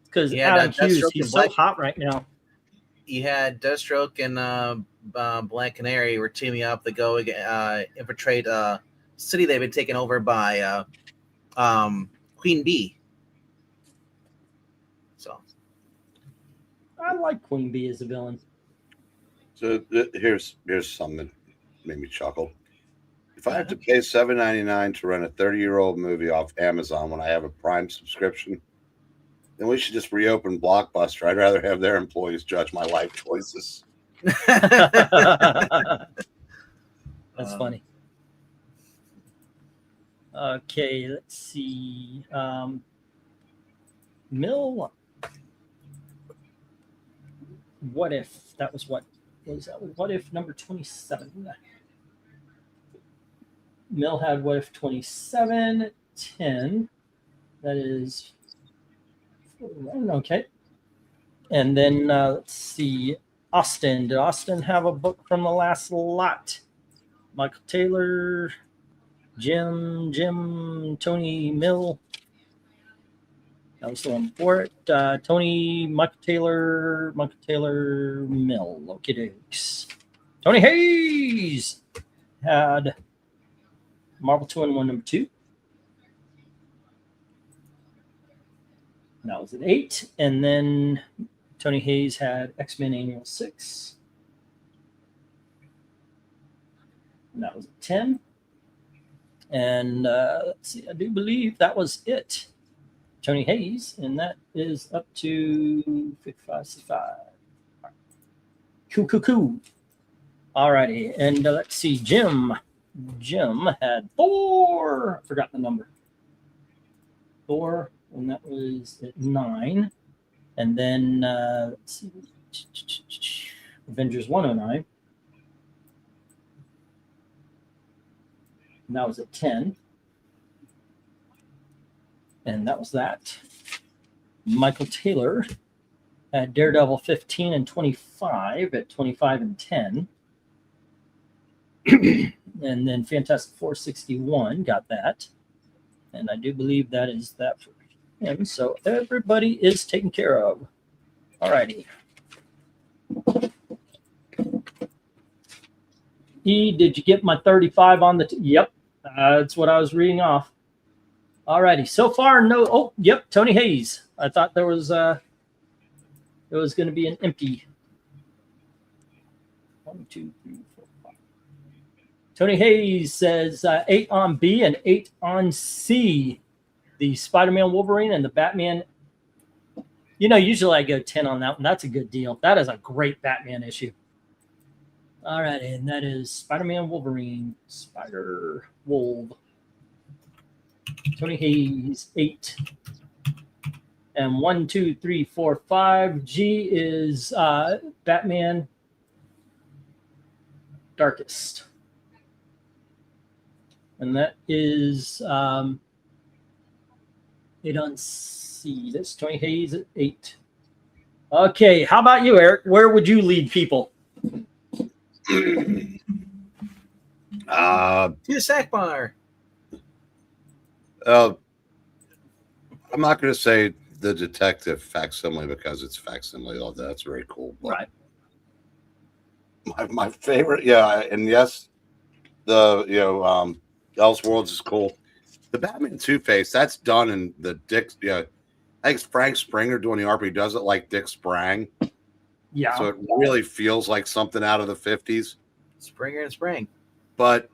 Because Adam Hughes, he's so hot right now. You had Deathstroke and Black Canary were teaming up to go infiltrate a city they've been taken over by Queen Bee. So I like Queen Bee as a villain. So here's something that made me chuckle. If I have to pay $7.99 to rent a 30-year-old movie off Amazon when I have a Prime subscription, then we should just reopen Blockbuster. I'd rather have their employees judge my life choices. That's funny. Okay, let's see. Mill. What if that was what if number 27? Mill had what if 27, 10. That is okay. And then let's see. Austin. Did Austin have a book from the last lot? Michael Taylor, Jim, Tony Mill. That was the one for it. Tony, Michael Taylor, Mill. Okay, dokes. Tony Hayes had Marvel 2-in-1 number 2. That was at 8. And then Tony Hayes had X-Men Annual 6. And that was at 10. And let's see, I do believe that was it. Tony Hayes, and that is up to 55, 65. Cool. All righty, and let's see, Jim had 4. I forgot the number. 4, and that was at 9. And then let's see, Avengers 109. And that was at 10. And that was that. Michael Taylor had Daredevil 15 and 25 at 25 and 10. And then Fantastic Four 61 got that. And I do believe that is that for him. So everybody is taken care of. All righty. E, did you get my 35 on the... Yep, that's what I was reading off. All righty. So far, no... Oh, yep, Tony Hayes. I thought there was... it was going to be an empty... 1, 2, 3, 4, 5. Tony Hayes says 8 on B and 8 on C. The Spider-Man Wolverine and the Batman... You know, usually I go 10 on that one. That's a good deal. That is a great Batman issue. All right, and that is Spider-Man Wolverine, Spider-Wolf. Tony Hayes, 8. And 1, 2, 3, 4, 5. G is Batman Darkest. And that is 8 on C. That's Tony Hayes at 8. Okay, how about you, Eric? Where would you lead people? To the sack bar. I'm not going to say the detective facsimile because it's facsimile. Oh, that's very cool. But right. My favorite, and yes, the Elseworlds is cool. The Batman Two-Face, that's done in the Dick. I think it's Frank Springer doing the art, but he does it like Dick Sprang. Yeah. So it really feels like something out of the 50s. Springer and Spring. But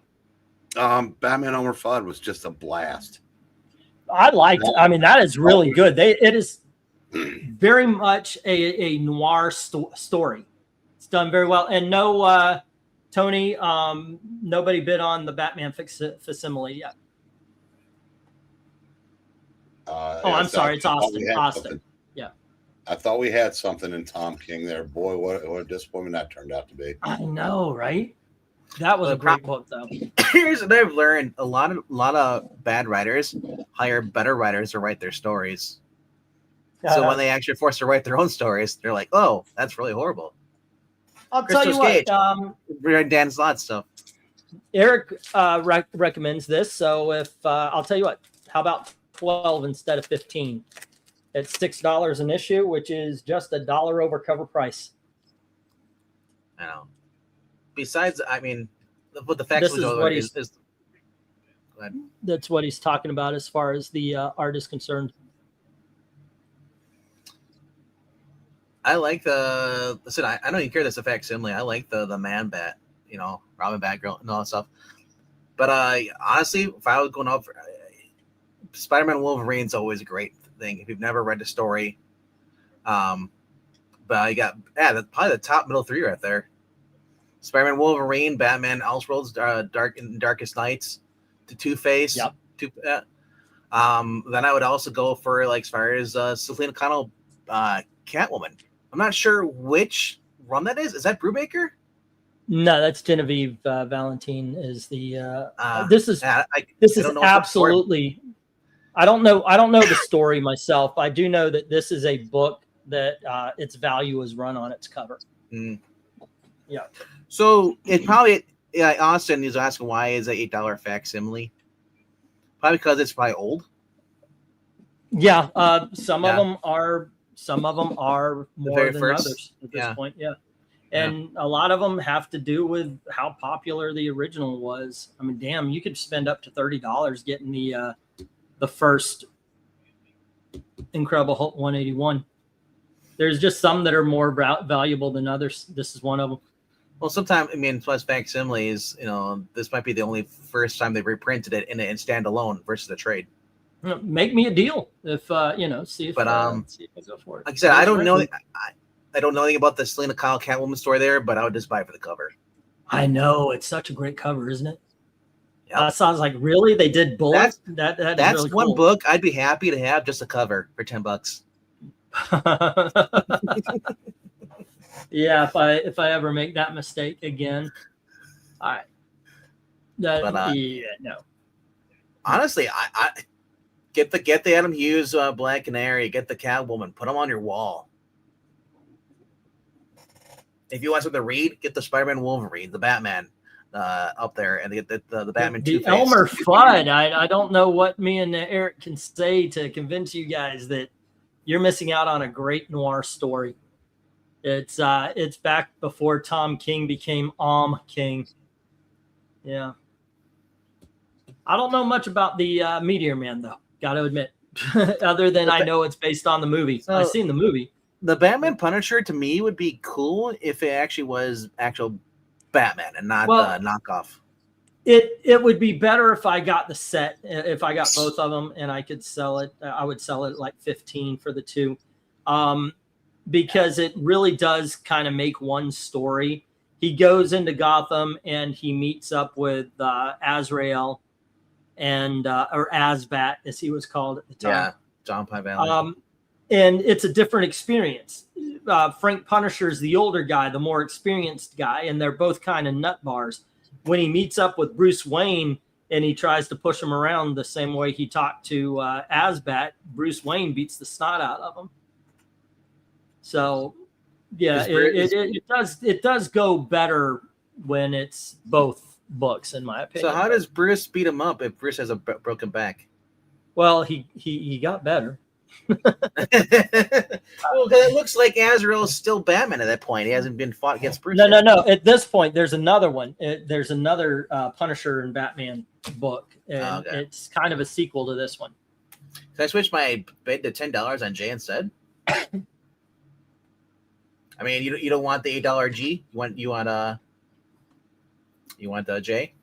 Batman Elmer Fudd was just a blast. I mean, that is really good. It is very much a noir story. It's done very well. And no, Tony, nobody bid on the Batman facsimile yet. I'm sorry. It's Austin. Yeah. I thought we had something in Tom King there. Boy, what a disappointment that turned out to be. I know, right? That was a great book, though. Here's what I've learned: a lot of bad writers hire better writers to write their stories. So when they actually are forced to write their own stories, they're like, "Oh, that's really horrible." I'll tell you what. Dan Slott stuff. Eric recommends this, so if I'll tell you what, how about 12 instead of 15? It's $6 an issue, which is just $1 over cover price. I know. Besides, I mean, what the facts is go what is go ahead. That's what he's talking about as far as the art is concerned. I like the. Listen, I don't even care this a facsimile. I like the Man Bat, Robin Batgirl and all that stuff. But honestly, if I was going up for Spider-Man Wolverine's always a great thing. If you've never read the story, but I got that's probably the top middle three right there. Spider-Man Wolverine, Batman Elseworlds, Darkest Nights, the Two-Face. Yep. Then I would also go for as far as Selena Connell, Catwoman. I'm not sure which run that is. Is that Brubaker? No, that's Genevieve Valentine. Is the this is absolutely. I don't know the story myself. I do know that this is a book that its value is run on its cover. Mm. Yeah. So it probably Austin is asking why is a $8 facsimile? Probably because it's probably old. Yeah. Some of them are more than others at this point. Yeah. And a lot of them have to do with how popular the original was. I mean, damn, you could spend up to $30 getting the first Incredible Hulk 181. There's just some that are more valuable than others. This is one of them. Well, sometimes, plus facsimiles, this might be the only first time they've reprinted it in standalone versus a trade. Make me a deal if see if. But see if I go for it. Like I said, I don't know. I don't know anything about the Selena Kyle Catwoman story there, but I would just buy it for the cover. I know, it's such a great cover, isn't it? Yep. That sounds like really they did bullets. That's really one cool. book I'd be happy to have just a cover for $10. Yeah, if I ever make that mistake again, all right. No. Honestly, I get the Adam Hughes Black Canary, get the Catwoman, put them on your wall. If you want something to read, get the Spider-Man Wolverine, the Batman up there, and get the Batman the Elmer Fudd. I don't know what me and Eric can say to convince you guys that you're missing out on a great noir story. It's back before Tom King became King. Yeah. I don't know much about the Meteor Man though. Got to admit, other than I know it's based on the movie. So, I've seen the movie. The Batman Punisher to me would be cool if it actually was actual Batman and not knockoff. It would be better if I got the set, if I got both of them and I could sell it. I would sell it like 15 for the two, because it really does kind of make one story. He goes into Gotham and he meets up with Azrael and or Azbat as he was called at the time. Yeah, John Pye Valley. And it's a different experience. Frank Punisher is the older guy, the more experienced guy, and they're both kind of nut bars. When he meets up with Bruce Wayne and he tries to push him around the same way he talked to Azbat, Bruce Wayne beats the snot out of him. So, yeah, it does go better when it's both books, in my opinion. So how does Bruce beat him up if Bruce has a broken back? Well, he got better. Well, it looks like Azrael is still Batman at that point. He hasn't been fought against Bruce. No. At this point, there's another one. There's another Punisher and Batman book, and it's kind of a sequel to this one. Can I switch my bid to $10 on Jay instead? I mean, you don't want the $8 G. You want Jay?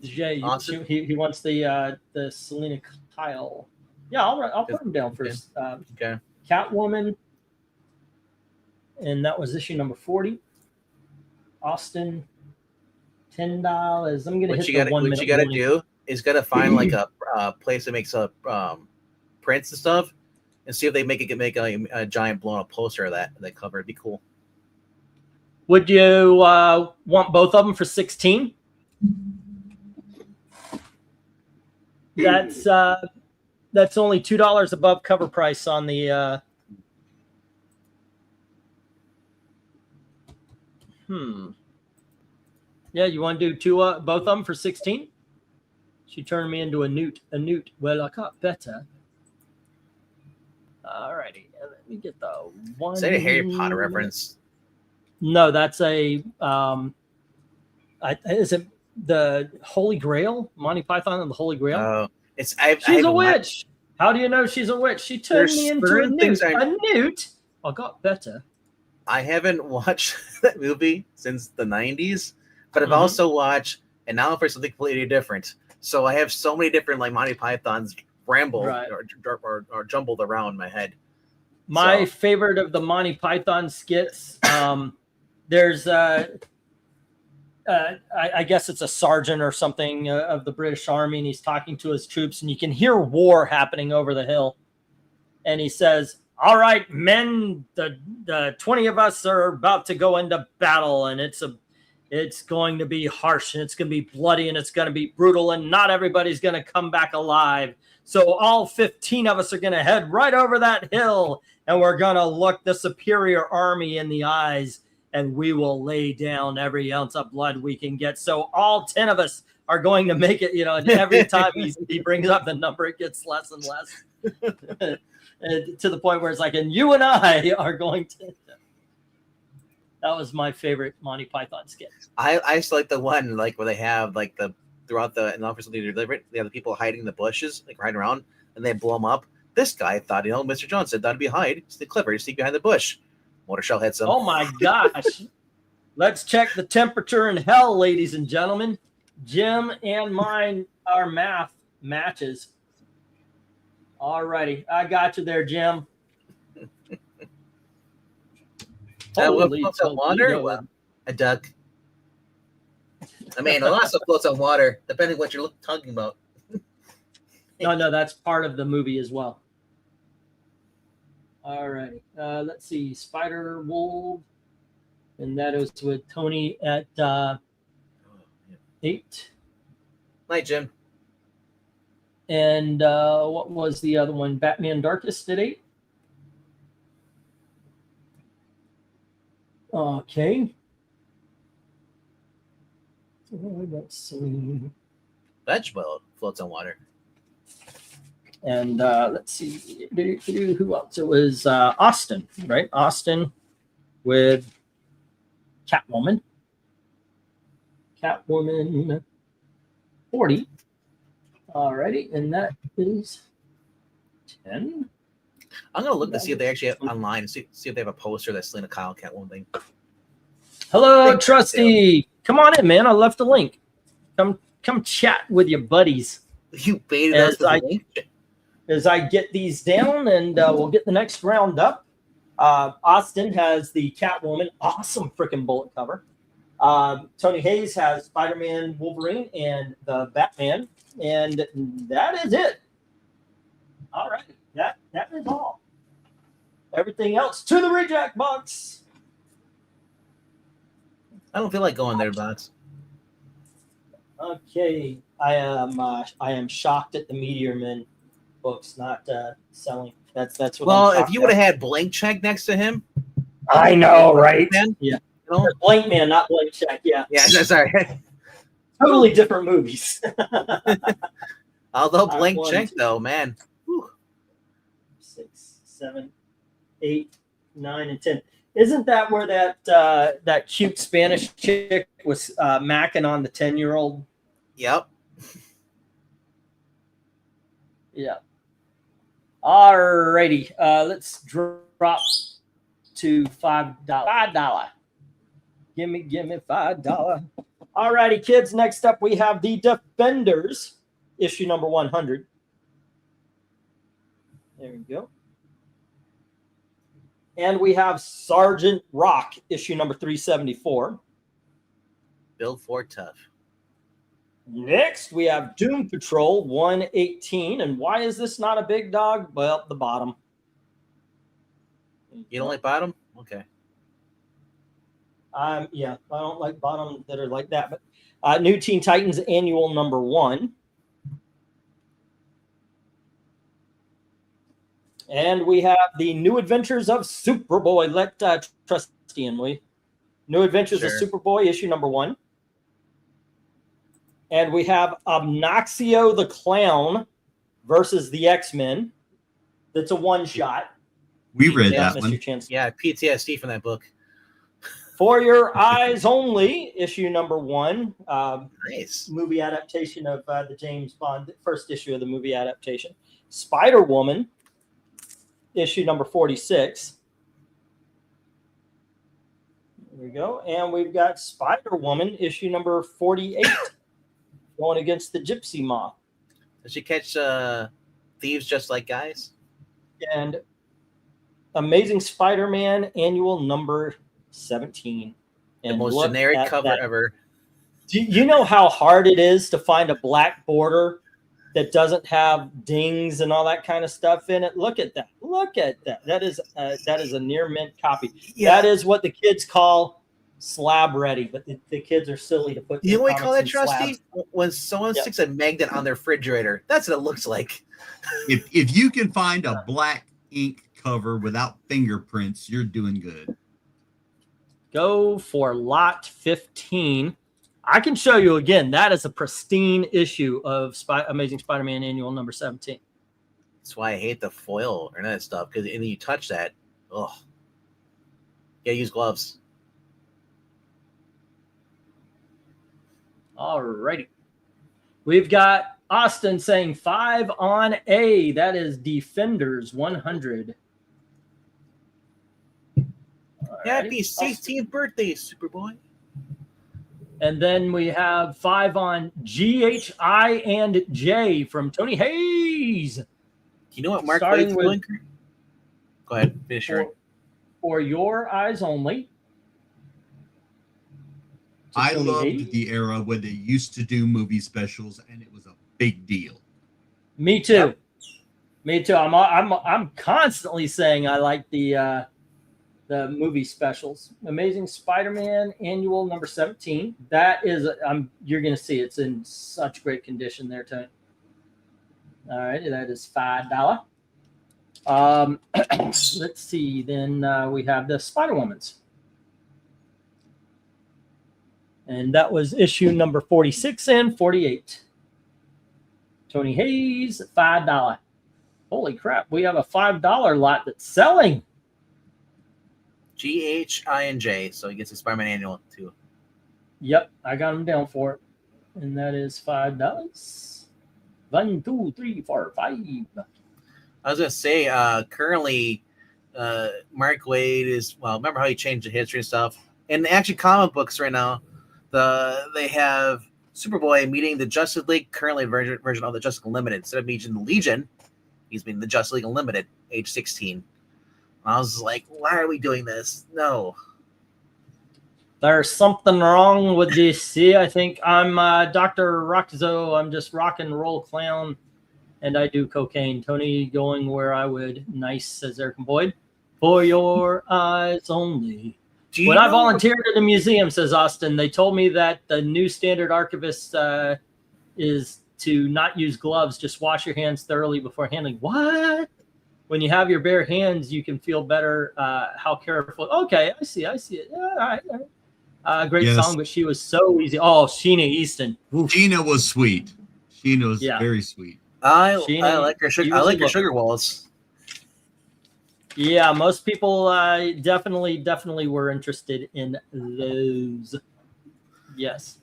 Jay, Austin? he wants the Selena Kyle. Yeah, I'll put him down first. Okay. Catwoman, and that was issue number 40. Austin, $10. I'm gonna hit the 1 minute. What you gotta do is gotta find like a place that makes up prints and stuff, and see if they make a giant blown up poster of that cover. It'd be cool. Would you want both of them for 16? That's only $2 above cover price on the. Yeah, you want to do both of them for 16? She turned me into a newt. Well, I got better. All righty, let me get the one. Is that a Harry Potter reference? No, that's a. Is it the Holy Grail? Monty Python and the Holy Grail? Oh, She's a witch. How do you know she's a witch? She turned me into a newt. A newt? I got better. I haven't watched that movie since the 90s, but I've also watched, and now for something completely different. So I have so many different like Monty Pythons rambled or jumbled around my head. My favorite of the Monty Python skits, there's I guess it's a sergeant or something of the British Army, and he's talking to his troops, and you can hear war happening over the hill. And he says, "All right, men, the 20 of us are about to go into battle, and it's going to be harsh, and it's going to be bloody, and it's going to be brutal, and not everybody's going to come back alive. So all 15 of us are going to head right over that hill, and we're going to look the superior army in the eyes, and we will lay down every ounce of blood we can get. So all 10 of us are going to make it, and every time he brings up the number, it gets less and less to the point where it's like, and you and I are going to. That was my favorite Monty Python skit. I just like the one like where they have like throughout the in office they deliver it, they have the people hiding in the bushes, like riding around, and they blow them up. This guy thought, Mr. Jones said that'd be hide. It's the clever, you sneak behind the bush. Motor shell hits him. Oh my gosh. Let's check the temperature in hell, ladies and gentlemen. Jim and mine, our math matches. All righty. I got you there, Jim. What floats on water? Well, a duck. I mean, a lot of stuff floats on water, depending what you're talking about. No, that's part of the movie as well. All right. Let's see. Spider Wolf. And that is with Tony at 8. Night, Jim. And what was the other one? Batman Darkest at 8. Okay. Let's see. Vegetable floats on water. And let's see. Who else? It was Austin, right? Austin with Catwoman. Catwoman 40. Alrighty. And that is 10. I'm gonna look to see if they actually have online, see if they have a poster that's Selena Kyle Catwoman thing. Hello, Trusty. Come on in, man. I left a link. Come chat with your buddies. You baited us with a link? As I get these down, and we'll get the next round up. Austin has the Catwoman, awesome freaking bullet cover. Tony Hayes has Spider-Man, Wolverine, and the Batman, and that is it. All right, that is all. Everything else to the reject box. I don't feel like going there, box. Okay, I am shocked at the Meteor Men books not selling. That's what. Well, if you would have had Blank Check next to him, I know, right? Man, yeah, Blank Man, not Blank Check. Yeah, sorry. Totally different movies. Although Blank Check, though, man. 6, 7, 8, 9, and 10. Isn't that where that cute Spanish chick was macking on the 10-year-old? Yep. Yeah. All righty. Let's drop to $5. $5. Give me $5. All righty, kids. Next up, we have the Defenders, issue number 100. There we go. And we have Sergeant Rock, issue number 374. Build for tough. Next, we have Doom Patrol 118. And why is this not a big dog? Well, the bottom. You don't like bottom? Okay. Yeah, I don't like bottom that are like that. But New Teen Titans Annual number 1. And we have the New Adventures of Superboy. Let Trusty in, will you? New Adventures of Superboy, issue number 1. And we have Obnoxio the Clown versus the X-Men. That's a one-shot. We read that one. Yeah, PTSD from that book. For Your Eyes Only, issue number 1. Nice. Movie adaptation of the James Bond, first issue of the movie adaptation. Spider-Woman, issue number 46. There we go. And we've got Spider-Woman, issue number 48, going against the Gypsy Moth. Does she catch thieves just like guys? And Amazing Spider-Man Annual number 17. And the most generic cover ever. Do you know how hard it is to find a black border that doesn't have dings and all that kind of stuff in it? Look at that. Look at that. That is a near mint copy. Yeah. That is what the kids call slab ready, but the kids are silly to put. You know what we call that, Trusty? When someone sticks a magnet on their refrigerator. That's what it looks like. If you can find a black ink cover without fingerprints, you're doing good. Go for lot 15. I can show you again. That is a pristine issue of Amazing Spider-Man Annual number 17. That's why I hate the foil or that stuff, because and you touch that, oh, yeah, use gloves. All righty. We've got Austin saying 5 on A. That is Defenders 100. Happy 16th birthday, Superboy. And then we have 5 on GHI and J from Tony Hayes. You know what Mark Wade's doing? Go ahead, finish your. For Your Eyes Only. I loved the era when they used to do movie specials, and it was a big deal. Me too. Yep. Me too. I'm constantly saying I like the movie specials. Amazing Spider-Man Annual number 17. That is, you're going to see it's in such great condition there, Tony. All right, that is $5. Let's see. Then we have the Spider-Woman's. And that was issue number 46 and 48. Tony Hayes, $5. Holy crap. We have a $5 lot that's selling. GHINJ, so he gets a Spider-Man Annual too. Yep, I got him down for it. And that is $5. 1, 2, 3, 4, 5. I was going to say, currently, Mark Waid is, well, remember how he changed the history and stuff? In actually comic books right now, they have Superboy meeting the Justice League, currently version of the Justice League Unlimited. Instead of meeting the Legion, he's meeting the Justice League Unlimited, age 16. I was like, why are we doing this? No. There's something wrong with DC. I think I'm Dr. Rockzo. I'm just rock and roll clown, and I do cocaine. Tony going where I would. Nice, says Eric and Boyd. For Your Eyes Only. When I volunteered at the museum, says Austin, they told me that the new standard archivist is to not use gloves. Just wash your hands thoroughly before handling. What? When you have your bare hands, you can feel better how careful. Okay, I see it. Yeah, all right. Great song, but she was so easy. Oh, Sheena Easton. Oof. Sheena was sweet. Sheena was very sweet. I like her sugar. I like her sugar walls. Yeah, most people definitely were interested in those. Yes.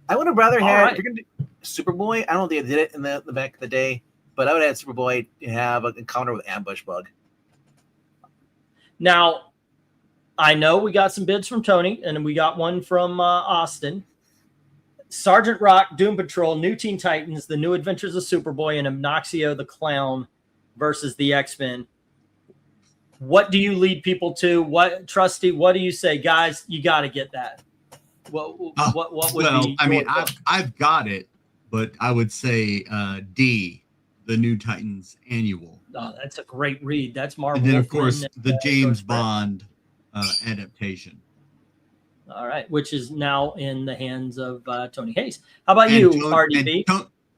I would have rather had if you're gonna do Superboy. I don't think I did it in the back of the day, but I would have had Superboy have an encounter with Ambush Bug. Now, I know we got some bids from Tony, and we got one from Austin. Sergeant Rock, Doom Patrol, New Teen Titans, The New Adventures of Superboy, and Obnoxio the Clown versus the X-Men. What do you lead people to? What, Trusty? What do you say, guys? You got to get that. What would be? I mean, I've got it, but I would say D, the New Titans Annual. Oh, that's a great read. That's Marvel. And then, of course, the James Bond adaptation. All right, which is now in the hands of Tony Hayes. How about you, RDB?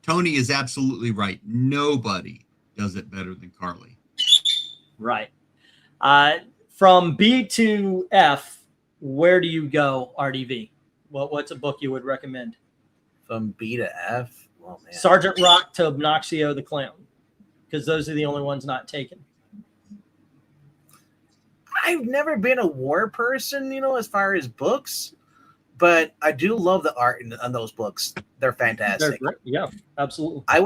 Tony is absolutely right. Nobody does it better than Carly. Right. From B to F, where do you go, RDV? What's a book you would recommend? From B to F? Oh, man. Sergeant Rock to Obnoxio the Clown, because those are the only ones not taken. I've never been a war person, as far as books, but I do love the art on those books. They're fantastic. Yeah, absolutely. I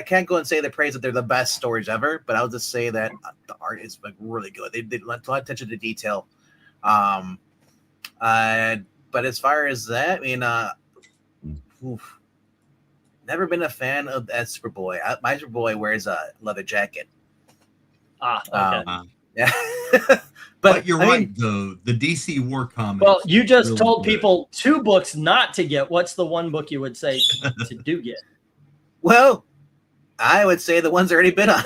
can't go and say the praise that they're the best stories ever, but I'll just say that the art is like really good. They let a lot of attention to detail. But as far as that, I mean, never been a fan of that Superboy. My Superboy wears a leather jacket. Okay. Yeah. but you're right, though. The DC War comics. Well, you just really told good. people 2 books not to get. What's the one book you would say to do get? Well, I would say the one's already been on.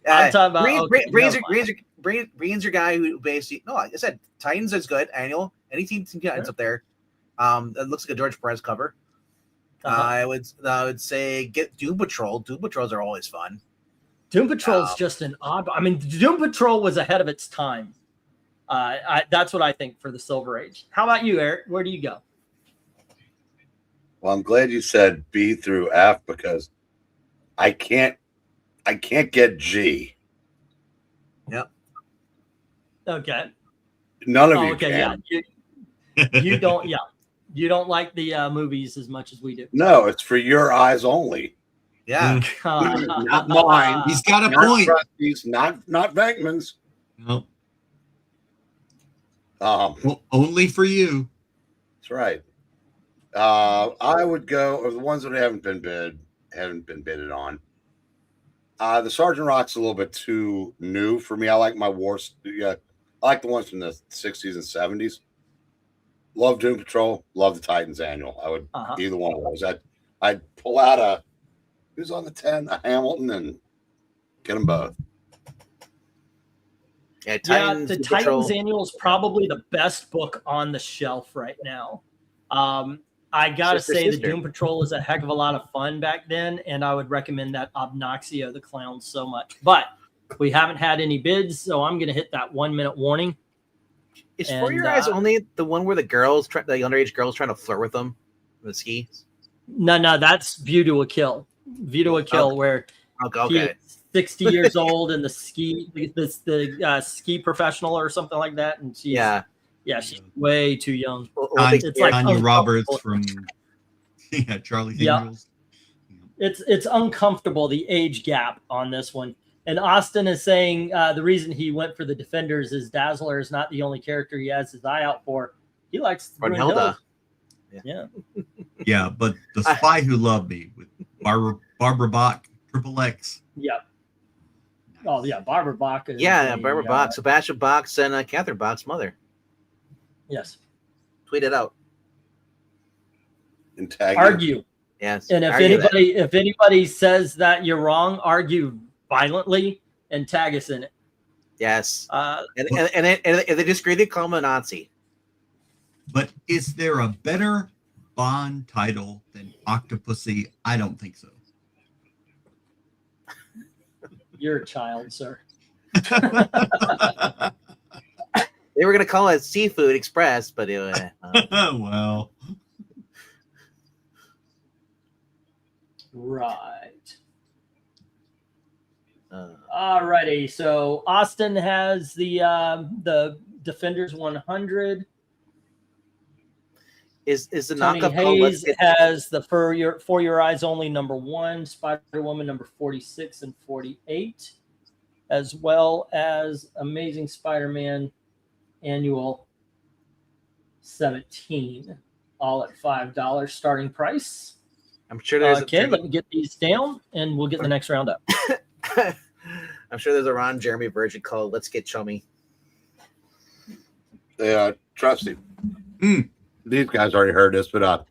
I'm talking about Breen's your guy who basically like I said, Titans is good annual. Any team Titans up there. It looks like a George Perez cover. I would say get Doom Patrol. Doom Patrols are always fun. Doom Patrol is just an odd. I mean, Doom Patrol was ahead of its time. That's what I think for the Silver Age. How about you, Eric? Where do you go? Well, I'm glad you said B through F because I can't get G. Yep. Okay. None of you can. Yeah. You don't. Yeah. You don't like the movies as much as we do. No, it's for your eyes only. Yeah. Not mine. He's got a Not point. Trustee's, not Venkman's. No. Only for you. That's right. I would go, or the ones that haven't been bidded on. The Sergeant Rock's a little bit too new for me. I like my wars. Yeah, I like the ones from the 60s and 70s. Love Doom Patrol. Love the Titans Annual. I would either one of those. I'd pull out who's on the 10, a Hamilton, and get them both. Yeah, the Titans Annual is probably the best book on the shelf right now. I gotta say, the Doom Patrol is a heck of a lot of fun back then, and I would recommend that Obnoxio the Clown so much. But we haven't had any bids, so I'm gonna hit that 1-minute warning. Is For Your Eyes only the one where the underage girls trying to flirt with them with the skis? No, that's View to a Kill. View to a Kill, where he's 60 years old and the ski professional or something like that, and she's she's way too young. It's like Tanya Roberts from Charlie's Angels. It's uncomfortable, the age gap on this one. And Austin is saying the reason he went for the Defenders is Dazzler is not the only character he has his eye out for. He likes Brunhilde. Yeah. Yeah, but The Spy Who Loved Me with Barbara Bach, Triple X. Yeah. Oh yeah, Barbara Bach. Barbara Bach, Sebastian Bach's and Catherine Bach's mother. Yes. Tweet it out. And tag argue. Yes. And if anybody says that you're wrong, argue violently and tag us in it. Yes. And if they disagree, they call him a Nazi. But is there a better Bond title than Octopussy? I don't think so. You're a child, sir. They were going to call it Seafood Express, but well. Right. Alrighty. So Austin has the Defenders 100. Is the Tony knockup Hayes has the For Your Eyes Only #1, Spider-Woman number 46 and 48, as well as Amazing Spider-Man Annual 17. all at $5 starting price. I'm sure there's Okay, let me get these down, and we'll get the next round up. I'm sure there's a Ron Jeremy version called "Let's Get Chummy." Yeah, Trusty. These guys already heard this, but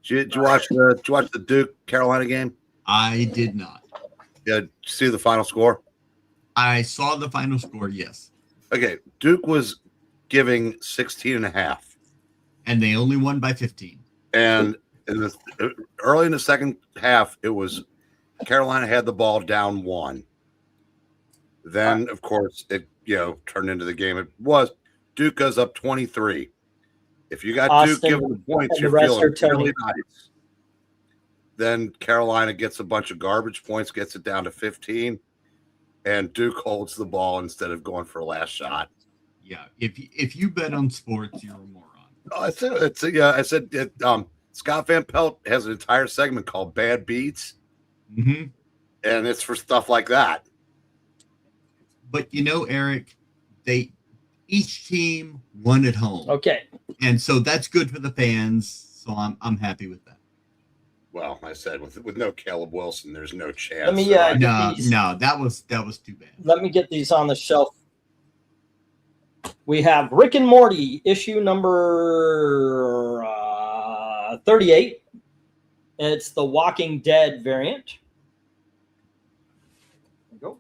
did you watch the Duke Carolina game? I did not. Yeah, did you see the final score? I saw the final score, yes. Okay, Duke was giving 16.5. And they only won by 15. And early in the second half, it was Carolina had the ball down 1. Then, of course, it turned into the game. It was Duke goes up 23. If you got Austin, Duke giving the points, you're feeling really nice. Then Carolina gets a bunch of garbage points, gets it down to 15, and Duke holds the ball instead of going for a last shot. Yeah, if you bet on sports, you're a moron. I said Scott Van Pelt has an entire segment called Bad Beats, Mm-hmm. and it's for stuff like that. But Eric, each team won at home. Okay. And so that's good for the fans. So I'm happy with that. Well, I said with no Caleb Wilson, there's no chance. Let me No, that was too bad. Let me get these on the shelf. We have Rick and Morty issue number 38. It's the Walking Dead variant. There we go.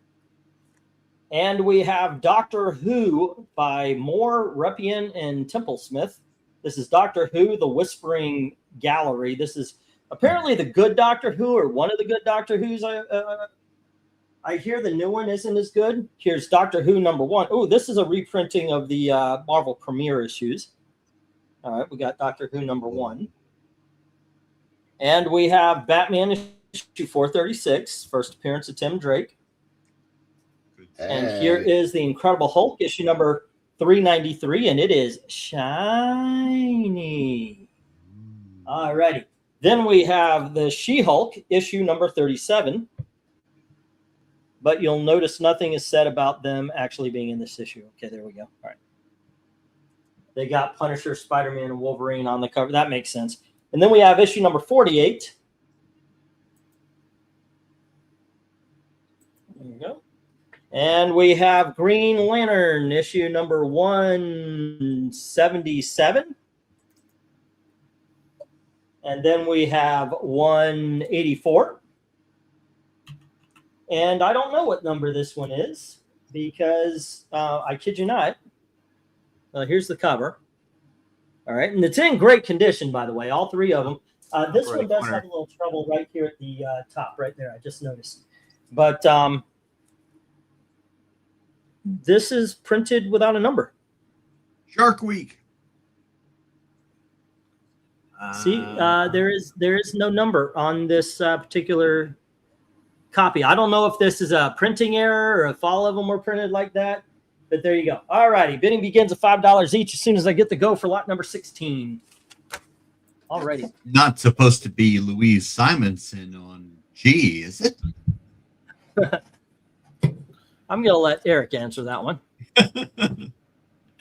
And we have Doctor Who by Moore, Reppian, and Templesmith. This is Doctor Who, the Whispering Gallery. This is apparently the good Doctor Who, or one of the good Doctor Who's. I hear the new one isn't as good. Here's Doctor Who number 1. Oh, this is a reprinting of the Marvel Premiere issues. All right, we got Doctor Who number 1. And we have Batman issue 436, first appearance of Tim Drake. And here is the Incredible Hulk issue number 393, and it is shiny. All righty. Then we have the She-Hulk issue number 37. But you'll notice nothing is said about them actually being in this issue. Okay, there we go. All right. They got Punisher, Spider-Man, and Wolverine on the cover. That makes sense. And then we have issue number 48. There you go. And we have Green Lantern issue number 177. And then we have 184. And I don't know what number this one is because I kid you not. Here's the cover. All right. And it's in great condition, by the way, all 3 of them. This one does have a little trouble right here at the top right there. I just noticed. But this is printed without a number. Shark Week. See, there is no number on this particular copy. I don't know if this is a printing error or if all of them were printed like that, but there you go. All righty. Bidding begins at $5 each as soon as I get the go for lot number 16. All righty. Not supposed to be Louise Simonson on G, is it? I'm going to let Eric answer that one.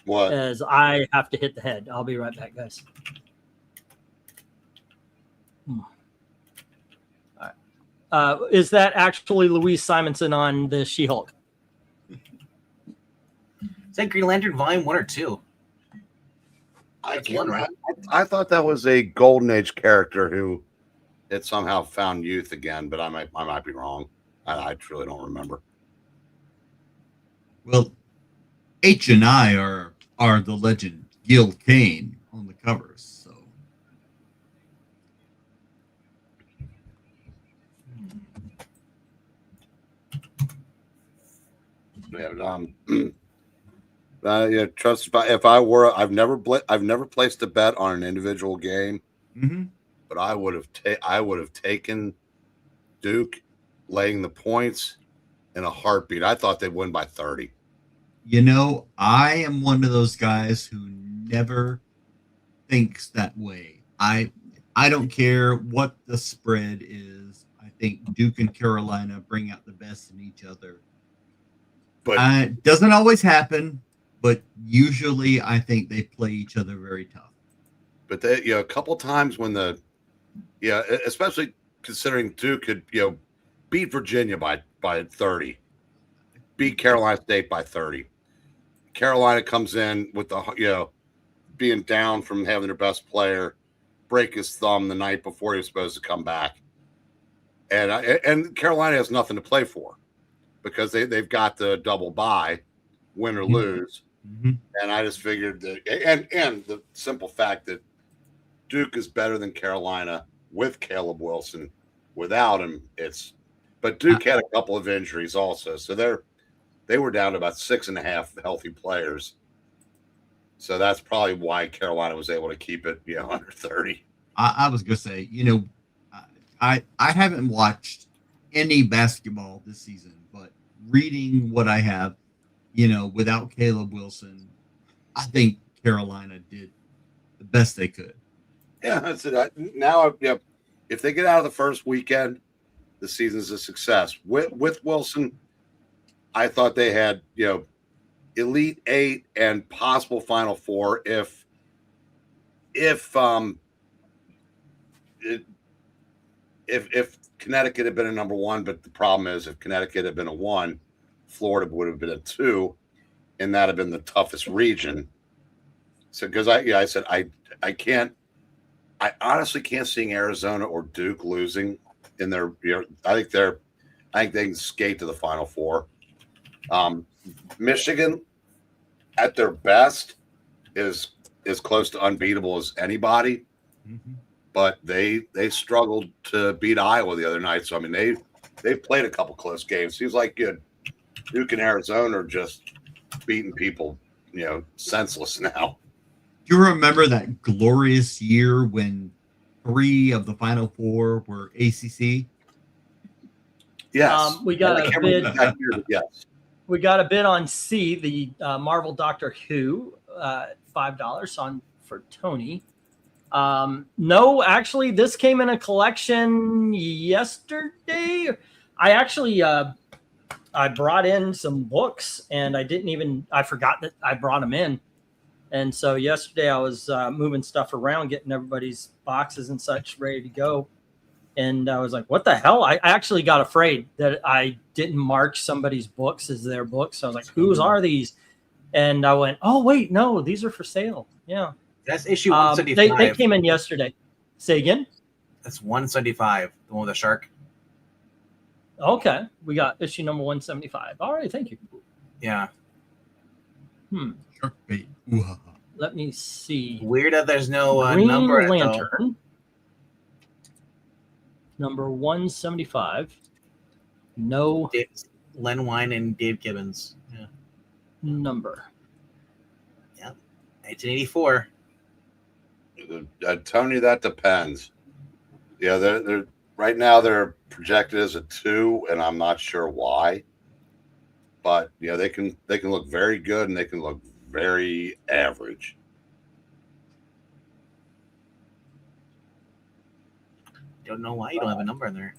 What? As I have to hit the head. I'll be right back, guys. All right. Is that actually Louise Simonson on the She-Hulk? Is that Green Lantern Volume 1 or 2? I That's one, right? I thought that was a Golden Age character who had somehow found youth again, but I might be wrong. I truly don't remember. Well, H and I are the legend Gil Kane on the covers. So yeah, trust. If I were, I've never placed a bet on an individual game, but I would have taken Duke laying the points in a heartbeat. I thought they'd win by 30. I am one of those guys who never thinks that way. I don't care what the spread is. I think Duke and Carolina bring out the best in each other. But it doesn't always happen, but usually I think they play each other very tough. but they, a couple times when especially considering Duke could, beat Virginia by 30, beat Carolina State by 30. Carolina comes in with the, being down from having their best player break his thumb the night before he was supposed to come back. And Carolina has nothing to play for because they've got the double bye, win or lose. Mm-hmm. And I just figured that, and the simple fact that Duke is better than Carolina with Caleb Wilson. Without him, but Duke had a couple of injuries also. So they were down to about 6.5 healthy players. So that's probably why Carolina was able to keep it, under 30. I was going to say, I haven't watched any basketball this season, but reading what I have, without Caleb Wilson, I think Carolina did the best they could. Yeah, that's it. Now, if they get out of the first weekend, the season's a success. With Wilson, I thought they had, Elite Eight and possible Final Four if Connecticut had been a number one, but the problem is if Connecticut had been a 1, Florida would have been a 2, and that have been the toughest region. So because I said I honestly can't see Arizona or Duke losing in their. I think they can skate to the Final Four. Michigan, at their best, is close to unbeatable as anybody. Mm-hmm. But they struggled to beat Iowa the other night. So I mean they've played a couple close games. Seems like Duke and Arizona are just beating people, senseless now. Do you remember that glorious year when 3 of the Final 4 were ACC? Yes, we got a bid. Yes, we got a bid on C, the Marvel Doctor Who, $5 for Tony. No, actually, this came in a collection yesterday. I actually I brought in some books, and I forgot that I brought them in. And so yesterday I was moving stuff around, getting everybody's boxes and such ready to go. And I was like, what the hell? I actually got afraid that I didn't mark somebody's books as their books. So I was like, whose are these? And I went, oh, wait, no, these are for sale. Yeah. That's issue 175. They came in yesterday. Say again? That's 175, the one with the shark. Okay. We got issue number 175. All right. Thank you. Yeah. Shark bait. Ooh-ha-ha. Let me see. Weird that there's no Green number. Lantern. Number 175. No Len Wein and Dave Gibbons. Yeah. number. Yep. 1984. Tony, that depends. Yeah, they're right now they're projected as a 2, and I'm not sure why. But they can look very good and they can look very average. Don't know why you don't have a number in there.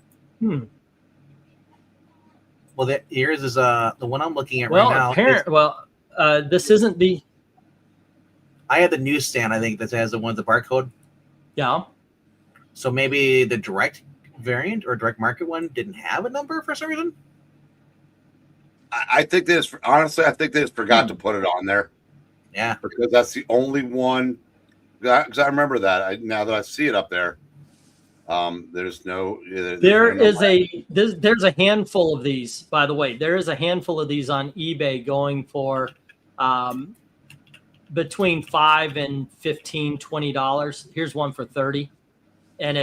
Well, yours is the one I'm looking at right now. This isn't the. I had the newsstand. I think that has the one with the barcode. Yeah. So maybe the direct variant or direct market one didn't have a number for some reason. I think they just forgot to put it on there. Yeah, because that's the only one. Because I remember that. Now that I see it up there, there's no. There's a handful of these. By the way, there is a handful of these on eBay going for between $5 and $15, $20. Here's one for $30, and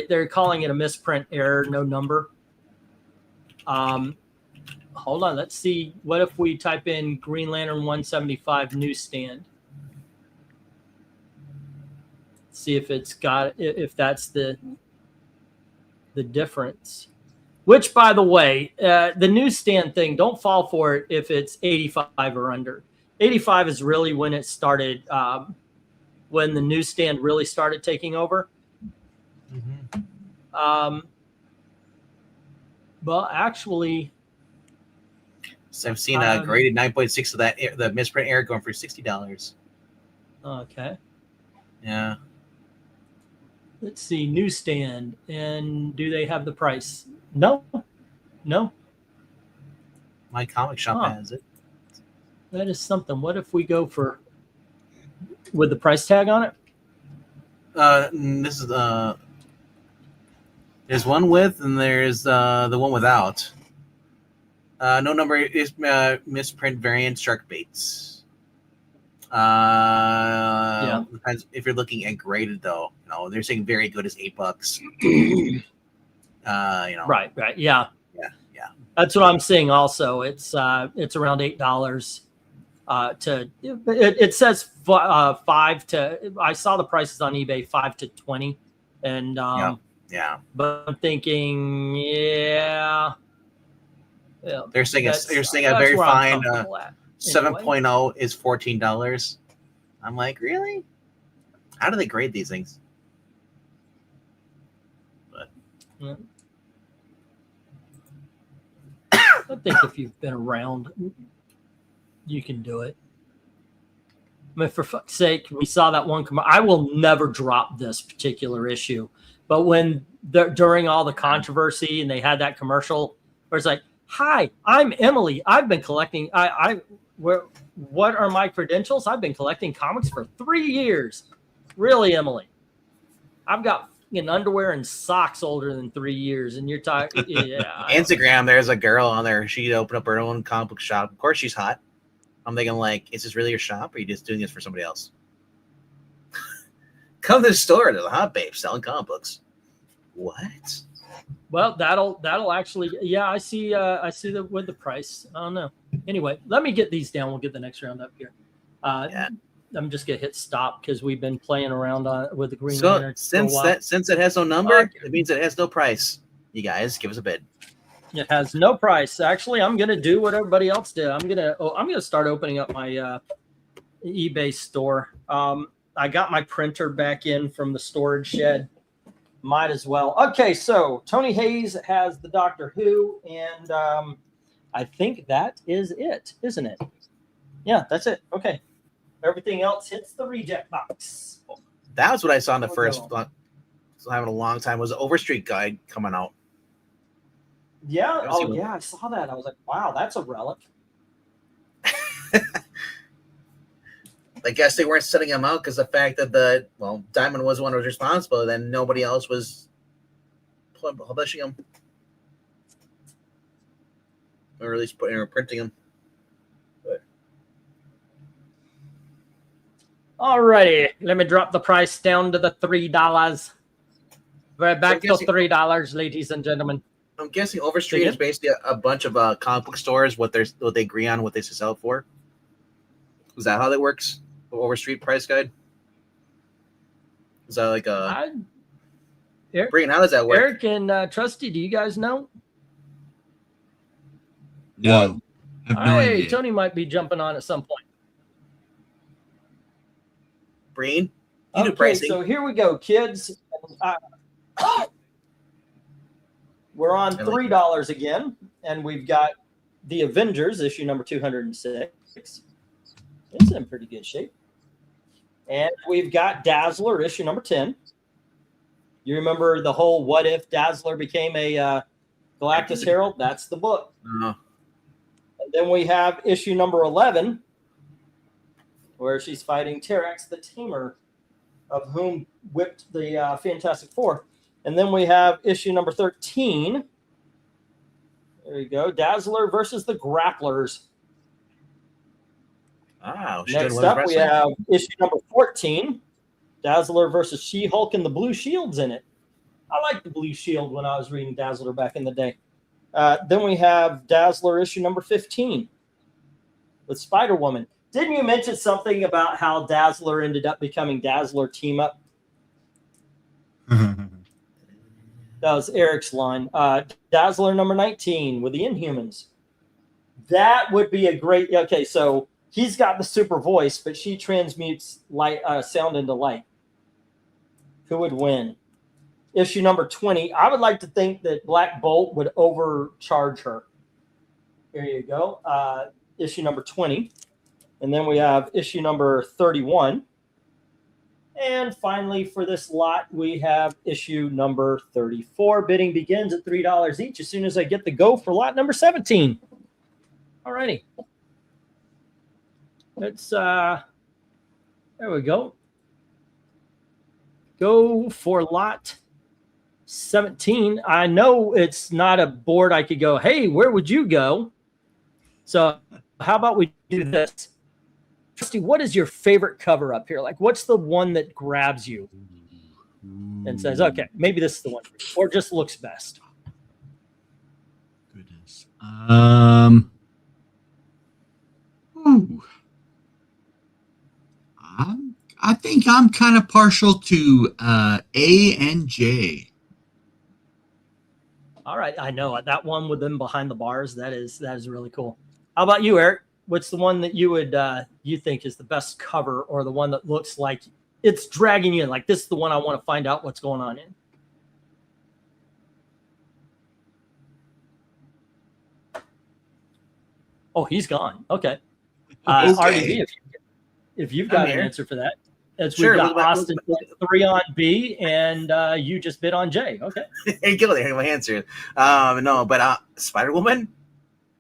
they're calling it a misprint error, no number. Hold on, let's see. What if we type in Green Lantern 175 newsstand? See if if that's the difference. Which, by the way, the newsstand thing, don't fall for it if it's 85 or under. 85 is really when it started, when the newsstand really started taking over. Mm-hmm. Well, actually, so I've seen a graded 9.6 of the misprint error going for $60. Okay. Yeah. let's see, newsstand. And do they have the price? No. My comic shop Huh. has it. That is something. What if we go for with the price tag on it? This is there's one with, and there's the one without. No number is misprint variant shark baits. Depends if you're looking at graded though. They're saying very good is $8. Right. Yeah. That's what I'm seeing. Also, it's around $8. It says 5 to. I saw the prices on eBay 5 to 20, and But I'm thinking, they're saying a very fine 7.0 is $14. I'm like, really? How do they grade these things? But I think if you've been around, you can do it. I mean, for fuck's sake, we saw that one. I will never drop this particular issue. But when during all the controversy and they had that commercial where it's like, "Hi, I'm Emily. I've been collecting. What are my credentials? I've been collecting comics for 3 years. Really, Emily? I've got underwear and socks older than 3 years, and you're talking." Yeah. Instagram, there's a girl on there. She opened up her own comic book shop. Of course, she's hot. I'm thinking, like, is this really your shop, or are you just doing this for somebody else? Come to the store. There's a hot babe selling comic books. What? Well, that'll actually, I see with the price. I don't know. Anyway, let me get these down. We'll get the next round up here. I'm just gonna hit stop because we've been playing around with the Green Lantern. Since it has no number, it means it has no price. You guys, give us a bid. It has no price. Actually, I'm gonna do what everybody else did. I'm gonna start opening up my eBay store. I got my printer back in from the storage shed. Might as well. Okay, so Tony Hayes has the Doctor Who, and I think that is it, isn't it? Yeah, that's it. Okay. Everything else hits the reject box. That was what I saw in the first. So having a long time was the Overstreet guide coming out. Yeah. Oh, yeah. I saw that. I was like, wow, that's a relic. I guess they weren't setting him out because the fact that Diamond was the one who was responsible, then nobody else was publishing him, or at least printing him. But alrighty, let me drop the price down to the $3. We're back to $3, ladies and gentlemen. I'm guessing Overstreet is basically a bunch of comic book stores. What they agree on, what they sell it for. Is that how that works? Overstreet price guide? Is that like a Brian, how does that work? Eric and Trusty, do you guys know? No. I have no idea. Tony might be jumping on at some point. Brian, so here we go, kids. We're on $3 again, and we've got the Avengers issue number 206. It's in pretty good shape. And we've got Dazzler issue number 10. You remember the whole what if Dazzler became a Galactus Herald? That's the book. Uh-huh. And then we have issue number 11, where she's fighting Terex, the Tamer, of whom whipped the Fantastic Four. And then we have issue number 13. There you go. Dazzler versus the Grapplers. Next up, we have issue number 14, Dazzler versus She-Hulk, and the Blue Shield's in it. I liked the Blue Shield when I was reading Dazzler back in the day. Then we have Dazzler issue number 15 with Spider-Woman. Didn't you mention something about how Dazzler ended up becoming Dazzler Team-Up? That was Eric's line. Dazzler number 19 with the Inhumans. That would be a great... Okay, so... He's got the super voice, but she transmutes light, sound into light. Who would win? Issue number 20. I would like to think that Black Bolt would overcharge her. Here you go. Issue number 20. And then we have issue number 31. And finally, for this lot, we have issue number 34. Bidding begins at $3 each as soon as I get the go for lot number 17. All righty. Let's, there we go. Go for lot 17. I know it's not a board I could go, hey, where would you go? So how about we do this? Trusty, what is your favorite cover up here? Like, what's the one that grabs you and says, okay, maybe this is the one for you, or just looks best? Goodness. Ooh. I think I'm kind of partial to A and J. All right, I know that one with them behind the bars. That is really cool. How about you, Eric? What's the one that you would you think is the best cover, or the one that looks like it's dragging you in? Like, this is the one I want to find out what's going on in. Oh, he's gone. Okay. Okay. RDB, if you've got an answer for that. As Sure, we've got we'll- Austin 3 on B, and you just bid on J. Okay. There you go. There, my answer. No, but Spider Woman.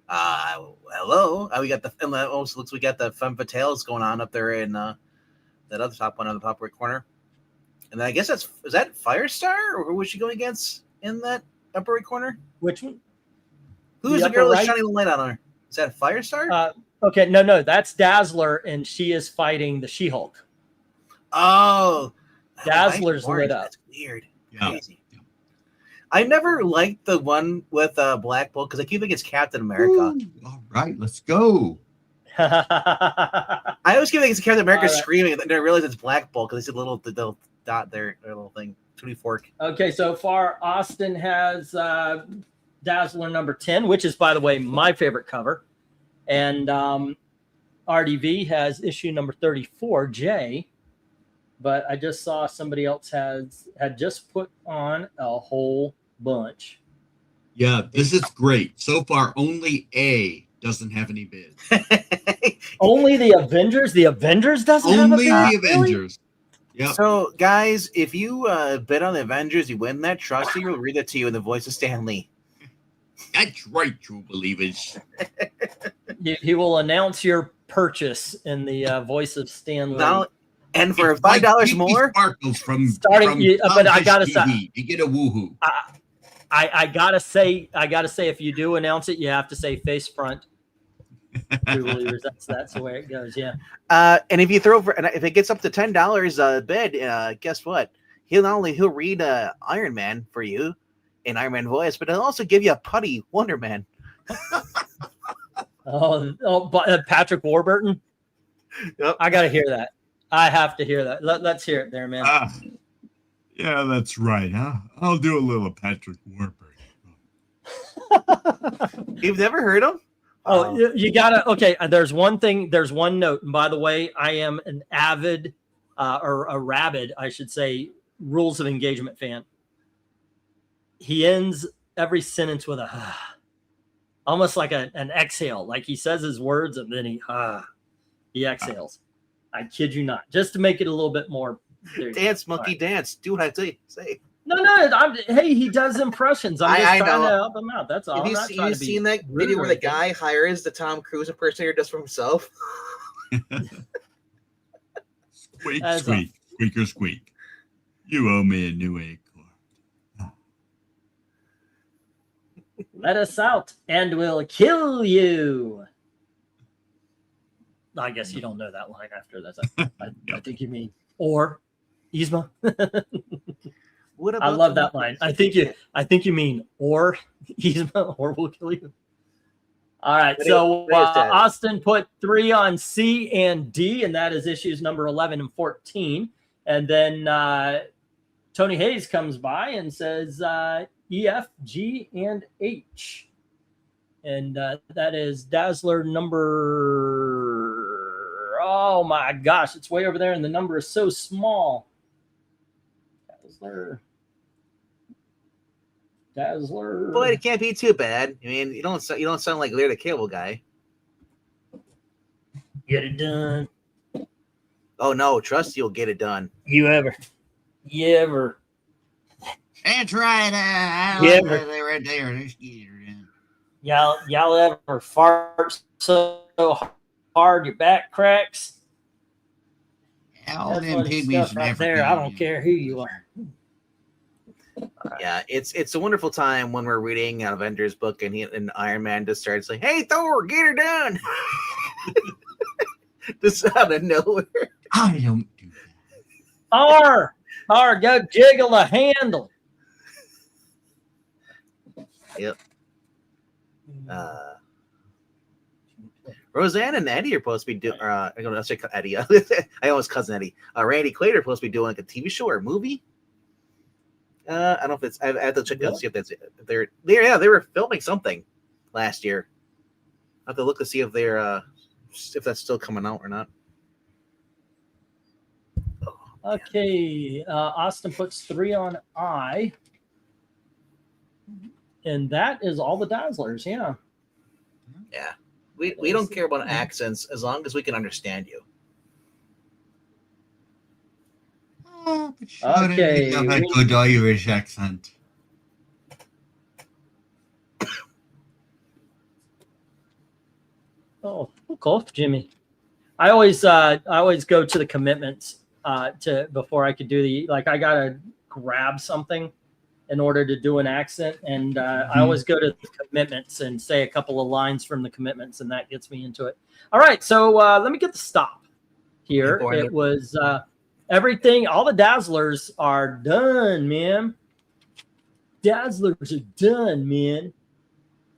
Hello. We got the. Also looks we got the femme fatales going on up there in that other top one on the top right corner. And then I guess is that Firestar, or who was she going against in that upper right corner? Which one? Who's the upper girl that's right? shining the light on her? Is that Firestar? Okay, no, that's Dazzler, and she is fighting the She-Hulk. Oh, Dazzler's orange. lit up. That's weird. Yeah. Crazy. I never liked the one with Black Bolt because I keep thinking it's Captain America. Ooh, all right, let's go. I always keep thinking it's Captain America All right. screaming, and then I realize it's Black Bolt because they see the little dot there, their little thing, Tootie Fork. Okay, so far Austin has Dazzler number 10, which is, by the way, my favorite cover. And RDV has issue number 34, J. But I just saw somebody else had just put on a whole bunch. Yeah, this is great. So far, only A doesn't have any bids. Only the Avengers? The Avengers doesn't have a Only bid? the Avengers. Yep. So, guys, if you bid on the Avengers, you win that. Trusty will read it to you in the voice of Stan Lee. That's right, true believers. He will announce your purchase in the voice of Stan Lee. Now, and for It's like $5 Pinky more, Sparkles from But I gotta Comcast say, TV. You get a woohoo. I gotta say, if you do announce it, you have to say face front. True believers, that's the way it goes. Yeah. and if you throw and if it gets up to $10 bid, guess what? He'll read Iron Man for you in Iron Man voice, but he'll also give you a putty Wonder Man. But Patrick Warburton. Yep. I gotta hear that. I have to hear that. Let's hear it there, man. Yeah, that's right. Huh? I'll do a little Patrick Warburton. You've never heard him? Oh, you gotta. Okay, there's one thing. There's one note. And by the way, I am an avid, or a rabid, I should say, Rules of Engagement fan. He ends every sentence with a, almost like an exhale. Like he says his words and then he exhales. I kid you not. Just to make it a little bit more. Dance, monkey, dance. Do what I say. No. Hey, he does impressions. I'm just I trying know. to help him out. That's all. Have I'm you, not you trying to be seen that rude video or where the anything. guy hires the Tom Cruise impersonator just for himself? Squeak, That's squeak, squeaker, squeak. You owe me a new acorn. Let us out and we'll kill you. I guess you don't know that line after that. I think you mean or Yzma. What I love that line. I think you mean or Yzma or we'll kill you. All right. So What is that? Austin put 3 on C and D, and that is issues number 11 and 14. And then Tony Hayes comes by and says E, F, G, and H. And that is Dazzler number, oh my gosh, it's way over there, and the number is so small. Dazzler. But it can't be too bad. I mean, you don't sound like Larry the Cable Guy. Get it done. Oh no, trust you'll get it done. You ever? That's right. Yeah, They're right there. Let's get her in. Y'all ever fart so hard your back cracks? All That's them funny pygmies stuff in right Africa. there. I don't care who you are. Yeah, it's a wonderful time when we're reading an Avengers book and Iron Man just starts like, "Hey Thor, get her done!" Just out of nowhere. I don't do that. Thor, go jiggle the handle. Yep. Roseanne and Eddie are supposed to be doing. I'm gonna say Eddie. I almost cousin Eddie. Randy Quaid are supposed to be doing like a TV show or a movie. I don't know if it's. I have to check out to see if that's. If they were filming something last year. I have to look to see if they're if that's still coming out or not. Okay, Austin puts 3 on I. And that is all the Dazzlers, yeah. Yeah. We don't care about accents as long as we can understand you. Oh, but Okay, you have a good Irish accent. Oh, fuck off, Jimmy. I always go to the commitments before I could do I gotta grab something in order to do an accent, and I always go to the commitments and say a couple of lines from the commitments, and that gets me into it. All right, so let me get the stop here. It was everything. All the Dazzlers are done, man. Dazzlers are done, man.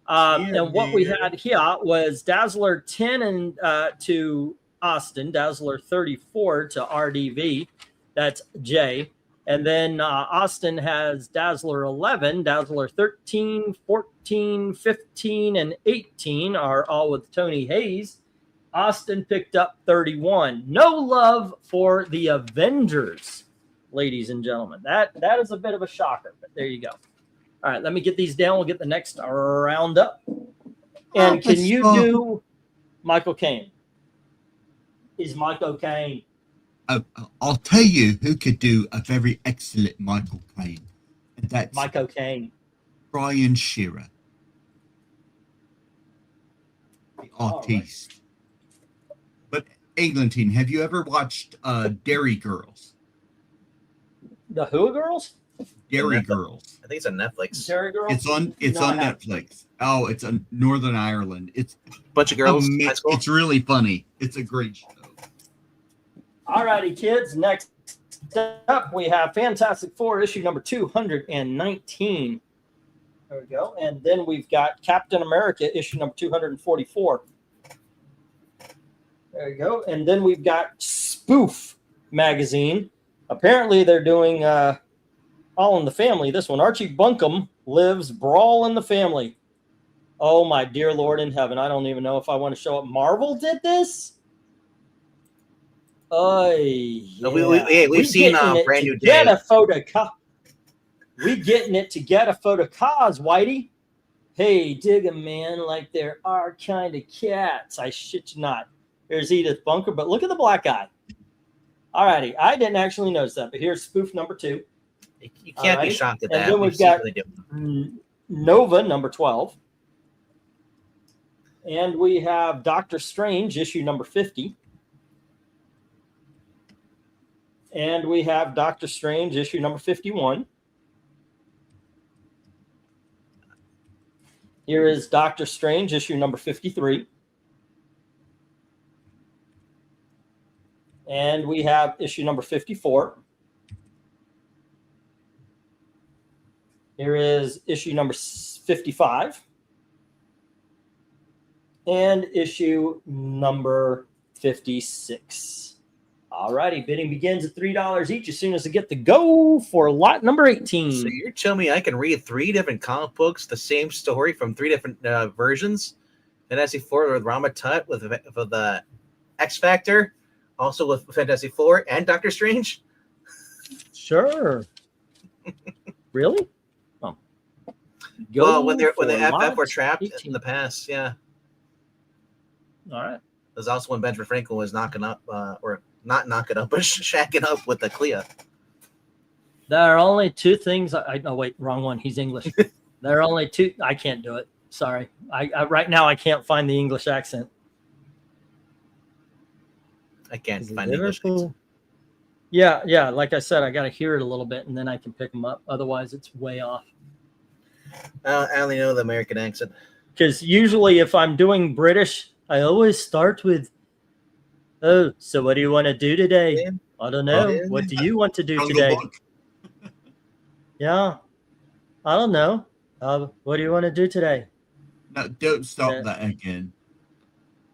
And what we had here was Dazzler 10 to Austin, Dazzler 34 to RDV. That's Jay. And then Austin has Dazzler 11, Dazzler 13, 14, 15, and 18 are all with Tony Hayes. Austin picked up 31. No love for the Avengers, ladies and gentlemen. That is a bit of a shocker, but there you go. All right, let me get these down. We'll get the next round up. And can you do Michael Caine? Is Michael Caine? I'll tell you who could do a very excellent Michael Caine. And that's Michael Caine. Brian Shearer. The artiste. Right. But Eglantine, have you ever watched Dairy Girls? The who girls? Dairy Girls. I think it's on Netflix. Dairy Girls? It's on Netflix. Oh, it's on Northern Ireland. It's a bunch of girls. It's really funny. It's a great show. All righty, kids. Next up, we have Fantastic Four, issue number 219. There we go. And then we've got Captain America, issue number 244. There we go. And then we've got Spoof magazine. Apparently, they're doing All in the Family. This one, Archie Bunkum Lives Brawl in the Family. Oh, my dear Lord in heaven. I don't even know if I want to show up. Marvel did this? Oh, yeah. We've seen Brand New Day. Get a photocopy. We getting it to get a photocause, Whitey. Hey, dig 'em, man, like there are kind of cats. I shit you not. There's Edith Bunker, but look at the black guy. All righty. I didn't actually notice that, but here's spoof number 2. You can't be shocked at that. And then we've got Nova, number 12. And we have Doctor Strange, issue number 50. And we have Doctor Strange, issue number 51. Here is Doctor Strange, issue number 53. And we have issue number 54. Here is issue number 55. And issue number 56. All righty, bidding begins at $3 each as soon as I get the go for lot number 18. So you're telling me I can read 3 different comic books, the same story from 3 different versions? Fantastic Four with Rama Tut with the X Factor, also with Fantastic Four and Doctor Strange? Sure. Really? Oh. Well, when the FF were trapped 18. In the past, yeah. All right. There's also when Benjamin Franklin was knocking up or not knock it up, but shack it up with the Clea. There are only two things. No, wait, wrong one. He's English. There are only two. I can't do it. Sorry. I right now I can't find the English accent. I can't find English. Yeah. Like I said, I got to hear it a little bit, and then I can pick them up. Otherwise, it's way off. I only know the American accent. Because usually, if I'm doing British, I always start with, "Oh, so what do you want to do today?" Yeah. I don't know. What do you want to do Jungle today? Book. Yeah, I don't know. What do you want to do today? No, don't stop that again.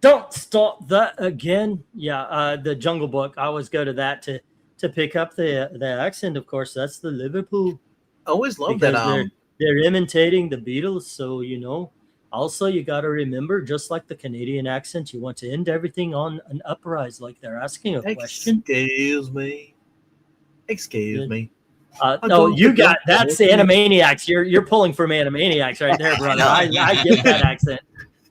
Don't stop that again. Yeah, the Jungle Book. I always go to that to pick up the accent. Of course, that's the Liverpool. I always love Because that. they're imitating the Beatles. So also you got to remember, just like the Canadian accent, you want to end everything on an uprise, like they're asking a question. Excuse me. No, you got that's the Animaniacs. You're pulling from Animaniacs right there, brother. I get that accent.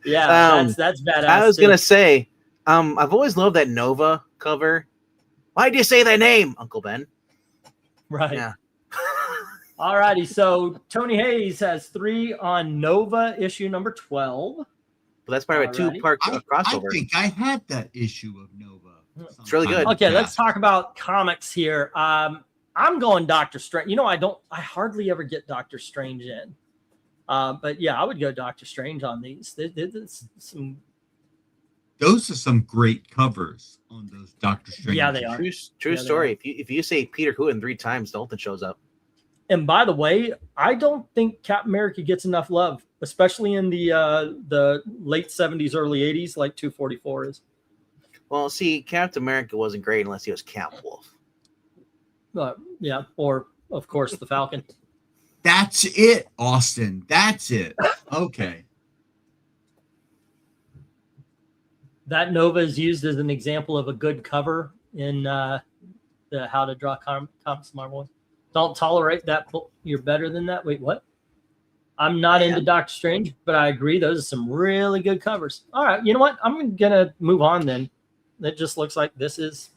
Yeah, that's badass. I was gonna say, I've always loved that Nova cover. Why'd you say that name, Uncle Ben? Right. Yeah. All righty. So Tony Hayes has 3 on Nova issue number 12. But that's part of a 2-part crossover. I think I had that issue of Nova. It's really good. Okay, let's talk about comics here. I'm going Doctor Strange. I hardly ever get Doctor Strange in. But yeah, I would go Doctor Strange on these. Those are some great covers on those Doctor Strange. Yeah, they are. True story. If you say Peter Quill 3 times, Dalton shows up. And by the way, I don't think Captain America gets enough love, especially in the late 70s, early 80s, like 244 is. Well, see, Captain America wasn't great unless he was Camp Wolf. Yeah, or of course the Falcon. That's it, Austin. That's it. Okay. That Nova is used as an example of a good cover in the How to Draw Comics Marvel. Don't tolerate that. You're better than that. Wait, what? I'm not into Doctor Strange, but I agree. Those are some really good covers. All right. You know what? I'm going to move on then. It just looks like this is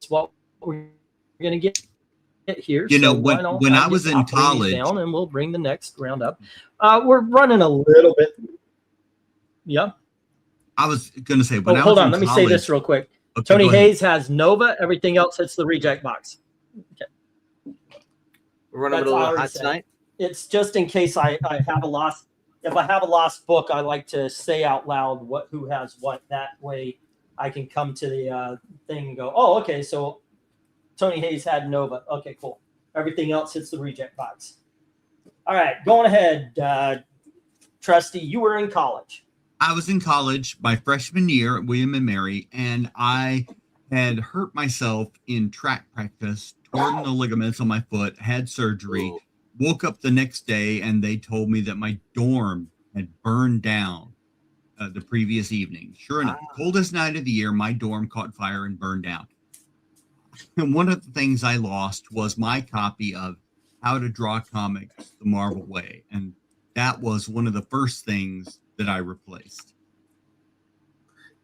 what we're going to get here. When I was in college, down and we'll bring the next round up. We're running a little bit. Yeah. I was going to say, hold on. Let me say this real quick. Okay, Tony Hayes has Nova. Everything else hits the reject box. Okay. We're running a little hot tonight. It's just in case I have a lost. If I have a lost book, I like to say out loud who has what. That way, I can come to the thing and go, oh, okay. So Tony Hayes had Nova. Okay, cool. Everything else hits the reject box. All right, going ahead, Trusty. You were in college. I was in college my freshman year at William and Mary, and I had hurt myself in track practice, torn the ligaments on my foot, had surgery, woke up the next day, and they told me that my dorm had burned down the previous evening. Sure enough, coldest night of the year, my dorm caught fire and burned down. And one of the things I lost was my copy of How to Draw Comics the Marvel Way, and that was one of the first things that I replaced.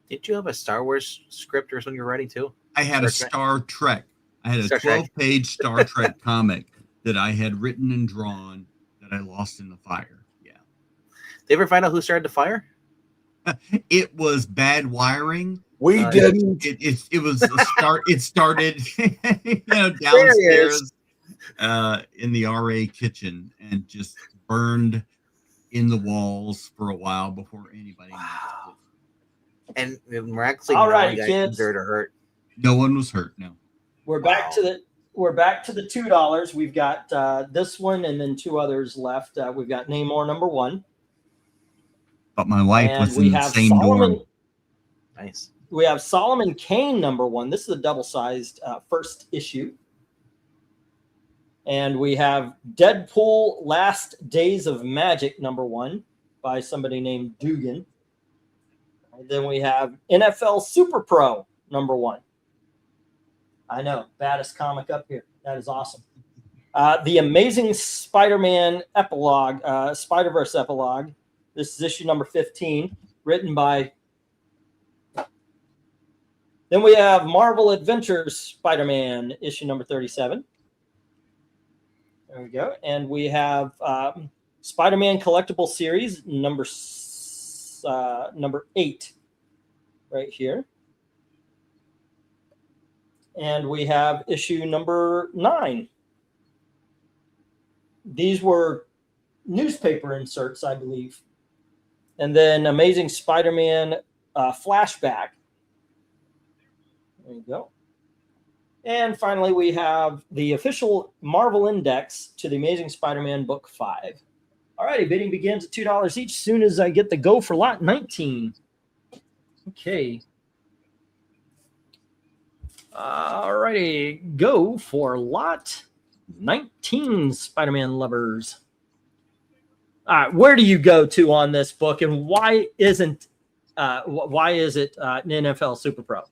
Did you have a Star Wars script or something you're writing too? I had a Star Trek. I had a 12-page Star Trek comic that I had written and drawn that I lost in the fire. Yeah. Did you ever find out who started the fire? It was bad wiring. We didn't. It was a start. It started downstairs in the RA kitchen and just burned in the walls for a while before anybody noticed it. And miraculously, all right, no one kids. got injured or hurt. No one was hurt. No. We're back to the $2. We've got this one and then 2 others left. We've got Namor number 1. But my wife was in the same dorm. Nice. We have Solomon Kane number 1. This is a double-sized first issue. And we have Deadpool Last Days of Magic number 1 by somebody named Dugan. And then we have NFL Super Pro number 1. I know, baddest comic up here. That is awesome. The Amazing Spider-Man epilogue, Spider-Verse epilogue. This is issue number 15, written by Then we have Marvel Adventures Spider-Man issue number 37. There we go. And we have Spider-Man Collectible Series number 8 right here. And we have issue number 9. These were newspaper inserts, I believe. And then Amazing Spider-Man Flashback. There you go. And finally, we have the official Marvel Index to the Amazing Spider-Man Book 5. All righty, bidding begins at $2 each. Soon as I get the go for lot 19. Okay. All righty, go for lot 19, Spider-Man lovers. All right, where do you go to on this book, and why is it an NFL Super Pro?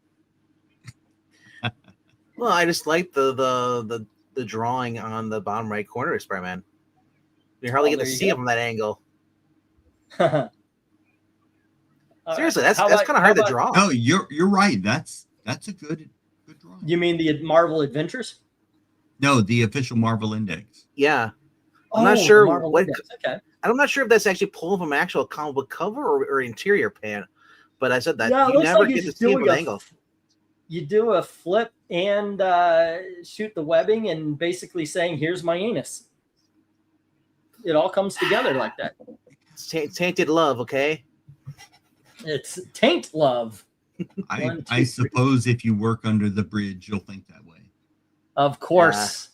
Well, I just like the drawing on the bottom right corner of Spider-Man. You're hardly going to see him from that angle. Seriously, that's kind of hard to draw. No, you're right. That's a good drawing. You mean the Marvel Adventures? No, the official Marvel Index. Yeah, I'm not sure what. Okay, I'm not sure if that's actually pulled from actual comic book cover or interior pan. But I said that you never get to see him from angle. You do a flip and shoot the webbing, and basically saying, "Here's my anus." It all comes together like that. It's tainted love, okay? It's taint love. I suppose if you work under the bridge, you'll think that way. Of course.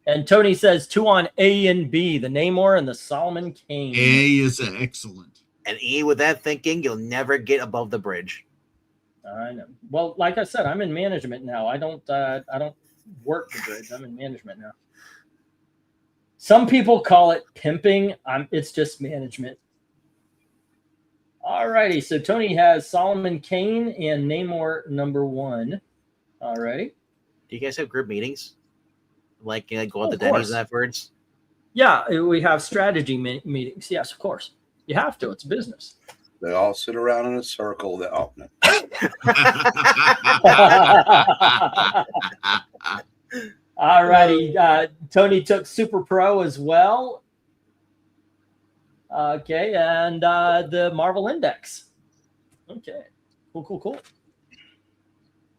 And Tony says 2 on A and B, the Namor and the Solomon Kane. A is excellent. And E, with that thinking, you'll never get above the bridge. I know. Well, like I said, I'm in management now. I don't work the bridge. I'm in management now. Some people call it pimping. It's just management. All righty. So Tony has Solomon Kane and Namor number 1. All righty. Do you guys have group meetings? Like go out to Denny's afterwards? Yeah, we have strategy meetings. Yes, of course. You have to. It's business. They all sit around in a circle. All righty. Tony took Super Pro as well. Okay, and the Marvel Index. Okay, cool.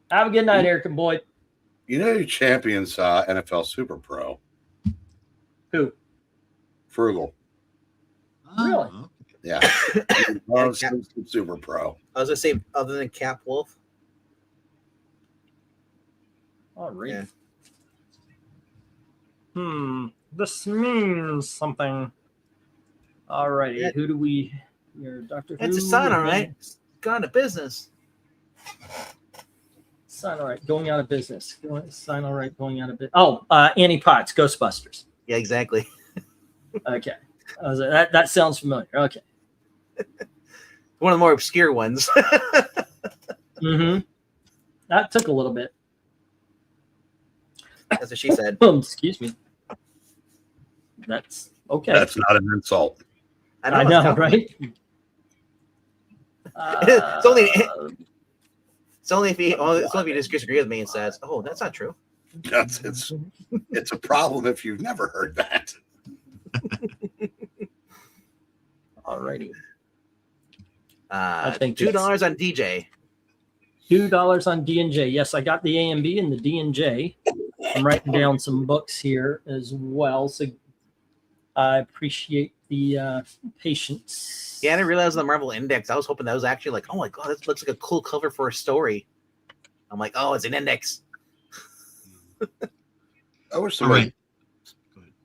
Have a good night, Eric and Boyd. You know who champions NFL Super Pro? Who? Frugal. Really? Yeah. Super Pro. I was going to say, other than Cap Wolf. All right. Yeah. This means something. All righty. Who do we? Dr. It's a sign, all right. It's gone to business. Sign all right, going out of business. Sign all right, going out of business. Oh, Annie Potts, Ghostbusters. Yeah, exactly. Okay. That sounds familiar. Okay. One of the more obscure ones. Mm-hmm. That took a little bit. That's what she said. Excuse me. That's okay. That's not an insult. I know, right? It's only if he just disagree with me and says, "Oh, that's not true." It's a problem if you've never heard that. All righty. I think $2 on DJ. $2 on D&J. Yes, I got the A and B and the D&J. I'm writing down some books here as well, so I appreciate the patience. Yeah, I didn't realize the Marvel Index. I was hoping that was actually like, oh my god, this looks like a cool cover for a story. I'm like, oh, it's an index. I wish somebody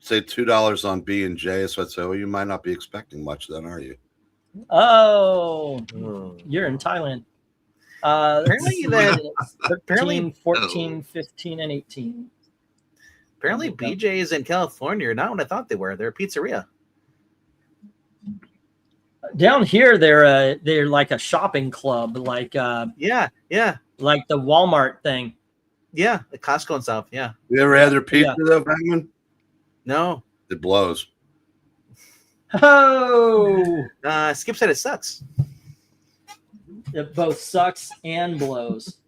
say $2 on B and J, so I'd say, well, you might not be expecting much then, are you? Oh, you're in Thailand. Apparently, 13, 14, 15, and 18. Apparently, BJ is in California. Not what I thought they were. They're a pizzeria. Down here, they're like a shopping club, like yeah, like the Walmart thing. Yeah, the Costco and stuff. Yeah. You ever had their pizza though, Bangman? No. It blows. Oh, Skip said it sucks. It both sucks and blows.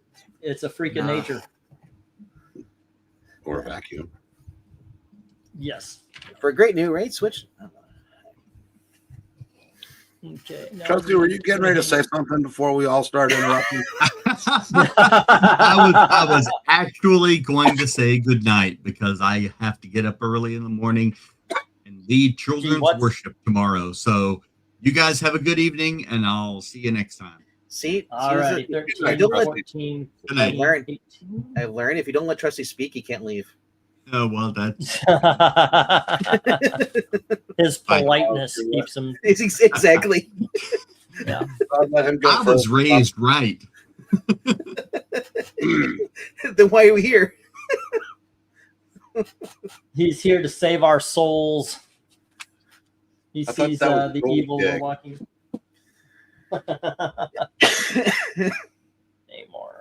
It's a freak of nature. Or a vacuum. Yes. For a great new rate switch. Okay. Trusty, were you getting ready to say something before we all started interrupting? I was actually going to say goodnight because I have to get up early in the morning and lead children's worship tomorrow. So you guys have a good evening, and I'll see you next time. See, All right. 13, don't let- 14, I've 18. I've learned if you don't let Trusty speak, he can't leave. Oh, well, that's His politeness keeps him. Exactly. Yeah. I'll let him go I was first. raised right. Then why are we here? He's here to save our souls. He I thought sees that was the really evil we're big. walking. Namor.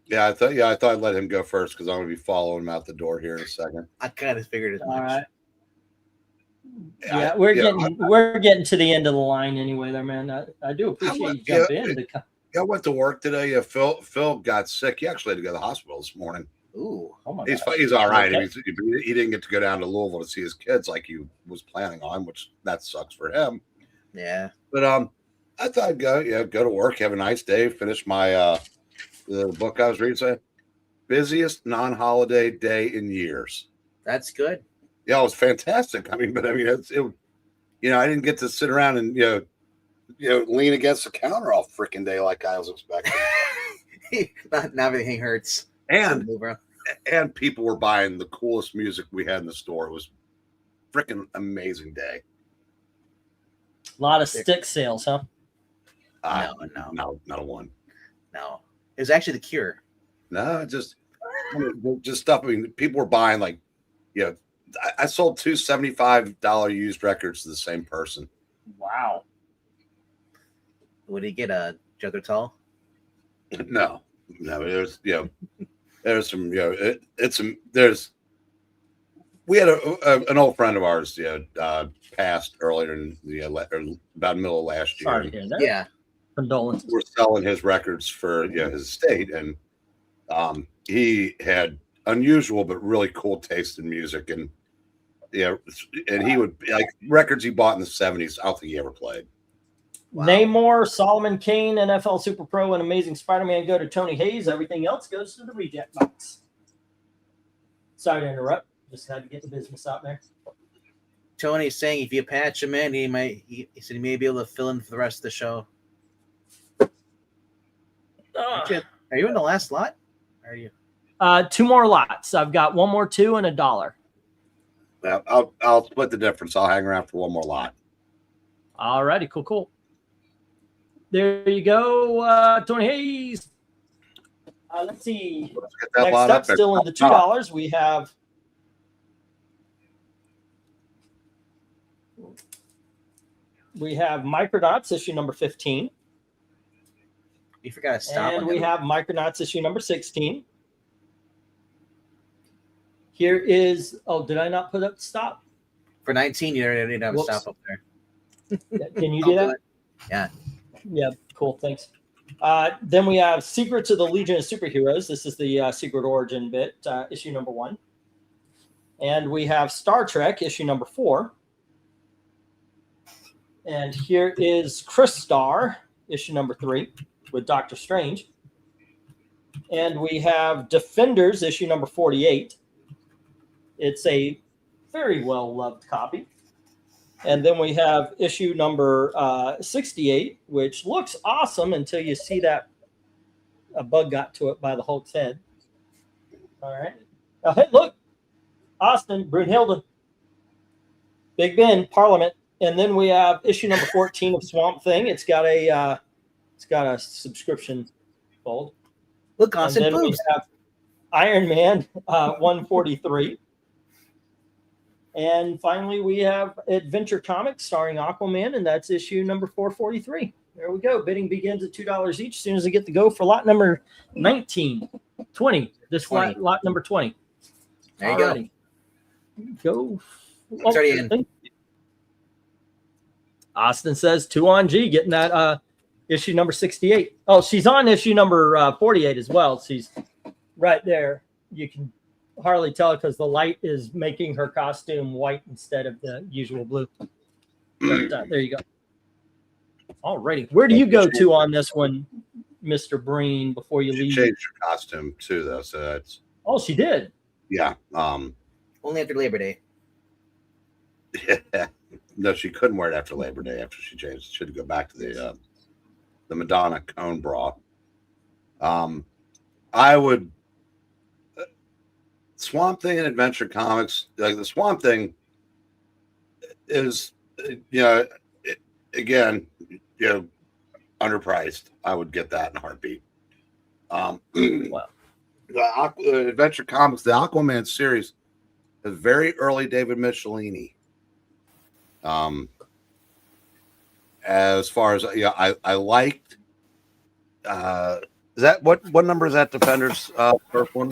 Yeah, I thought I'd let him go first because I'm gonna be following him out the door here in a second. I kind of figured as much. All right. Yeah, we're getting to the end of the line anyway, there, man. I do appreciate you jumping in. I went to work today. Yeah, Phil got sick. He actually had to go to the hospital this morning. Ooh, Oh my He's God. he's all right. Okay. He didn't get to go down to Louisville to see his kids like he was planning on, which that sucks for him. yeah. But I thought I'd go to work, have a nice day, finish my the book I was reading. Say, busiest non-holiday day in years. That's good. Yeah, it was fantastic. I mean, I didn't get to sit around and lean against the counter all freaking day like I was expecting. Not everything hurts. And people were buying the coolest music we had in the store. It was freaking amazing day. A lot of stick sales, huh? No, not a one. No, it was actually The Cure. No, just stuff. I mean, people were buying I sold two $75 used records to the same person. Wow. Would he get a Jugger Tall? No, there's some we had an old friend of ours passed earlier in about middle of last year. Sorry to hear that. Yeah. Condolences. We're selling his records for his estate, and he had unusual but really cool taste in music, and he would like records he bought in the 70s. I don't think he ever played. Wow. Namor, Solomon Kane, NFL Super Pro, and Amazing Spider-Man go to Tony Hayes. Everything else goes to the reject box. Sorry to interrupt. Just had to get the business out there. Tony's saying if you patch him in, he said he may be able to fill in for the rest of the show. Are you in the last lot? Are you? 2 more lots. I've got 1 more 2 and $1. I'll split the difference. I'll hang around for 1 more lot. All righty, cool. There you go, Tony Hayes. Let's see. Let's get that Next lot up, there. still in the $2, we have Micronauts issue number 15. You forgot to stop. And we have Micronauts issue number 16. Here is, did I not put up stop? For 19, you already need to have a stop up there. Can you do that? Yeah. Yeah, cool. Thanks. Then we have Secrets of the Legion of Superheroes. This is the Secret Origin bit, issue number 1. And we have Star Trek, issue number 4. And here is Chris Star, issue number 3, with Doctor Strange. And we have Defenders, issue number 48. It's a very well-loved copy. And then we have issue number 68, which looks awesome until you see that a bug got to it by the Hulk's head. All right. Hey, look. Austin, Brunhilde, Big Ben, Parliament. And then we have issue number 14 of Swamp Thing. It's got a subscription fold. Look, Austin, and then we have Iron Man 143. And finally, we have Adventure Comics starring Aquaman, and that's issue number 443. There we go. Bidding begins at $2 each. As soon as I get to go for lot number 19, 20. This 20. lot number 20. There you Alrighty. Go. It's already in. Austin says 2 on G, getting that issue number 68. Oh, she's on issue number 48 as well. She's right there. You can hardly tell because the light is making her costume white instead of the usual blue. But there you go. Alrighty. Where do you go to on this one, Mr. Breen, before you leave? She changed her costume too, though. So that's. Oh, she did. Yeah. Only after Labor Day. Yeah. No, she couldn't wear it after Labor Day. After she changed, she had to go back to the Madonna cone bra. I would Swamp Thing and Adventure Comics. Like the Swamp Thing is, again, underpriced. I would get that in a heartbeat. Wow. The Adventure Comics, the Aquaman series, is very early David Michelini. As far as I liked. Is that what number is that? Defenders first one.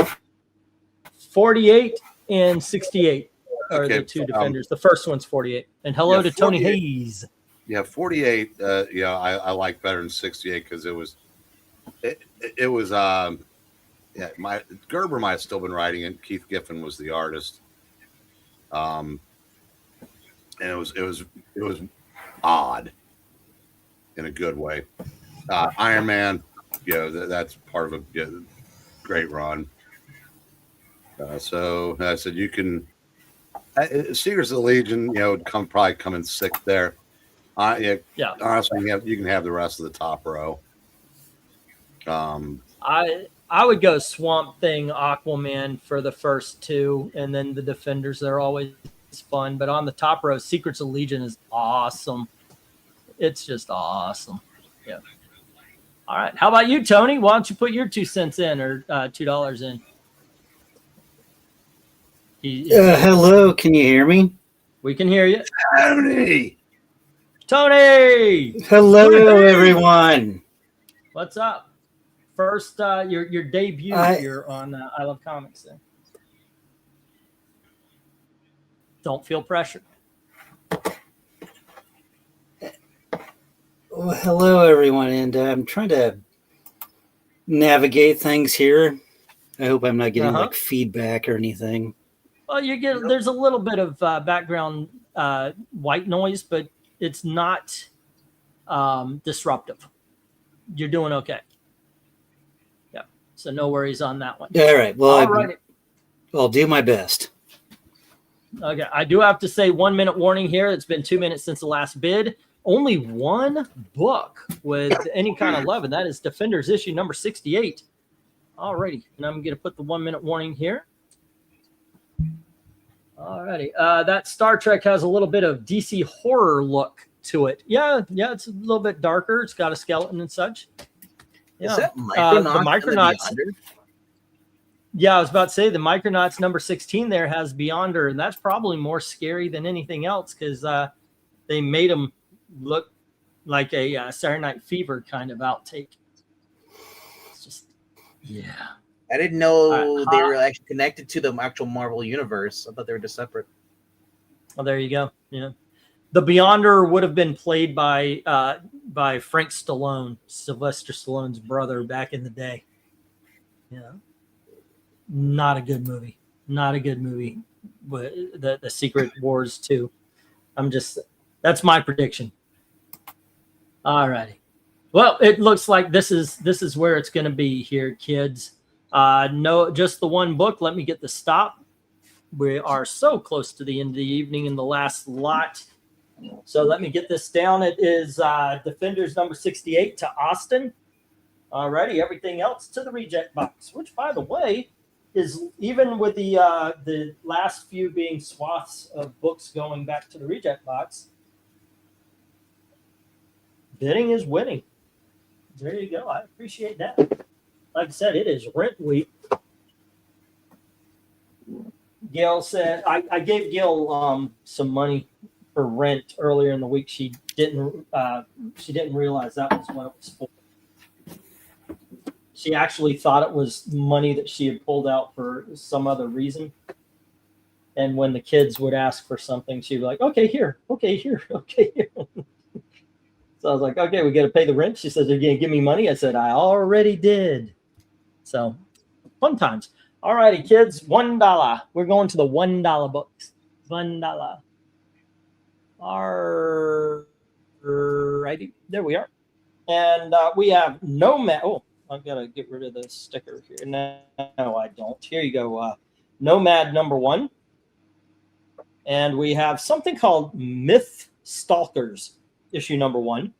48 and 68 are Okay, the two Defenders. The first one's 48. And hello to Tony 48. Hayes. Yeah, 48. I like better than 68 because it was. My Gerber might have still been writing it. Keith Giffen was the artist. And it was odd in a good way. Iron Man, that's part of a great run. So I said you can. Secrets of the Legion, would probably come in sixth there. Yeah. Honestly, you can have the rest of the top row. I would go Swamp Thing, Aquaman for the first two, and then the Defenders. They're always fun, but on the top row, Secrets of Legion is awesome. It's just awesome. Yeah. All right. How about you, Tony? Why don't you put your 2 cents in or $2 in? Hello, can you hear me? We can hear you. Tony! Hello, everyone. What's up? First, your debut here on I Love Comics. Then. Don't feel pressure. Well, hello, everyone, and I'm trying to navigate things here. I hope I'm not getting like feedback or anything. Well, there's a little bit of background white noise, but it's not disruptive. You're doing okay. Yeah, so no worries on that one. All right. Well, I'll do my best. Okay, I do have to say 1 minute warning here. It's been 2 minutes since the last bid. Only one book with any kind of love, and that is Defenders issue number 68. All righty, and I'm going to put the 1 minute warning here. All righty. That Star Trek has a little bit of DC horror look to it. Yeah, it's a little bit darker. It's got a skeleton and such. Yeah. Is that Micronauts? The Micronauts. Yeah, I was about to say the Micronauts number 16 there has Beyonder, and that's probably more scary than anything else because they made them look like a Saturday Night Fever kind of outtake. It's just, yeah. I didn't know they were actually connected to the actual Marvel universe. I thought they were just separate. Well, there you go. Yeah, the Beyonder would have been played by Frank Stallone, Sylvester Stallone's brother, back in the day. Yeah, not a good movie. Not a good movie. But the Secret Wars 2. That's my prediction. All righty. Well, it looks like this is where it's going to be here, kids. No, just the one book. Let me get the stop. We are so close to the end of the evening in the last lot. So let me get this down. It is Defenders number 68 to Austin. Alrighty, everything else to the reject box, which, by the way, is even with the last few being swaths of books going back to the reject box, bidding is winning. There you go. I appreciate that. Like I said, it is rent week. Gail said I gave Gail some money for rent earlier in the week. She didn't realize that was what it was for. She actually thought it was money that she had pulled out for some other reason. And when the kids would ask for something, she'd be like, "Okay, here. Okay, here. Okay, here." So I was like, okay, we got to pay the rent. She says, are you going to give me money? I said, I already did. So fun times. All righty, kids, $1. We're going to the $1 books. $1. All righty, there we are. And we have Nomad. Oh, I've got to get rid of the sticker here. No, I don't. Here you go. Nomad #1. And we have something called Myth Stalkers, issue #1.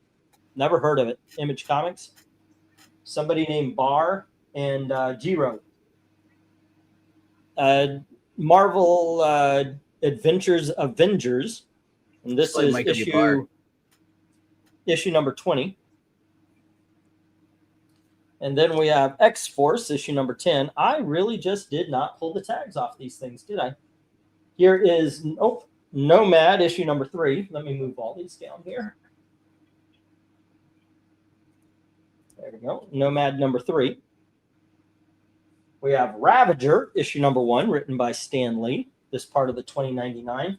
Never heard of it. Image Comics. Somebody named Barr and Jiro. Marvel Adventures Avengers. And this is issue number 20. And then we have X-Force, issue number 10. I really just did not pull the tags off these things, did I? Here is Nomad, issue number 3. Let me move all these down here. There we go. Nomad number 3. We have Ravager, issue number 1, written by Stan Lee. This part of the 2099.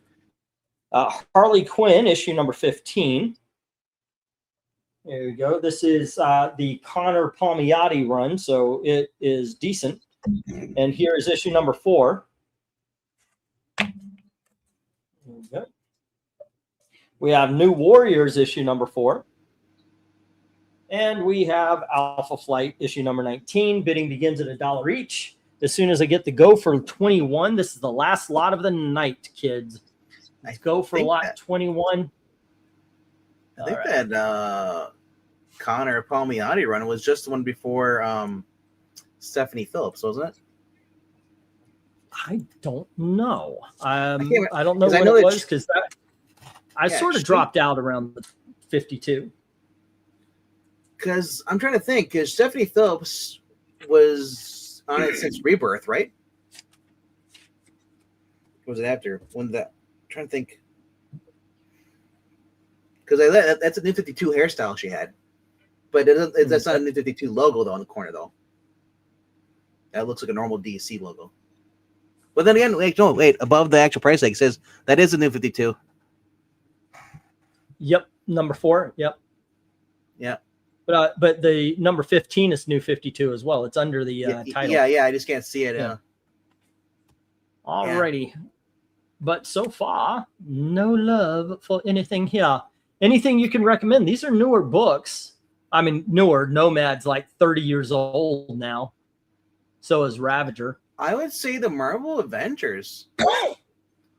Harley Quinn, issue number 15. There we go. This is the Connor Palmiotti run, so it is decent. And here is issue number 4. There we go. We have New Warriors, issue number 4. And we have Alpha Flight, issue number 19. Bidding begins at $1 each. As soon as I get the go for 21, this is the last lot of the night, kids. Let's go for lot 21. I think that Connor Palmiotti run was just the one before Stephanie Phillips, wasn't it? I don't know. I don't know what it was because I sort of dropped out around the 52. Because I'm trying to think, because Stephanie Phillips was on it since Rebirth, right? Or was it after? When that? I'm trying to think. Because that's a New 52 hairstyle she had. But that's not a New 52 logo, though, on the corner, though. That looks like a normal DC logo. But then again, wait, above the actual price tag, it says that is a New 52. Yep, number 4. Yep. Yeah. But the number 15 is New 52 as well. It's under the title. Yeah, I just can't see it. Yeah. Alrighty. But so far, no love for anything here. Anything you can recommend? These are newer books. I mean, newer. Nomad's like 30 years old now. So is Ravager. I would say the Marvel Avengers.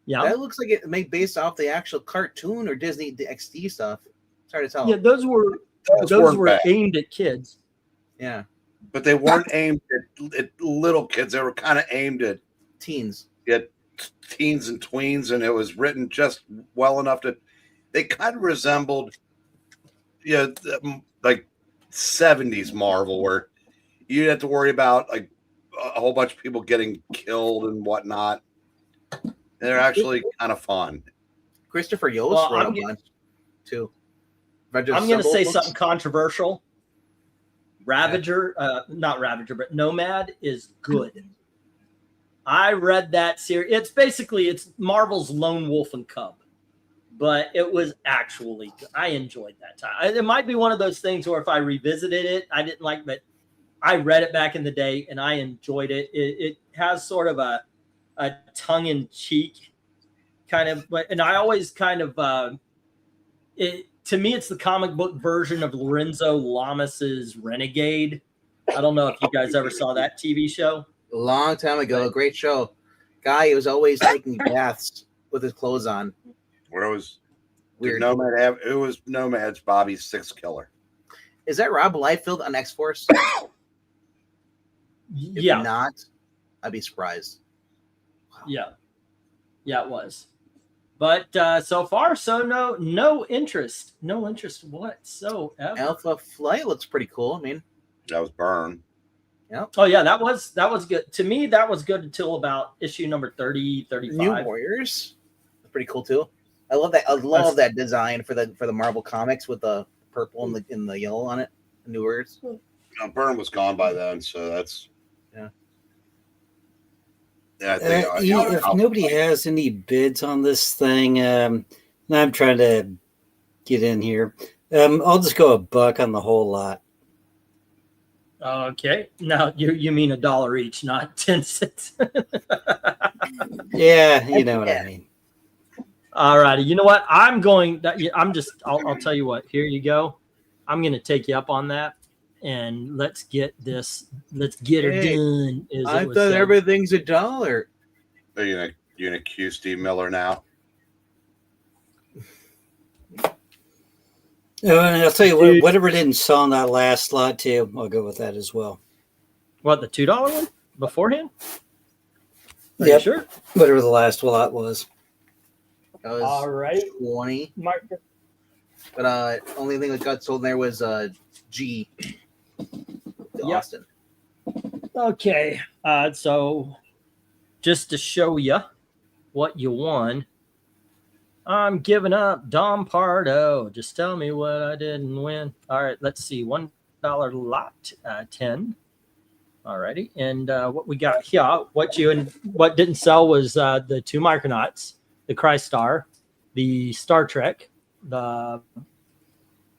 Yeah. That looks like it made based off the actual cartoon or Disney XD stuff. It's hard to tell. Yeah, those were aimed at kids. Yeah. But they weren't aimed at little kids. They were kind of aimed at teens. At teens and tweens, and it was written just well enough to. They kind of resembled, like 70s Marvel, where you didn't have to worry about like a whole bunch of people getting killed and whatnot. They're actually kind of fun. Christopher Yost wrote a bunch too. I'm going to say something controversial. Ravager, not Ravager, but Nomad is good. I read that series. It's Marvel's Lone Wolf and Cub, but it was actually good. I enjoyed that time. It might be one of those things where if I revisited it, I didn't like, but I read it back in the day and I enjoyed it. It has sort of a tongue-in-cheek kind of, and I always kind of to me, it's the comic book version of Lorenzo Lamas's Renegade. I don't know if you guys ever saw that TV show. A long time ago, a great show. Guy was always taking baths with his clothes on. Where it was weird. It was Nomad's Bobby's Sixth Killer. Is that Rob Liefeld on X-Force? Yeah. If not, I'd be surprised. Wow. Yeah, it was. But so far, so no interest. No interest whatsoever. Alpha Flight looks pretty cool. I mean, that was Byrne. Yeah. Oh yeah, that was good. To me, that was good until about issue number 30, 35. New Warriors. That's pretty cool too. I love that. I love that design for the Marvel comics with the purple and the yellow on it. The New Warriors. Byrne was gone by then, so that's I think, if nobody has any bids on this thing, I'm trying to get in here. I'll just go $1 on the whole lot. Okay. Now you mean $1 each, not 10 cents. Yeah, you know what I mean. All righty. You know what? I'll tell you what. Here you go. I'm going to take you up on that, and let's get her done. I thought everything's $1. Are you gonna accuse Steve Miller now? Oh, and I'll tell you what, whatever didn't sell on that last lot too, I'll go with that as well. What, the $2 one beforehand? Are Yep. you sure? Whatever the last lot was. That was All right. 20. Mark. But only thing that got sold there was G. Austin. Okay. So just to show you what you won, I'm giving up Dom Pardo. Just tell me what I didn't win. All right, let's see. $1 lot, 10. All righty. And what we got here, what didn't sell was the 2 Micronauts, the Crystar, the Star Trek, the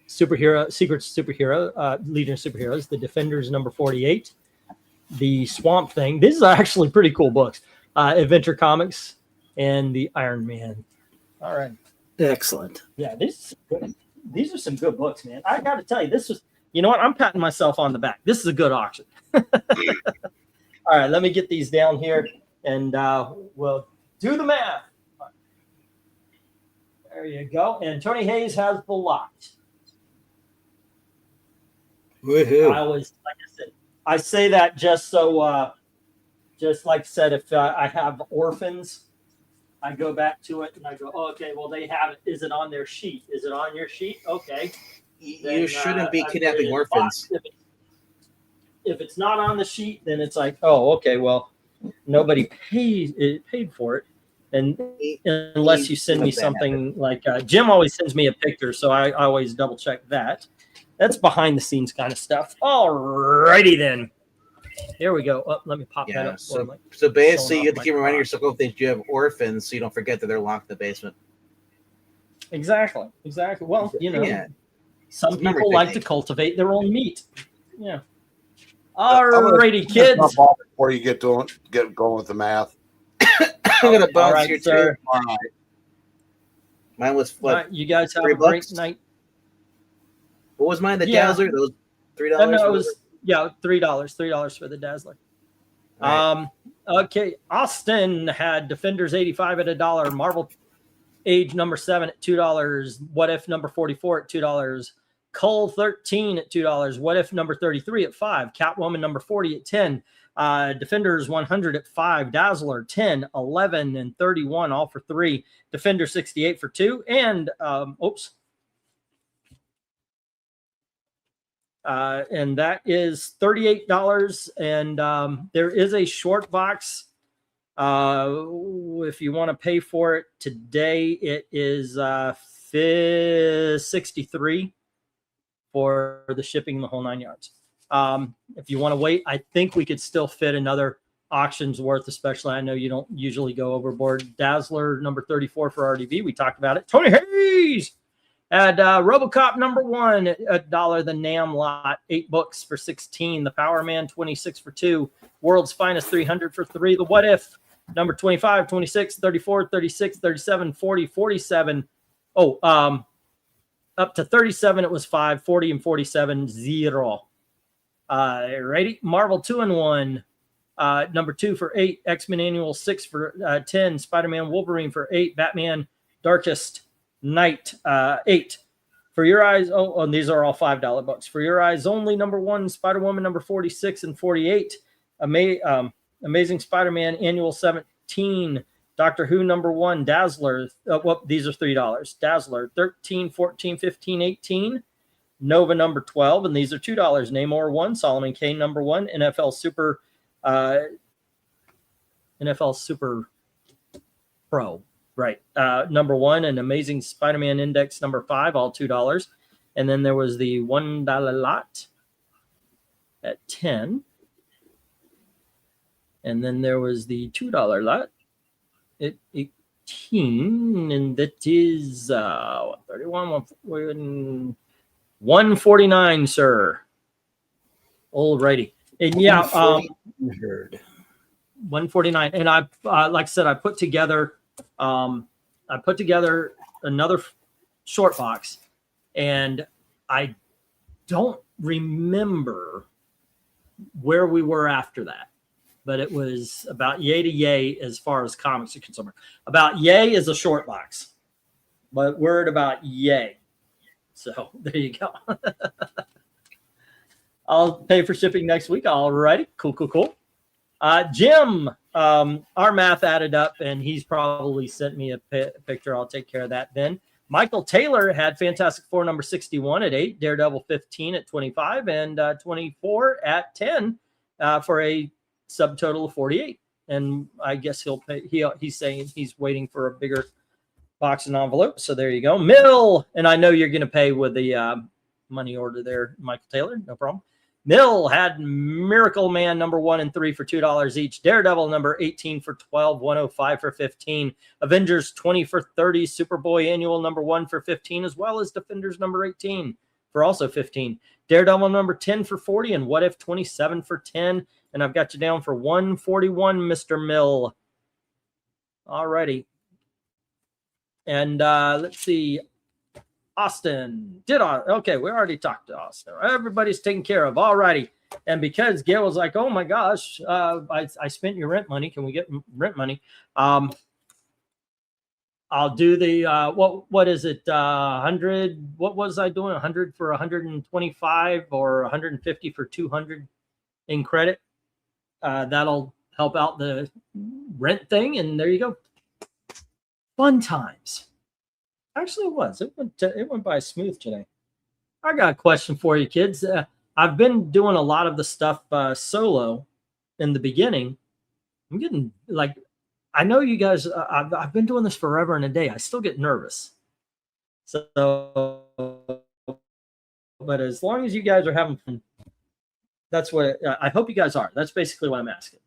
Superhero, Secret Superhero, Legion of Superheroes, the Defenders number 48, the Swamp Thing. These are actually pretty cool books. Adventure Comics and the Iron Man. All right. Excellent. Yeah, these are some good books, man. I got to tell you, you know what? I'm patting myself on the back. This is a good auction. All right, let me get these down here, and we'll do the math. There you go. And Tony Hayes has the lot. Woohoo. I say that just so, just like I said, if I have orphans, I go back to it and I go, oh, okay, well, they have it. Is it on their sheet? Is it on your sheet? Okay. You shouldn't be kidnapping orphans. If it's not on the sheet, then it's like, oh, okay, well, nobody paid for it. And unless you send me something like Jim always sends me a picture, so I always double check that. That's behind the scenes kind of stuff. All righty then. Here we go. Oh, let me pop that up. So basically, you have to keep reminding yourself of things. You have orphans, so you don't forget that they're locked in the basement. Exactly. Well, some people like to cultivate their own meat. Yeah. All righty, kids. Before you get going with the math. I'm gonna bounce your sir. All right. Mine was what? Right, you guys have a great night. What was mine? The Dazzler? Those $3? No, it was $3. $3 for the Dazzler. Right. Okay. Austin had Defenders 85 at $1. Marvel Age number 7 at $2. What If number 44 at $2. Cull 13 at $2. What If number 33 at $5. Catwoman number 40 at 10. Defenders 100 at $5. Dazzler 10, 11, and 31, all for $3. Defender 68 for $2. And and that is $38. And there is a short box. If you want to pay for it today, it is $63 for the shipping and the whole 9 yards. If you want to wait, I think we could still fit another auction's worth, especially I know you don't usually go overboard. Dazzler number 34 for RDV. We talked about it. Tony Hayes had RoboCop number 1 at $1. The NAM lot, 8 books for $16. The Power Man 26 for $2. World's Finest 300 for $3. The What If number 25, 26, 34, 36, 37, 40, 47. Up to 37 it was 5, 40 and 47 0. Ready? Marvel 2-in-1, number 2 for 8. X-Men Annual 6 for 10. Spider-Man Wolverine for 8. Batman Darkest Night 8. For Your Eyes, and these are all $5 books. For Your Eyes Only, number 1. Spider-Woman number 46 and 48. Amazing Spider-Man Annual 17. Doctor Who number 1. Dazzler. These are $3. Dazzler 13, 14, 15, 18. Nova number 12, and these are $2. Namor 1, Solomon Kane number 1, NFL Super Pro, right? Number 1, and Amazing Spider-Man Index number 5, all $2. And then there was the $1 lot at 10. And then there was the $2 lot at 18, and that is 31, $149, sir. Alrighty. And yeah, 149. And I like I said, I put together another short box, and I don't remember where we were after that, but it was about yay to yay as far as comics are concerned. About yay is a short box, but we're at about yay. So there you go. I'll pay for shipping next week. All righty. Cool. Jim, our math added up, and he's probably sent me a picture. I'll take care of that then. Michael Taylor had Fantastic Four number 61 at 8, Daredevil 15 at 25, and 24 at 10 for a subtotal of 48. And I guess he'll pay. He's saying he's waiting for a bigger box and envelope. So there you go. Mill, and I know you're going to pay with the money order there, Michael Taylor. No problem. Mill had Miracle Man number 1 and 3 for $2 each. Daredevil number 18 for $12, 105 for 15. Avengers 20 for 30. Superboy Annual number 1 for 15, as well as Defenders number 18 for also 15. Daredevil number 10 for 40, and What If 27 for 10. And I've got you down for 141, Mr. Mill. All righty. And let's see. Austin okay, we already talked to Austin. Everybody's taken care of. All righty. And because Gail was like, oh my gosh, I spent your rent money, can we get rent money? I'll do the what is it, 100? What was I doing? 100 for 125 or 150 for 200 in credit? That'll help out the rent thing, and there you go. Fun times. Actually, it was. It went by smooth today. I got a question for you, kids. I've been doing a lot of the stuff solo in the beginning. I'm getting like, I know you guys. I've been doing this forever and a day. I still get nervous. So, but as long as you guys are having fun, that's what I hope you guys are. That's basically what I'm asking.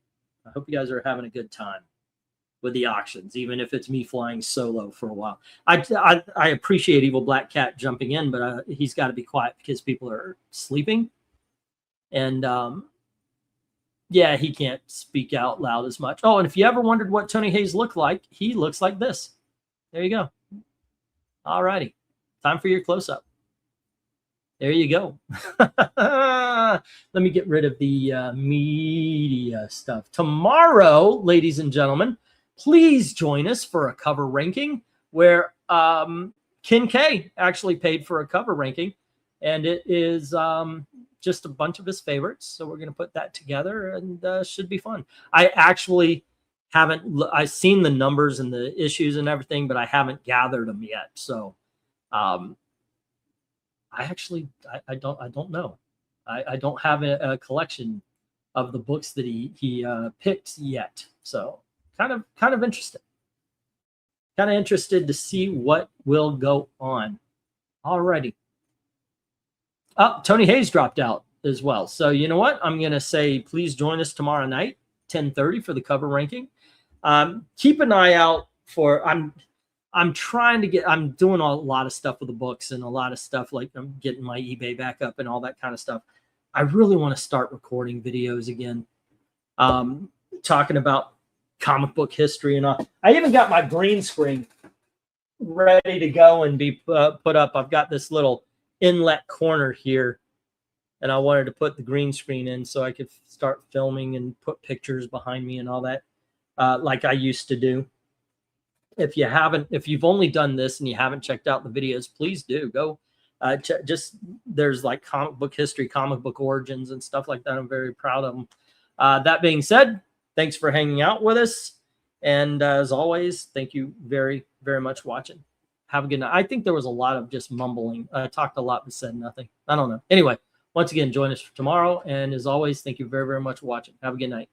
I hope you guys are having a good time with the auctions, even if it's me flying solo for a while. I appreciate Evil Black Cat jumping in, but he's got to be quiet because people are sleeping. And yeah, he can't speak out loud as much. Oh, and if you ever wondered what Tony Hayes looked like, he looks like this. There you go. All righty. Time for your close-up. There you go. Let me get rid of the media stuff. Tomorrow, ladies and gentlemen, please join us for a cover ranking where Ken K actually paid for a cover ranking, and it is just a bunch of his favorites. So we're going to put that together, and should be fun. I actually I've seen the numbers and the issues and everything, but I haven't gathered them yet. So I don't know. I don't have a collection of the books that he picked yet. So kind of interested. Kind of interested to see what will go on. Alrighty. Oh, Tony Hayes dropped out as well. So you know what? I'm gonna say please join us tomorrow night, 10:30 for the cover ranking. Keep an eye out for I'm doing a lot of stuff with the books and a lot of stuff, like I'm getting my eBay back up and all that kind of stuff. I really want to start recording videos again, talking about comic book history and all. I even got my green screen ready to go and be put up. I've got this little inlet corner here, and I wanted to put the green screen in so I could start filming and put pictures behind me and all that, like I used to do. If you've only done this and you haven't checked out the videos, please do go. There's like comic book history, comic book origins, and stuff like that. I'm very proud of them. That being said, thanks for hanging out with us. And as always, thank you very, very much for watching. Have a good night. I think there was a lot of just mumbling. I talked a lot but said nothing. I don't know. Anyway, once again, join us for tomorrow. And as always, thank you very, very much for watching. Have a good night.